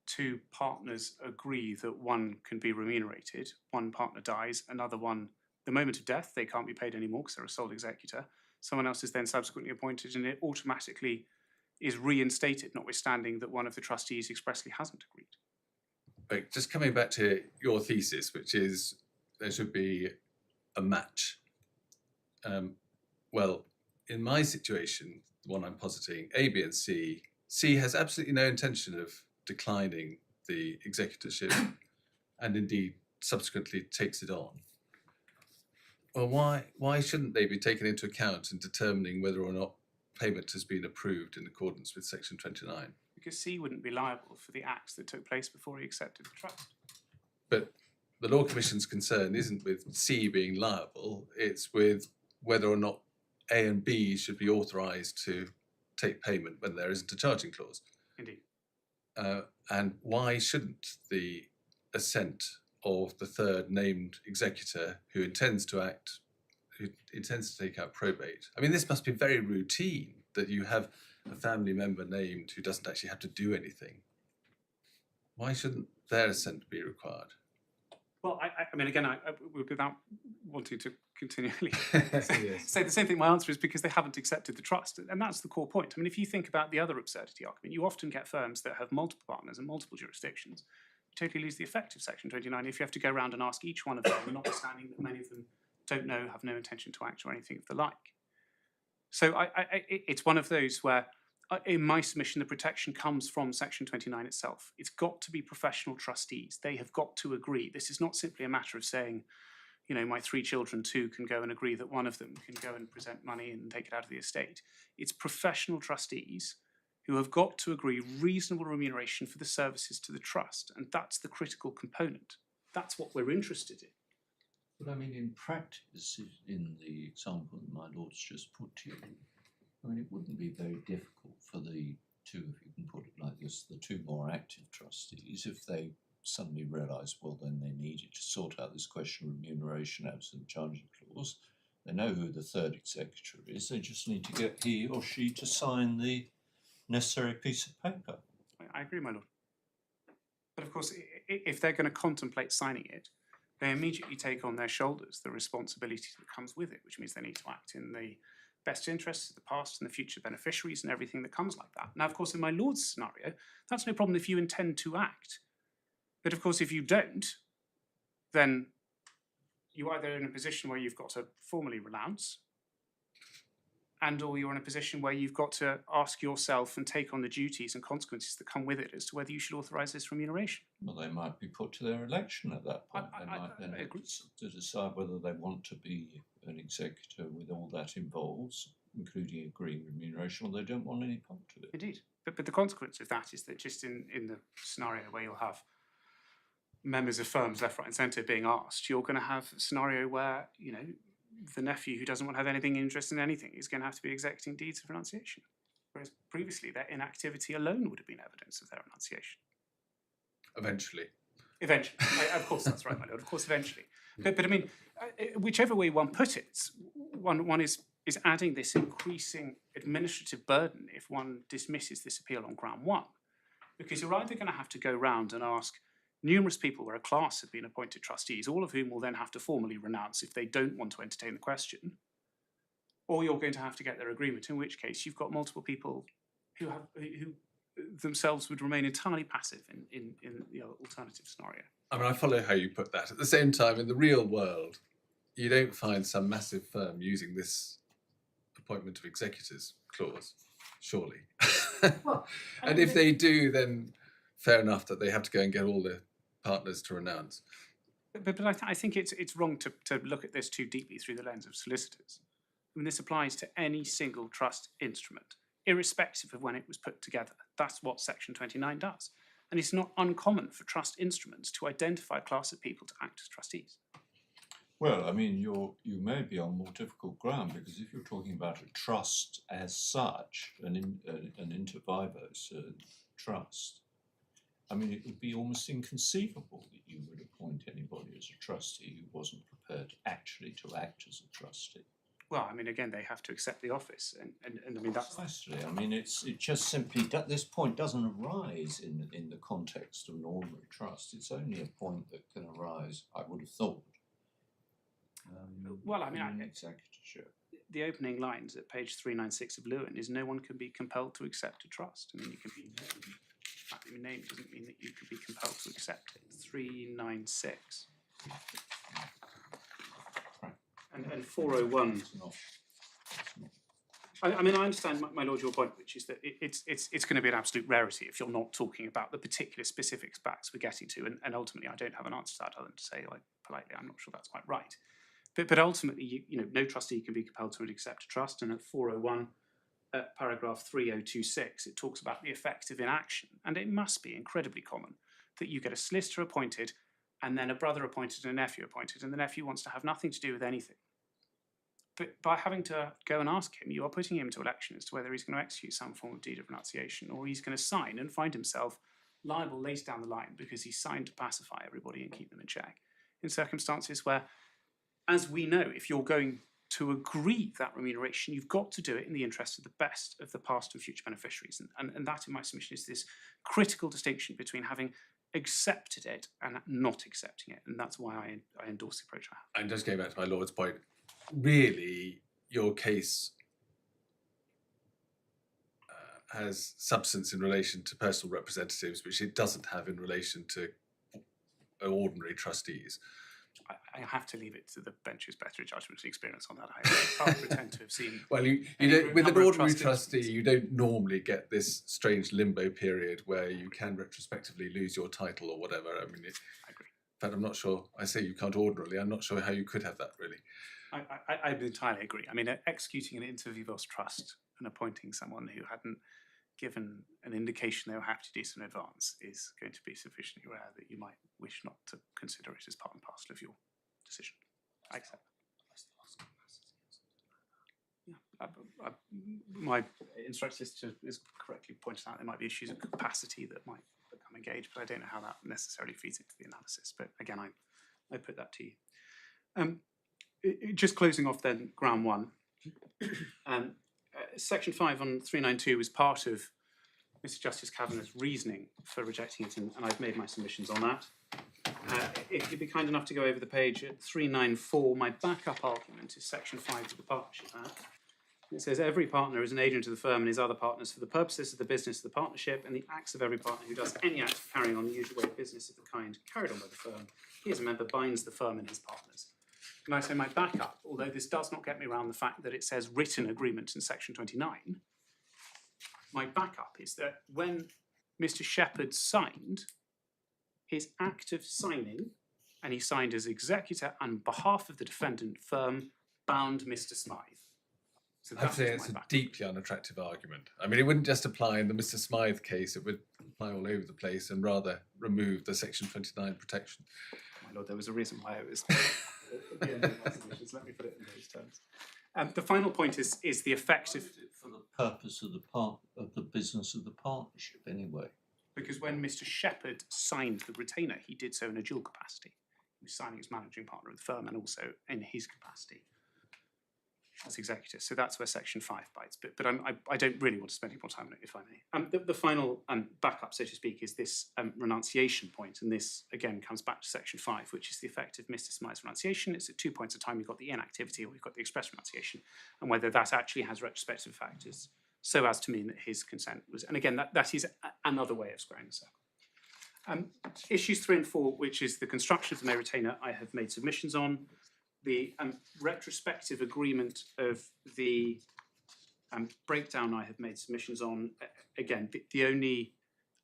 2 partners agree that one can be remunerated, one partner dies, another one, the moment of death, they can't be paid anymore because they're a sole executor. Someone else is then subsequently appointed, and it automatically is reinstated, notwithstanding that one of the trustees expressly hasn't agreed. But just coming back to your thesis, which is there should be a match. Well, in my situation, the one I'm positing, A, B, and C, C has absolutely no intention of declining the executorship, and indeed subsequently takes it on. Well, why shouldn't they be taken into account in determining whether or not payment has been approved in accordance with Section 29? Because C wouldn't be liable for the acts that took place before he accepted the trust. But the Law Commission's concern isn't with C being liable, it's with whether or not A and B should be authorised to take payment when there isn't a charging clause. Indeed. And why shouldn't the assent of the third named executor who intends to take out probate? I mean, this must be very routine that you have a family member named who doesn't actually have to do anything. Why shouldn't their assent be required? Well, I mean, again, without wanting to continually Yes. say the same thing, my answer is because they haven't accepted the trust. And that's the core point. I mean, if you think about the other absurdity argument, you often get firms that have multiple partners and multiple jurisdictions. You totally lose the effect of Section 29 if you have to go around and ask each one of them, notwithstanding that many of them don't know, have no intention to act or anything of the like. So it's one of those where, in my submission, the protection comes from Section 29 itself. It's got to be professional trustees. They have got to agree. This is not simply a matter of saying, you know, my 3 children, 2 can go and agree that one of them can go and present money and take it out of the estate. It's professional trustees who have got to agree reasonable remuneration for the services to the trust. And that's the critical component. That's what we're interested in. But I mean, in practice, in the example that my lord's just put to you, I mean, it wouldn't be very difficult for the 2, if you can put it like this, the 2 more active trustees, if they suddenly realise, well, then they needed to sort out this question of remuneration absent charging clause. They know who the third executor is. They just need to get he or she to sign the necessary piece of paper. I agree, my lord. But of course, if they're going to contemplate signing it, they immediately take on their shoulders the responsibility that comes with it, which means they need to act in the best interests of the past and the future beneficiaries and everything that comes like that. Now, of course, in my lord's scenario, that's no problem if you intend to act. But of course, if you don't, then you're either in a position where you've got to formally renounce, and or you're in a position where you've got to ask yourself and take on the duties and consequences that come with it as to whether you should authorise this remuneration. Well, they might be put to their election at that point. They might then agree. to decide whether they want to be an executor with all that involves, including agreeing remuneration, or they don't want any part of it. Indeed. But the consequence of that is that just in the scenario where you'll have members of firms left, right and centre being asked, you're going to have a scenario where, you know, the nephew who doesn't want to have anything interest in anything is going to have to be executing deeds of renunciation. Whereas previously their inactivity alone would have been evidence of their renunciation. Eventually. Eventually. Of course, that's right, my lord. Of course, eventually. But I mean, whichever way one put it, one is is adding this increasing administrative burden if one dismisses this appeal on ground one. Because you're either going to have to go round and ask numerous people where a class have been appointed trustees, all of whom will then have to formally renounce if they don't want to entertain the question, or you're going to have to get their agreement, in which case you've got multiple people who themselves would remain entirely passive in the alternative scenario. I mean, I follow how you put that. At the same time, in the real world, you don't find some massive firm using this appointment of executors clause, surely. Well, and if they do, then fair enough that they have to go and get all the partners to renounce. But I think it's wrong to look at this too deeply through the lens of solicitors. I mean, this applies to any single trust instrument, irrespective of when it was put together. That's what Section 29 does. And it's not uncommon for trust instruments to identify a class of people to act as trustees. Well, I mean, you may be on more difficult ground, because if you're talking about a trust as such, an inter vivos trust, I mean, it would be almost inconceivable that you would appoint anybody as a trustee who wasn't prepared actually to act as a trustee. Well, I mean, again, they have to accept the office, and I mean that's Precisely. I mean, it just simply this point doesn't arise in the context of an ordinary trust. It's only a point that can arise, I would have thought. Well, I mean, in executorship. the opening lines at page 396 of Lewin is no one can be compelled to accept a trust. I mean, you can be named. In fact, being named doesn't mean that you could be compelled to accept it. 396. And 401. It's not. I mean, I understand, my lord, your point, which is that it's going to be an absolute rarity if you're not talking about the particular specific facts we're getting to, and ultimately I don't have an answer to that other than to say, like, politely, I'm not sure that's quite right. But ultimately, you know, no trustee can be compelled to accept a trust, and at 401, paragraph 3026, it talks about the effect of inaction, and it must be incredibly common that you get a solicitor appointed, and then a brother appointed and a nephew appointed, and the nephew wants to have nothing to do with anything. But by having to go and ask him, you are putting him to election as to whether he's going to execute some form of deed of renunciation, or he's going to sign and find himself liable later down the line because he's signed to pacify everybody and keep them in check. In circumstances where, as we know, if you're going to agree that remuneration, you've got to do it in the interest of the best of the past and future beneficiaries. And that, in my submission, is this critical distinction between having accepted it and not accepting it. And that's why I endorse the approach I have. And just going back to my lord's point, really, your case has substance in relation to personal representatives, which it doesn't have in relation to ordinary trustees. I have to leave it to the bench's better judgment and experience on that. I can't pretend to have seen. Well, you don't, with an ordinary trustee, you don't normally get this strange limbo period where you can retrospectively lose your title or whatever. I mean, I agree. In fact, I'm not sure. I say you can't ordinarily. I'm not sure how you could have that, really. I entirely agree. I mean, executing an inter vivos trust and appointing someone who hadn't given an indication they were happy to do so in advance is going to be sufficiently rare that you might wish not to consider it as part and parcel of your decision. I accept that. Yeah, my instructor is correctly pointed out there might be issues of capacity that might become engaged, but I don't know how that necessarily feeds into the analysis. But again, I put that to you. Just closing off then, ground one. Section 5 on 392 is part of Mr. Justice Cavanagh's reasoning for rejecting it, and I've made my submissions on that. If you'd be kind enough to go over the page at 394, my backup argument is Section 5 of the Partnership Act. It says every partner is an agent of the firm and his other partners for the purposes of the business of the partnership and the acts of every partner who does any act of carrying on the usual way of business of the kind carried on by the firm. He as a member binds the firm and his partners. And I say my backup, although this does not get me around the fact that it says written agreement in Section 29, my backup is that when Mr. Shepherd signed, his act of signing, and he signed as executor on behalf of the defendant firm, bound Mr. Smythe. So I'd say it's a deeply unattractive argument. I mean, it wouldn't just apply in the Mr. Smythe case, it would apply all over the place and rather remove the Section 29 protection. My lord, there was a reason why it was at the end of my submissions. Let me put it in those terms. The final point is the effect of... For the purpose of the business of the partnership, anyway. Because when Mr. Shepherd signed the retainer, he did so in a dual capacity. He was signing as managing partner of the firm and also in his capacity as executor. So that's where section 5 bites. But I don't really want to spend any more time on it, if I may. The final backup, so to speak, is this renunciation point. And this, again, comes back to section 5, which is the effect of Mr. Smythe's renunciation. It's at 2 points of time. We've got the inactivity or we've got the express renunciation, and whether that actually has retrospective factors so as to mean that his consent was. And again, that is another way of squaring the circle. Issues 3 and 4, which is the construction of the May retainer, I have made submissions on. The retrospective agreement of the breakdown I have made submissions on. Again, the only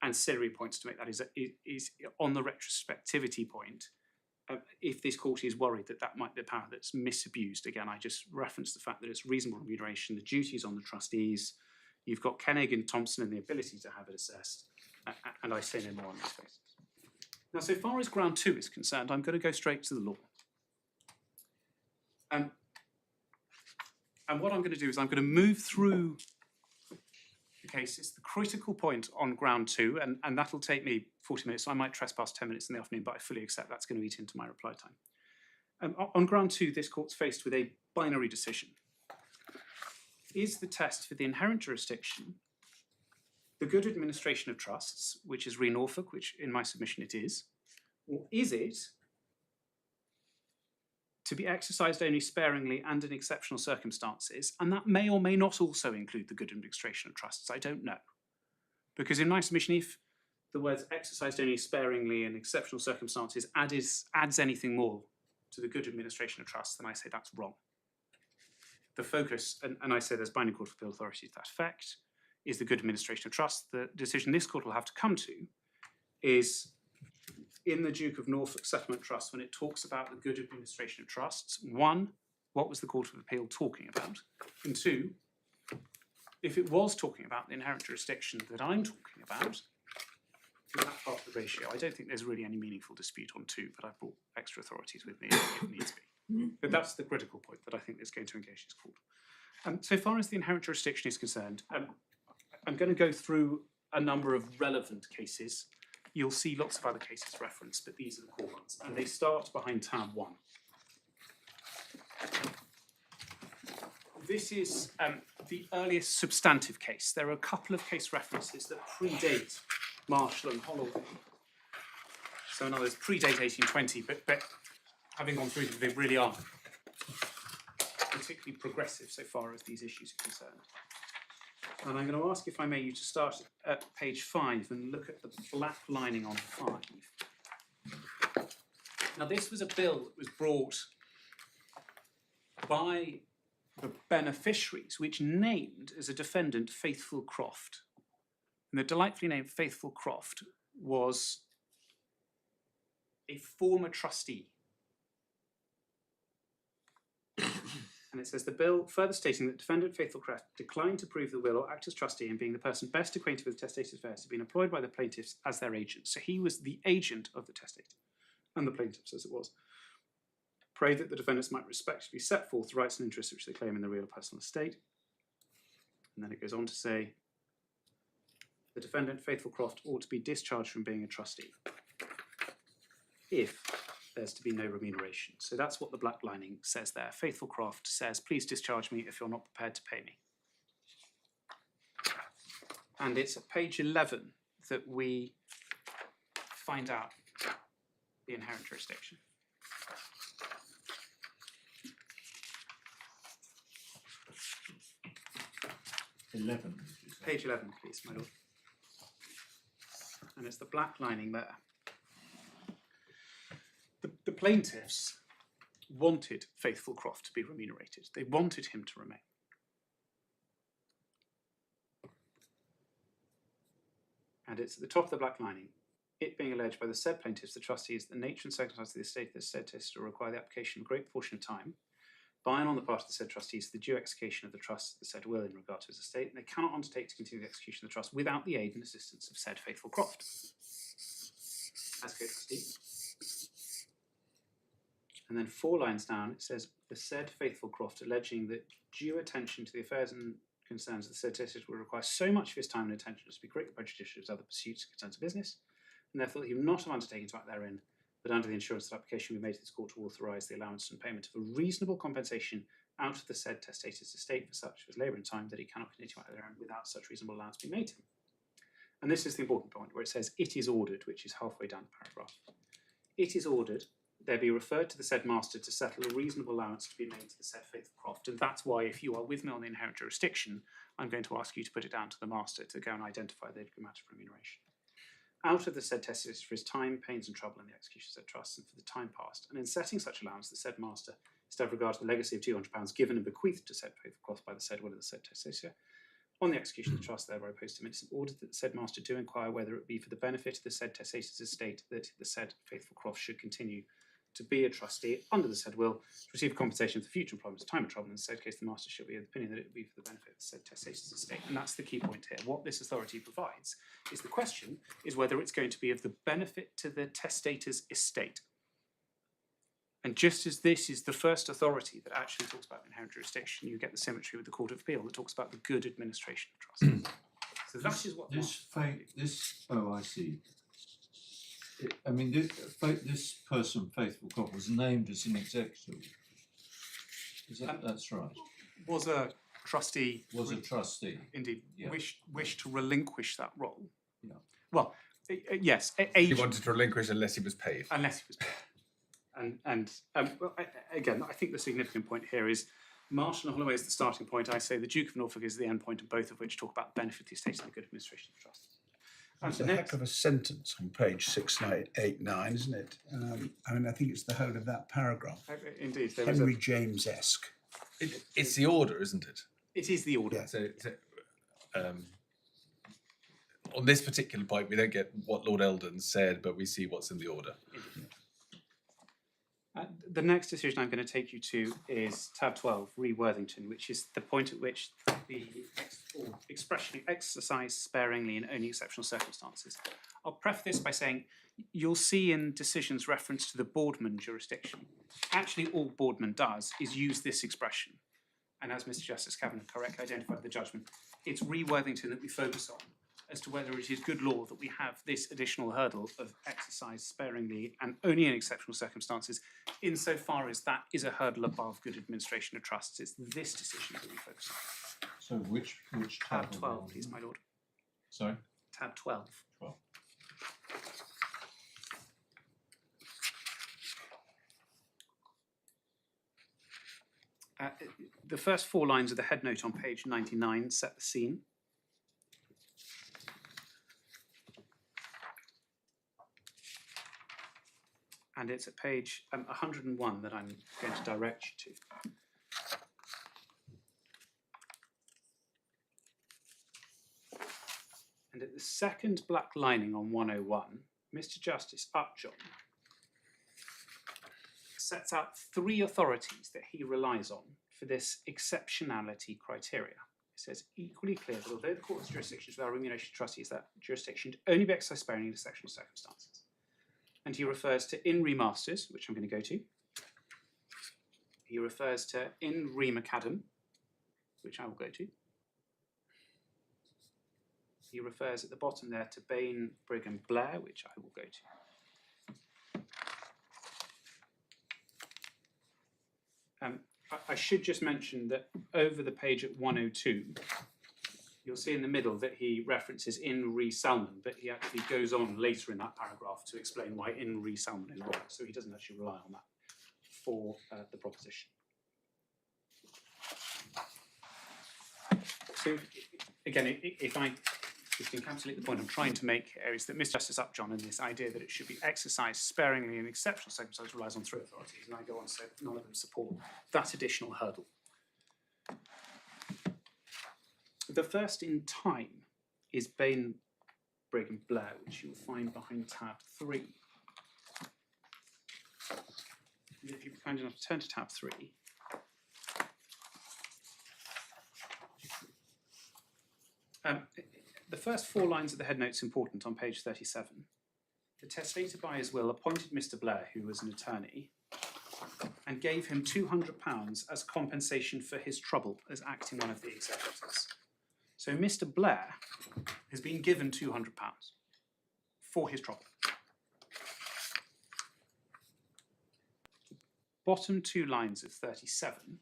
ancillary points to make that is on the retrospectivity point. If this court is worried that that might be a power that's misused, again, I just reference the fact that it's reasonable remuneration, the duties on the trustees. You've got Koenig and Thompson and the ability to have it assessed, and I say no more on this basis. Now, so far as ground 2 is concerned, I'm going to go straight to the law. And what I'm going to do is I'm going to move through the cases. The critical point on ground 2, and that'll take me 40 minutes, so I might trespass 10 minutes in the afternoon, but I fully accept that's going to eat into my reply time. On ground 2, this court's faced with a binary decision. Is the test for the inherent jurisdiction the good administration of trusts, which is re Norfolk, which in my submission it is, or is it to be exercised only sparingly and in exceptional circumstances, and that may or may not also include the good administration of trusts, I don't know. Because in my submission, if the words exercised only sparingly in exceptional circumstances adds anything more to the good administration of trusts, then I say that's wrong. The focus, and I say there's binding court of appeal authority to that effect, is the good administration of trusts. The decision this court will have to come to is in the Duke of Norfolk Settlement Trust, when it talks about the good administration of trusts, 1, what was the Court of Appeal talking about? And 2, if it was talking about the inherent jurisdiction that I'm talking about, that part of the ratio, I don't think there's really any meaningful dispute on 2, but I've brought extra authorities with me if needs be. But that's the critical point that I think is going to engage this court. So far as the inherent jurisdiction is concerned, I'm going to go through a number of relevant cases. You'll see lots of other cases referenced, but these are the core ones. And they start behind tab 1. This is the earliest substantive case. There are a couple of case references that predate Marshall and Holloway. So in other words, predate 1820, but having gone through them, they really are particularly progressive so far as these issues are concerned. And I'm going to ask, if I may, you to start at page 5 and look at the black lining on 5. Now, this was a bill that was brought by the beneficiaries, which named as a defendant Faithful Croft. And the delightfully named Faithful Croft was a former trustee. And it says the bill further stating that defendant Faithful Croft declined to prove the will or act as trustee, and being the person best acquainted with the testator's affairs, had been employed by the plaintiffs as their agent. So he was the agent of the testator and the plaintiffs, as it was. Pray that the defendants might respectively set forth the rights and interests which they claim in the real or personal estate. And then it goes on to say the defendant Faithful Croft ought to be discharged from being a trustee if there's to be no remuneration. So that's what the black lining says there. Faithful Croft says, please discharge me if you're not prepared to pay me. And it's at page 11 that we find out the inherent jurisdiction. Page 11, please, my lord. And it's the black lining there. The plaintiffs wanted Faithful Croft to be remunerated. They wanted him to remain. And it's at the top of the black lining. It being alleged by the said plaintiffs, the trustees, the nature and circumstances of the estate of the said testator require the application of a great portion of time by and on the part of the said trustees the due execution of the trust of the said will in regard to his estate, and they cannot undertake to continue the execution of the trust without the aid and assistance of said Faithful Croft as co-trustee. And then 4 lines down, it says, the said Faithful Croft, alleging that due attention to the affairs and concerns of the said testator will require so much of his time and attention as to be greatly prejudicial to his other pursuits and concerns of business, and therefore he will not have undertaken to act therein, but under the insurance that application we made to this court to authorise the allowance and payment of a reasonable compensation out of the said testator's estate for such as labour and time that he cannot continue to act therein without such reasonable allowance being made to him. And this is the important point where it says it is ordered, which is halfway down the paragraph. It is ordered there be referred to the said master to settle a reasonable allowance to be made to the said faithful croft. And that's why, if you are with me on the inherent jurisdiction, I'm going to ask you to put it down to the master to go and identify the matter of remuneration. Out of the said testator for his time, pains and trouble in the execution of said trusts and for the time past, and in setting such allowance, the said master is to have regard to the legacy of £200 given and bequeathed to said faithful croft by the said will of the said testator. On the execution of the trust, thereby opposed to him, it is ordered that the said master do inquire whether it be for the benefit of the said testator's estate that the said faithful croft should continue to be a trustee under the said will, to receive compensation for the future employment of time and trouble. In the said case, the master shall be of the opinion that it would be for the benefit of the said testator's estate. And that's the key point here. What this authority provides is the question is whether it's going to be of the benefit to the testator's estate. And just as this is the first authority that actually talks about inherent jurisdiction, you get the symmetry with the Court of Appeal that talks about the good administration of trusts. So that is what oh, I see. I mean, this person, Faithful Croft, was named as an executor. That's right? was a trustee. Was a trustee. Indeed, Yeah. wished to relinquish that role. Yeah. Well, yes, He wanted to relinquish unless he was paid. unless he was paid. Well, again, I think the significant point here is Marshall and Holloway is the starting point. I say the Duke of Norfolk is the end point, and both of which talk about the benefit of the estate and the good administration of the trust. And It's the a next, heck of a sentence on page 689, isn't it? I mean, I think it's the whole of that paragraph. indeed, there is Henry James-esque. It's the order, isn't it? it is the order. Yeah. So on this particular point, we don't get what Lord Eldon said, but we see what's in the order. The next decision I'm going to take you to is tab 12, re Worthington, which is the point at which the expression exercised sparingly in only exceptional circumstances. I'll preface this by saying you'll see in decisions reference to the Boardman jurisdiction. Actually, all Boardman does is use this expression. And as Mr. Justice Cavanagh correctly identified the judgment, it's re Worthington that we focus on as to whether it is good law that we have this additional hurdle of exercise sparingly and only in exceptional circumstances, insofar as that is a hurdle above good administration of trusts. It's this decision that we focus on. So which Tab 12, please, my lord. Sorry? Tab 12. 12. The first 4 lines of the head note on page 99 set the scene. And it's at page 101 that I'm going to direct you to. And at the second black lining on 101, Mr. Justice Upjohn sets out 3 authorities that he relies on for this exceptionality criteria. It says equally clear that although the court's jurisdiction is without remuneration of trustees, that jurisdiction should only be exercised sparingly in exceptional circumstances. And he refers to in re Masters, which I'm going to go to. He refers to in re McAdam, which I will go to. He refers at the bottom there to Bain, Brigg and Blair, which I will go to. I should just mention that over the page at 102, you'll see in the middle that he references in re Salmon, but he actually goes on later in that paragraph to explain why in re Salmon is wrong. So he doesn't actually rely on that for the proposition. So again, if I just encapsulate the point I'm trying to make here, is that Mr. Justice Upjohn and this idea that it should be exercised sparingly in exceptional circumstances relies on 3 authorities, and I go on to say none of them support that additional hurdle. The first in time is Bain, Brigg and Blair, which you'll find behind tab 3. If you'd be kind enough to turn to tab 3. The first 4 lines of the head note's important on page 37. The testator by his will appointed Mr. Blair, who was an attorney, and gave him £200 as compensation for his trouble as acting one of the executors. So Mr. Blair has been given £200 for his trouble. Bottom 2 lines of 37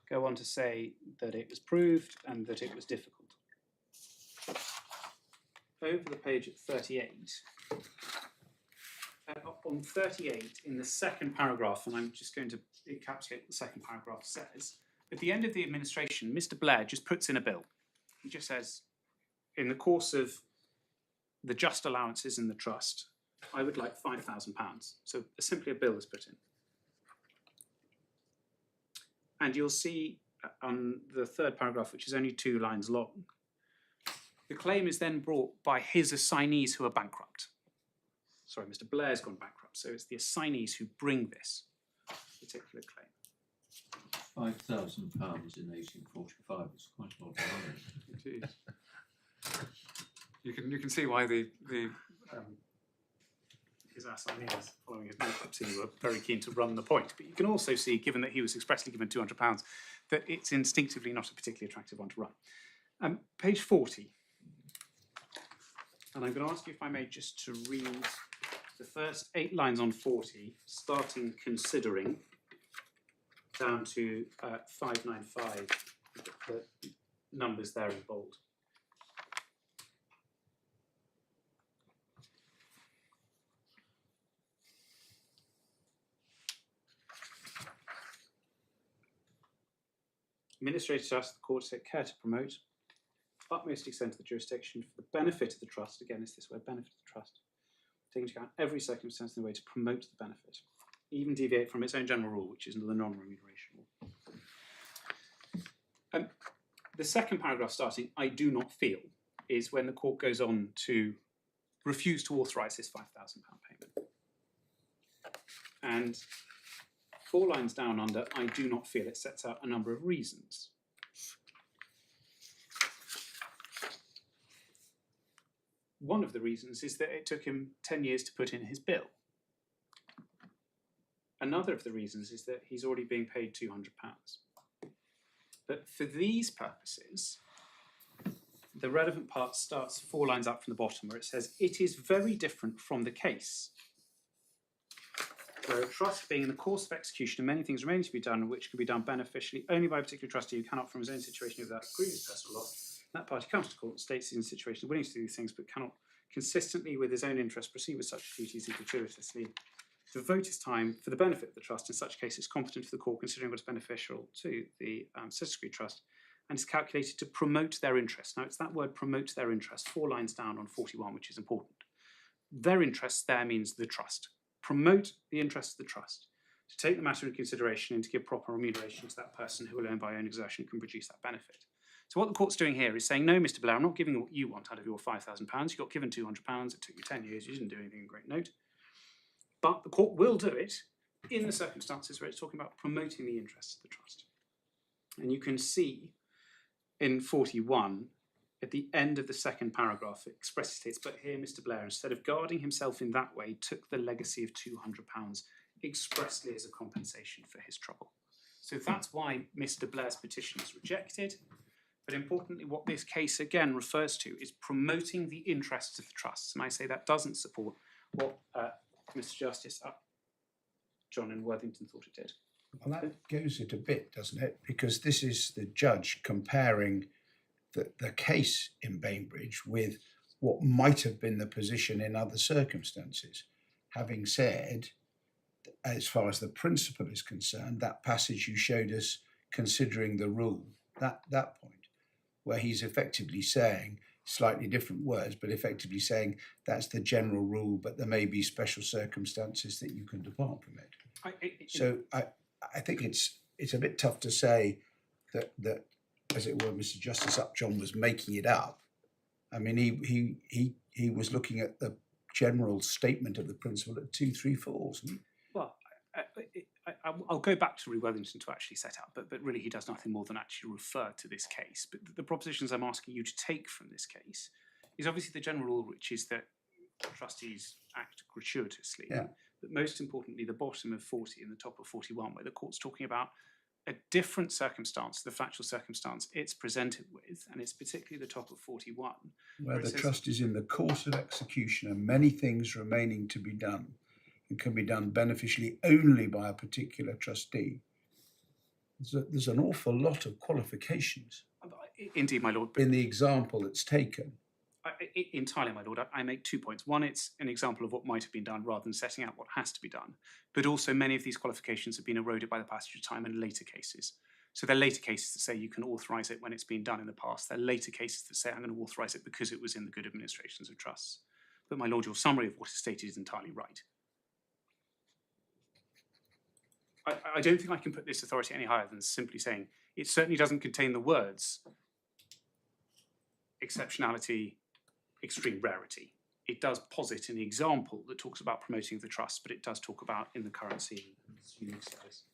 go on to say that it was proved and that it was difficult. Over the page at 38, on 38 in the second paragraph, and I'm just going to encapsulate what the second paragraph says, at the end of the administration, Mr. Blair just puts in a bill. He just says, in the course of the just allowances in the trust, I would like £5,000. So simply a bill is put in. And you'll see on the third paragraph, which is only 2 lines long, the claim is then brought by his assignees who are bankrupt. Sorry, Mr. Blair's gone bankrupt, so it's the assignees who bring this particular claim. £5,000 in 1845 is quite a lot of money. It is. You can see why his assignees following his bankruptcy were very keen to run the point. But you can also see, given that he was expressly given £200, that it's instinctively not a particularly attractive one to run. Page 40. And I'm going to ask you, if I may, just to read the first 8 lines on 40, starting considering down to 595, the numbers there in bold. Administrative trust, the court take care to promote utmost extent of the jurisdiction for the benefit of the trust. Again, it's this word, benefit of the trust. Taking into account every circumstance in the way to promote the benefit, even deviate from its own general rule, which is the non-remuneration rule. The second paragraph starting, I do not feel, is when the court goes on to refuse to authorise this £5,000 payment. And 4 lines down under, I do not feel, it sets out a number of reasons. One of the reasons is that it took him 10 years to put in his bill. Another of the reasons is that he's already being paid £200. But for these purposes, the relevant part starts 4 lines up from the bottom, where it says, it is very different from the case where a trust being in the course of execution and many things remaining to be done, which can be done beneficially only by a particular trustee who cannot from his own situation without grievous personal loss. That party comes to court and states he's in a situation willing to do these things, but cannot consistently with his own interest proceed with such duties and gratuitously devote his time for the benefit of the trust. In such cases, competent for the court considering what is beneficial to the Solicitors Trust, and is calculated to promote their interest. Now, it's that word promote their interest, 4 lines down on 41, which is important. Their interest there means the trust. Promote the interests of the trust, to take the matter into consideration and to give proper remuneration to that person who alone by own exertion can produce that benefit. So what the court's doing here is saying, no, Mr. Blair, I'm not giving you what you want out of your £5,000. You got given £200. It took you 10 years. You didn't do anything in great note. But the court will do it in the circumstances where it's talking about promoting the interests of the trust. And you can see in 41, at the end of the second paragraph, it expressly states, but here Mr. Blair, instead of guarding himself in that way, took the legacy of £200 expressly as a compensation for his trouble. So that's why Mr. Blair's petition is rejected. But importantly, what this case again refers to is promoting the interests of the trusts. And I say that doesn't support what Mr. Justice John in Worthington thought it did. Well, that goes it a bit, doesn't it? Because this is the judge comparing the case in Bainbridge with what might have been the position in other circumstances. Having said, as far as the principle is concerned, that passage you showed us considering the rule, that point, where he's effectively saying, slightly different words, but effectively saying that's the general rule, but there may be special circumstances that you can depart from it. So I think it's a bit tough to say that as it were, Mr. Justice Upjohn was making it up. I mean, he was looking at the general statement of the principle at 2, 3, 4, wasn't he? Well, I'll go back to Worthington to actually set out, but really he does nothing more than actually refer to this case. But the propositions I'm asking you to take from this case is obviously the general rule, which is that trustees act gratuitously. Yeah. But most importantly, the bottom of 40 and the top of 41, where the court's talking about a different circumstance, the factual circumstance it's presented with, and it's particularly the top of 41. Where the trust is in the course of execution and many things remaining to be done and can be done beneficially only by a particular trustee. There's an awful lot of qualifications Indeed, my lord. But in the example that's taken. entirely, my lord. I make 2 points. One, it's an example of what might have been done rather than setting out what has to be done. But also, many of these qualifications have been eroded by the passage of time in later cases. So there are later cases that say you can authorise it when it's been done in the past. There are later cases that say I'm going to authorise it because it was in the good administrations of trusts. But my lord, your summary of what is stated is entirely right. I don't think I can put this authority any higher than simply saying it certainly doesn't contain the words exceptionality, extreme rarity. It does posit an example that talks about promoting the trust, but it does talk about in the currency and assuming service.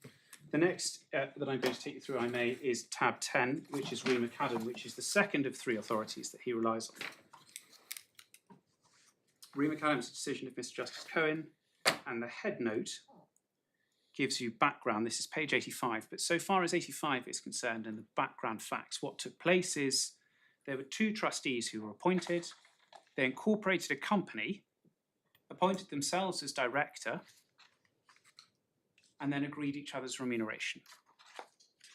The next that I'm going to take you through, I may, is tab 10, which is re McAdam, which is the second of 3 authorities that he relies on. Re McAdam's decision of Mr. Justice Cohen, and the head note gives you background. This is page 85, but so far as 85 is concerned and the background facts, what took place is there were 2 trustees who were appointed. They incorporated a company, appointed themselves as director, and then agreed each other's remuneration.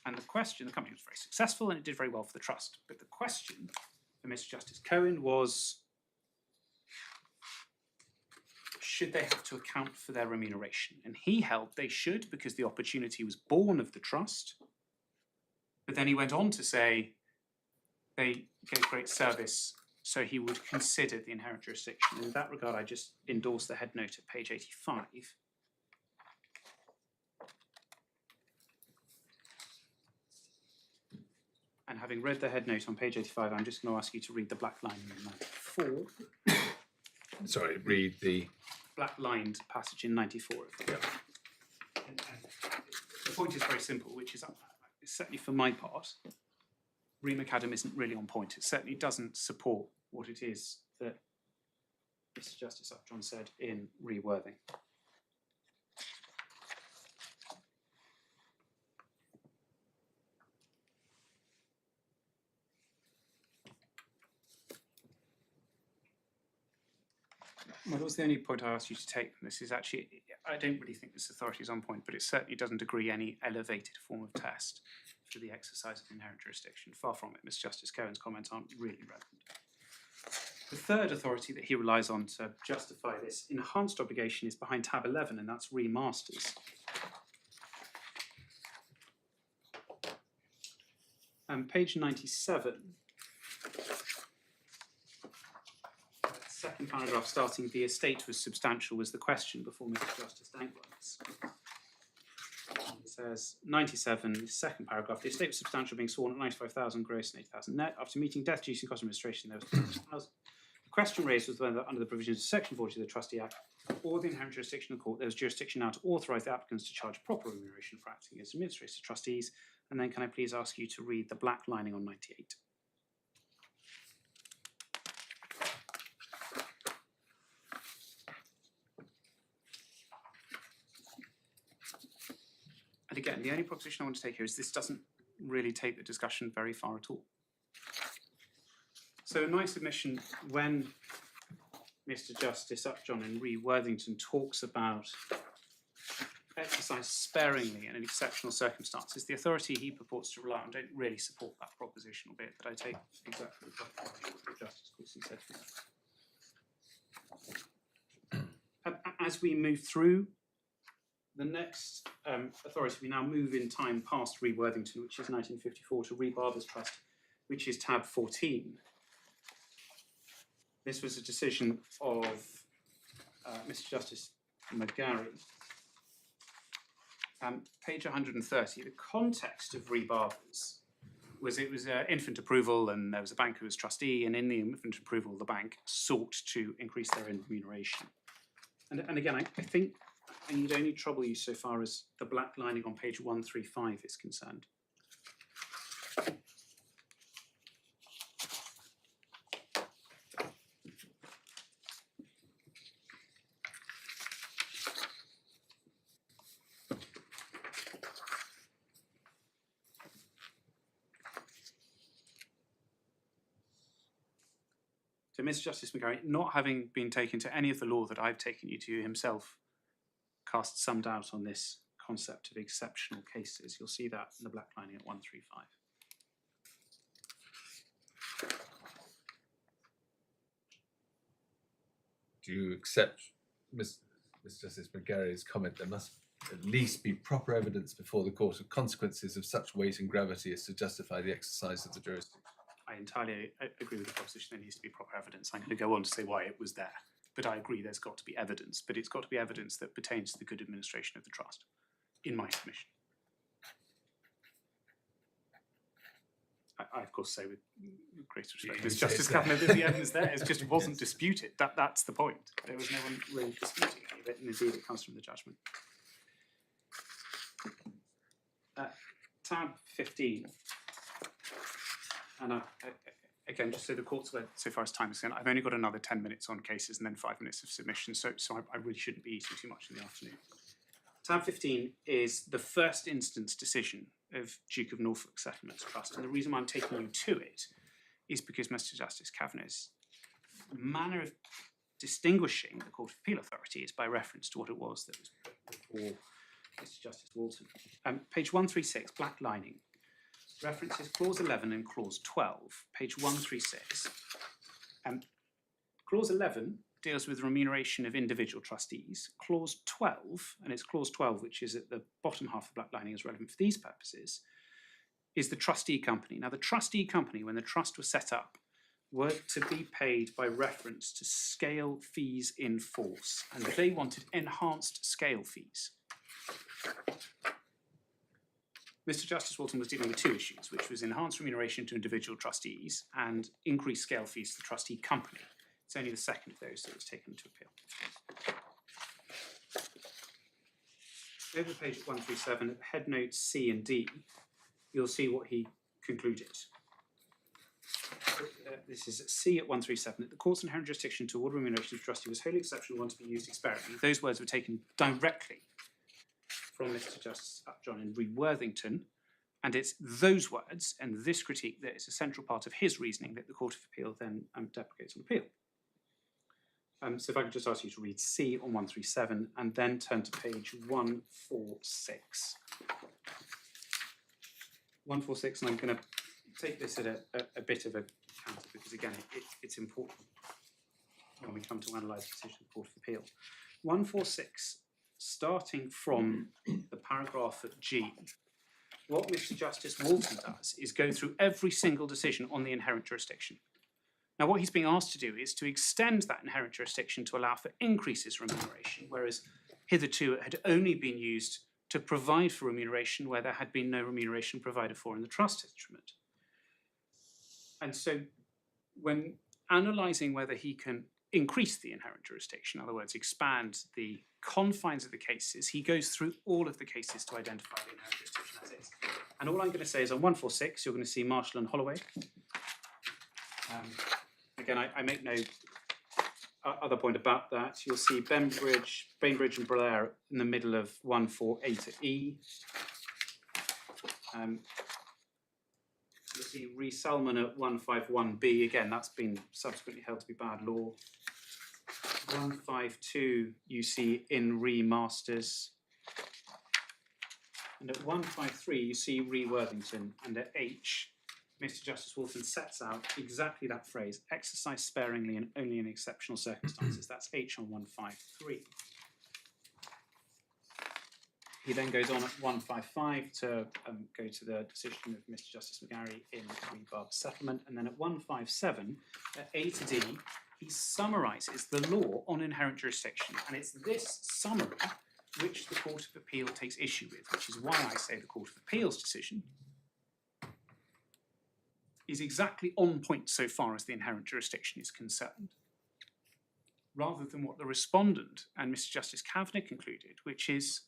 And the question, the company was very successful and it did very well for the trust. But the question for Mr. Justice Cohen was, should they have to account for their remuneration? And he held they should because the opportunity was born of the trust. But then he went on to say they gave great service, so he would consider the inherent jurisdiction. In that regard, I just endorse the head note at page 85. And having read the head note on page 85, I'm just going to ask you to read the black line in 94. Sorry, read the Black lined passage in 94. And the point is very simple, which is certainly for my part, re McAdam isn't really on point. It certainly doesn't support what it is that Mr. Justice Upjohn said in re Worthing. Well, that was the only point I asked you to take from this. Is actually, I don't really think this authority is on point, but it certainly doesn't agree any elevated form of test for the exercise of inherent jurisdiction. Far from it. Mr. Justice Cohen's comments aren't really relevant. The third authority that he relies on to justify this enhanced obligation is behind tab 11, and that's remasters. Page 97. Second paragraph starting, the estate was substantial was the question before Mr. Justice Dankworth's. It says 97, second paragraph, the estate was substantial being sworn at 95,000 gross and 80,000 net. After meeting death, duty and cost of administration, there was 20,000. The question raised was whether under the provisions of section 40 of the Trustee Act or the inherent jurisdiction of the court, there was jurisdiction now to authorise the applicants to charge proper remuneration for acting as administrative trustees. And then can I please ask you to read the black lining on 98. And again, the only proposition I want to take here is this doesn't really take the discussion very far at all. So in my submission, when Mr. Justice Upjohn in re Worthington talks about exercise sparingly and in exceptional circumstances, the authority he purports to rely on don't really support that proposition, albeit that I take exactly what Justice Coulson said for that. As we move through the next authority, we now move in time past re Worthington, which is 1954, to re Barber's Trust, which is tab 14. This was a decision of Mr. Justice McGarry. Page 130, the context of re Barber's was it was infant approval and there was a bank who was trustee, and in the infant approval the bank sought to increase their remuneration. And again, I think I need only trouble you so far as the black lining on page 135 is concerned. So Mr. Justice McGarry, not having been taken to any of the law that I've taken you to himself, casts some doubt on this concept of exceptional cases. You'll see that in the black lining at 135. Do you accept Ms. Justice McGarry's comment? There must at least be proper evidence before the court of consequences of such weight and gravity as to justify the exercise of the jurisdiction. I entirely agree with the proposition there needs to be proper evidence. I'm going to go on to say why it was there. But I agree there's got to be evidence, but it's got to be evidence that pertains to the good administration of the trust, in my submission. I of course say with great respect, Ms. Justice Cavanagh, that the evidence there just wasn't disputed. That's the point. There was no one really disputing any of it, and indeed it comes from the judgment. Tab 15, and again, just so the court's aware, so far as time is concerned, I've only got another 10 minutes on cases and then 5 minutes of submission, so I really shouldn't be eating too much in the afternoon. Tab 15 is the first instance decision of Duke of Norfolk Settlements Trust, and the reason why I'm taking you to it is because Mr. Justice Cavanagh's manner of distinguishing the Court of Appeal Authority is by reference to what it was that was before Mr. Justice Walton. Page 136, black lining, references clause 11 and clause 12, page 136. Clause 11 deals with remuneration of individual trustees. Clause 12, and it's clause 12 which is at the bottom half of black lining is relevant for these purposes, is the trustee company. Now the trustee company, when the trust was set up, were to be paid by reference to scale fees in force, and they wanted enhanced scale fees. Mr. Justice Walton was dealing with two issues, which was enhanced remuneration to individual trustees and increased scale fees to the trustee company. It's only the second of those that was taken to appeal. Over page 137, head notes C and D, you'll see what he concluded. This is C at 137, that the court's inherent jurisdiction to award remuneration to trustee was wholly exceptional and to be used sparingly. Those words were taken directly from Mr. Justice Upjohn and Reed Worthington, and it's those words and this critique that is a central part of his reasoning that the Court of Appeal then deprecates on appeal. So if I could just ask you to read C on 137 and then turn to page 146. 146, and I'm going to take this at a bit of a counter because again it's important when we come to analyse the decision of the Court of Appeal. 146, starting from the paragraph at G, what Mr. Justice Walton does is go through every single decision on the inherent jurisdiction. Now, what he's being asked to do is to extend that inherent jurisdiction to allow for increases remuneration, whereas hitherto it had only been used to provide for remuneration where there had been no remuneration provided for in the trust instrument. And so when analysing whether he can increase the inherent jurisdiction, in other words, expand the confines of the cases, he goes through all of the cases to identify the inherent jurisdiction as is. And all I'm going to say is on 146, you're going to see Marshall and Holloway. Again, I make no other point about that. You'll see Bainbridge and Brealey in the middle of 148 at E. You'll see Rees-Selman at 151B. Again, that's been subsequently held to be bad law. 152, you see in Masters. And at 153, you see Worthington. And at H, Mr. Justice Walton sets out exactly that phrase, exercise sparingly and only in exceptional circumstances. That's H on 153. He then goes on at 155 to go to the decision of Mr. Justice McGarry in Rebarb's settlement. And then at 157, at A to D, he summarises the law on inherent jurisdiction. And it's this summary which the Court of Appeal takes issue with, which is why I say the Court of Appeal's decision is exactly on point so far as the inherent jurisdiction is concerned, rather than what the respondent and Mr. Justice Cavanagh concluded, which is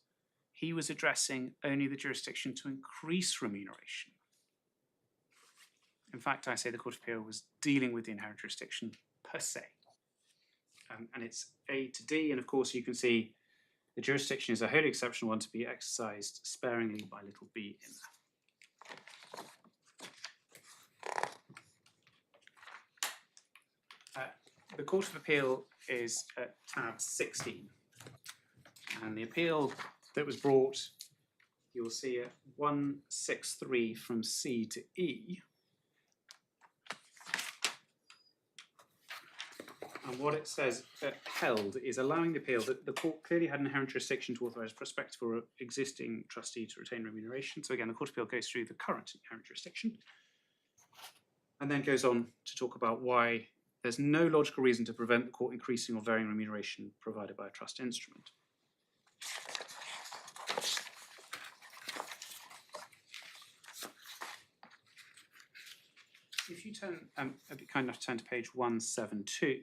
he was addressing only the jurisdiction to increase remuneration. In fact, I say the Court of Appeal was dealing with the inherent jurisdiction per se. And it's A to D, and of course you can see the jurisdiction is a wholly exceptional one to be exercised sparingly by little b in there. The Court of Appeal is at tab 16, and the appeal that was brought you'll see 163 from C to E. And what it says held is allowing the appeal that the court clearly had inherent jurisdiction to authorise prospective or existing trustee to retain remuneration. So again, the Court of Appeal goes through the current inherent jurisdiction and then goes on to talk about why there's no logical reason to prevent the court increasing or varying remuneration provided by a trust instrument. If you turn, I'd be kind enough to turn to page 172.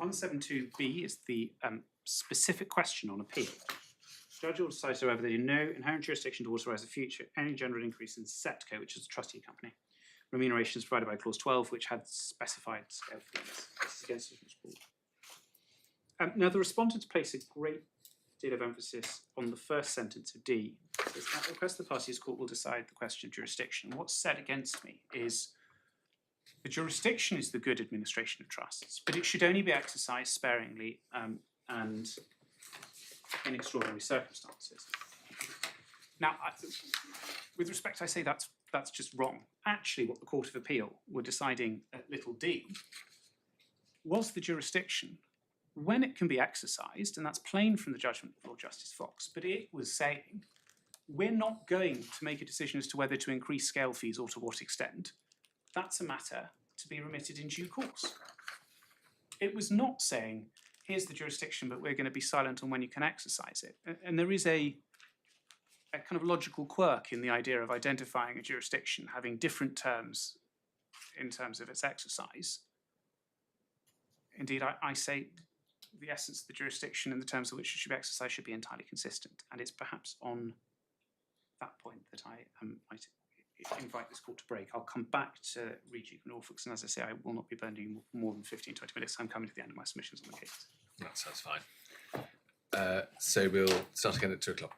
172B is the specific question on appeal. The judge will decide whether there is no inherent jurisdiction to authorise a future any general increase in SETCO, which is the trustee company, remunerations provided by clause 12, which had specified scale fees. This is against the rule. Now, the respondents place a great deal of emphasis on the first sentence of D. It says, at the request of the parties, the court will decide the question of jurisdiction. What's said against me is the jurisdiction is the good administration of trusts, but it should only be exercised sparingly and in extraordinary circumstances. Now, with respect, I say that's just wrong. Actually, what the Court of Appeal were deciding at little d was the jurisdiction when it can be exercised, and that's plain from the judgment of Lord Justice Fox, but it was saying, we're not going to make a decision as to whether to increase scale fees or to what extent. That's a matter to be remitted in due course. It was not saying, here's the jurisdiction, but we're going to be silent on when you can exercise it. And there is a kind of logical quirk in the idea of identifying a jurisdiction having different terms in terms of its exercise. Indeed, I say the essence of the jurisdiction and the terms of which it should be exercised should be entirely consistent. And it's perhaps on that point that I might invite this court to break. I'll come back to Reed and Norfolk, and as I say, I will not be burning more than 15-20 minutes. I'm coming to the end of my submissions on the case. That sounds fine. So we'll start again at 2 o'clock.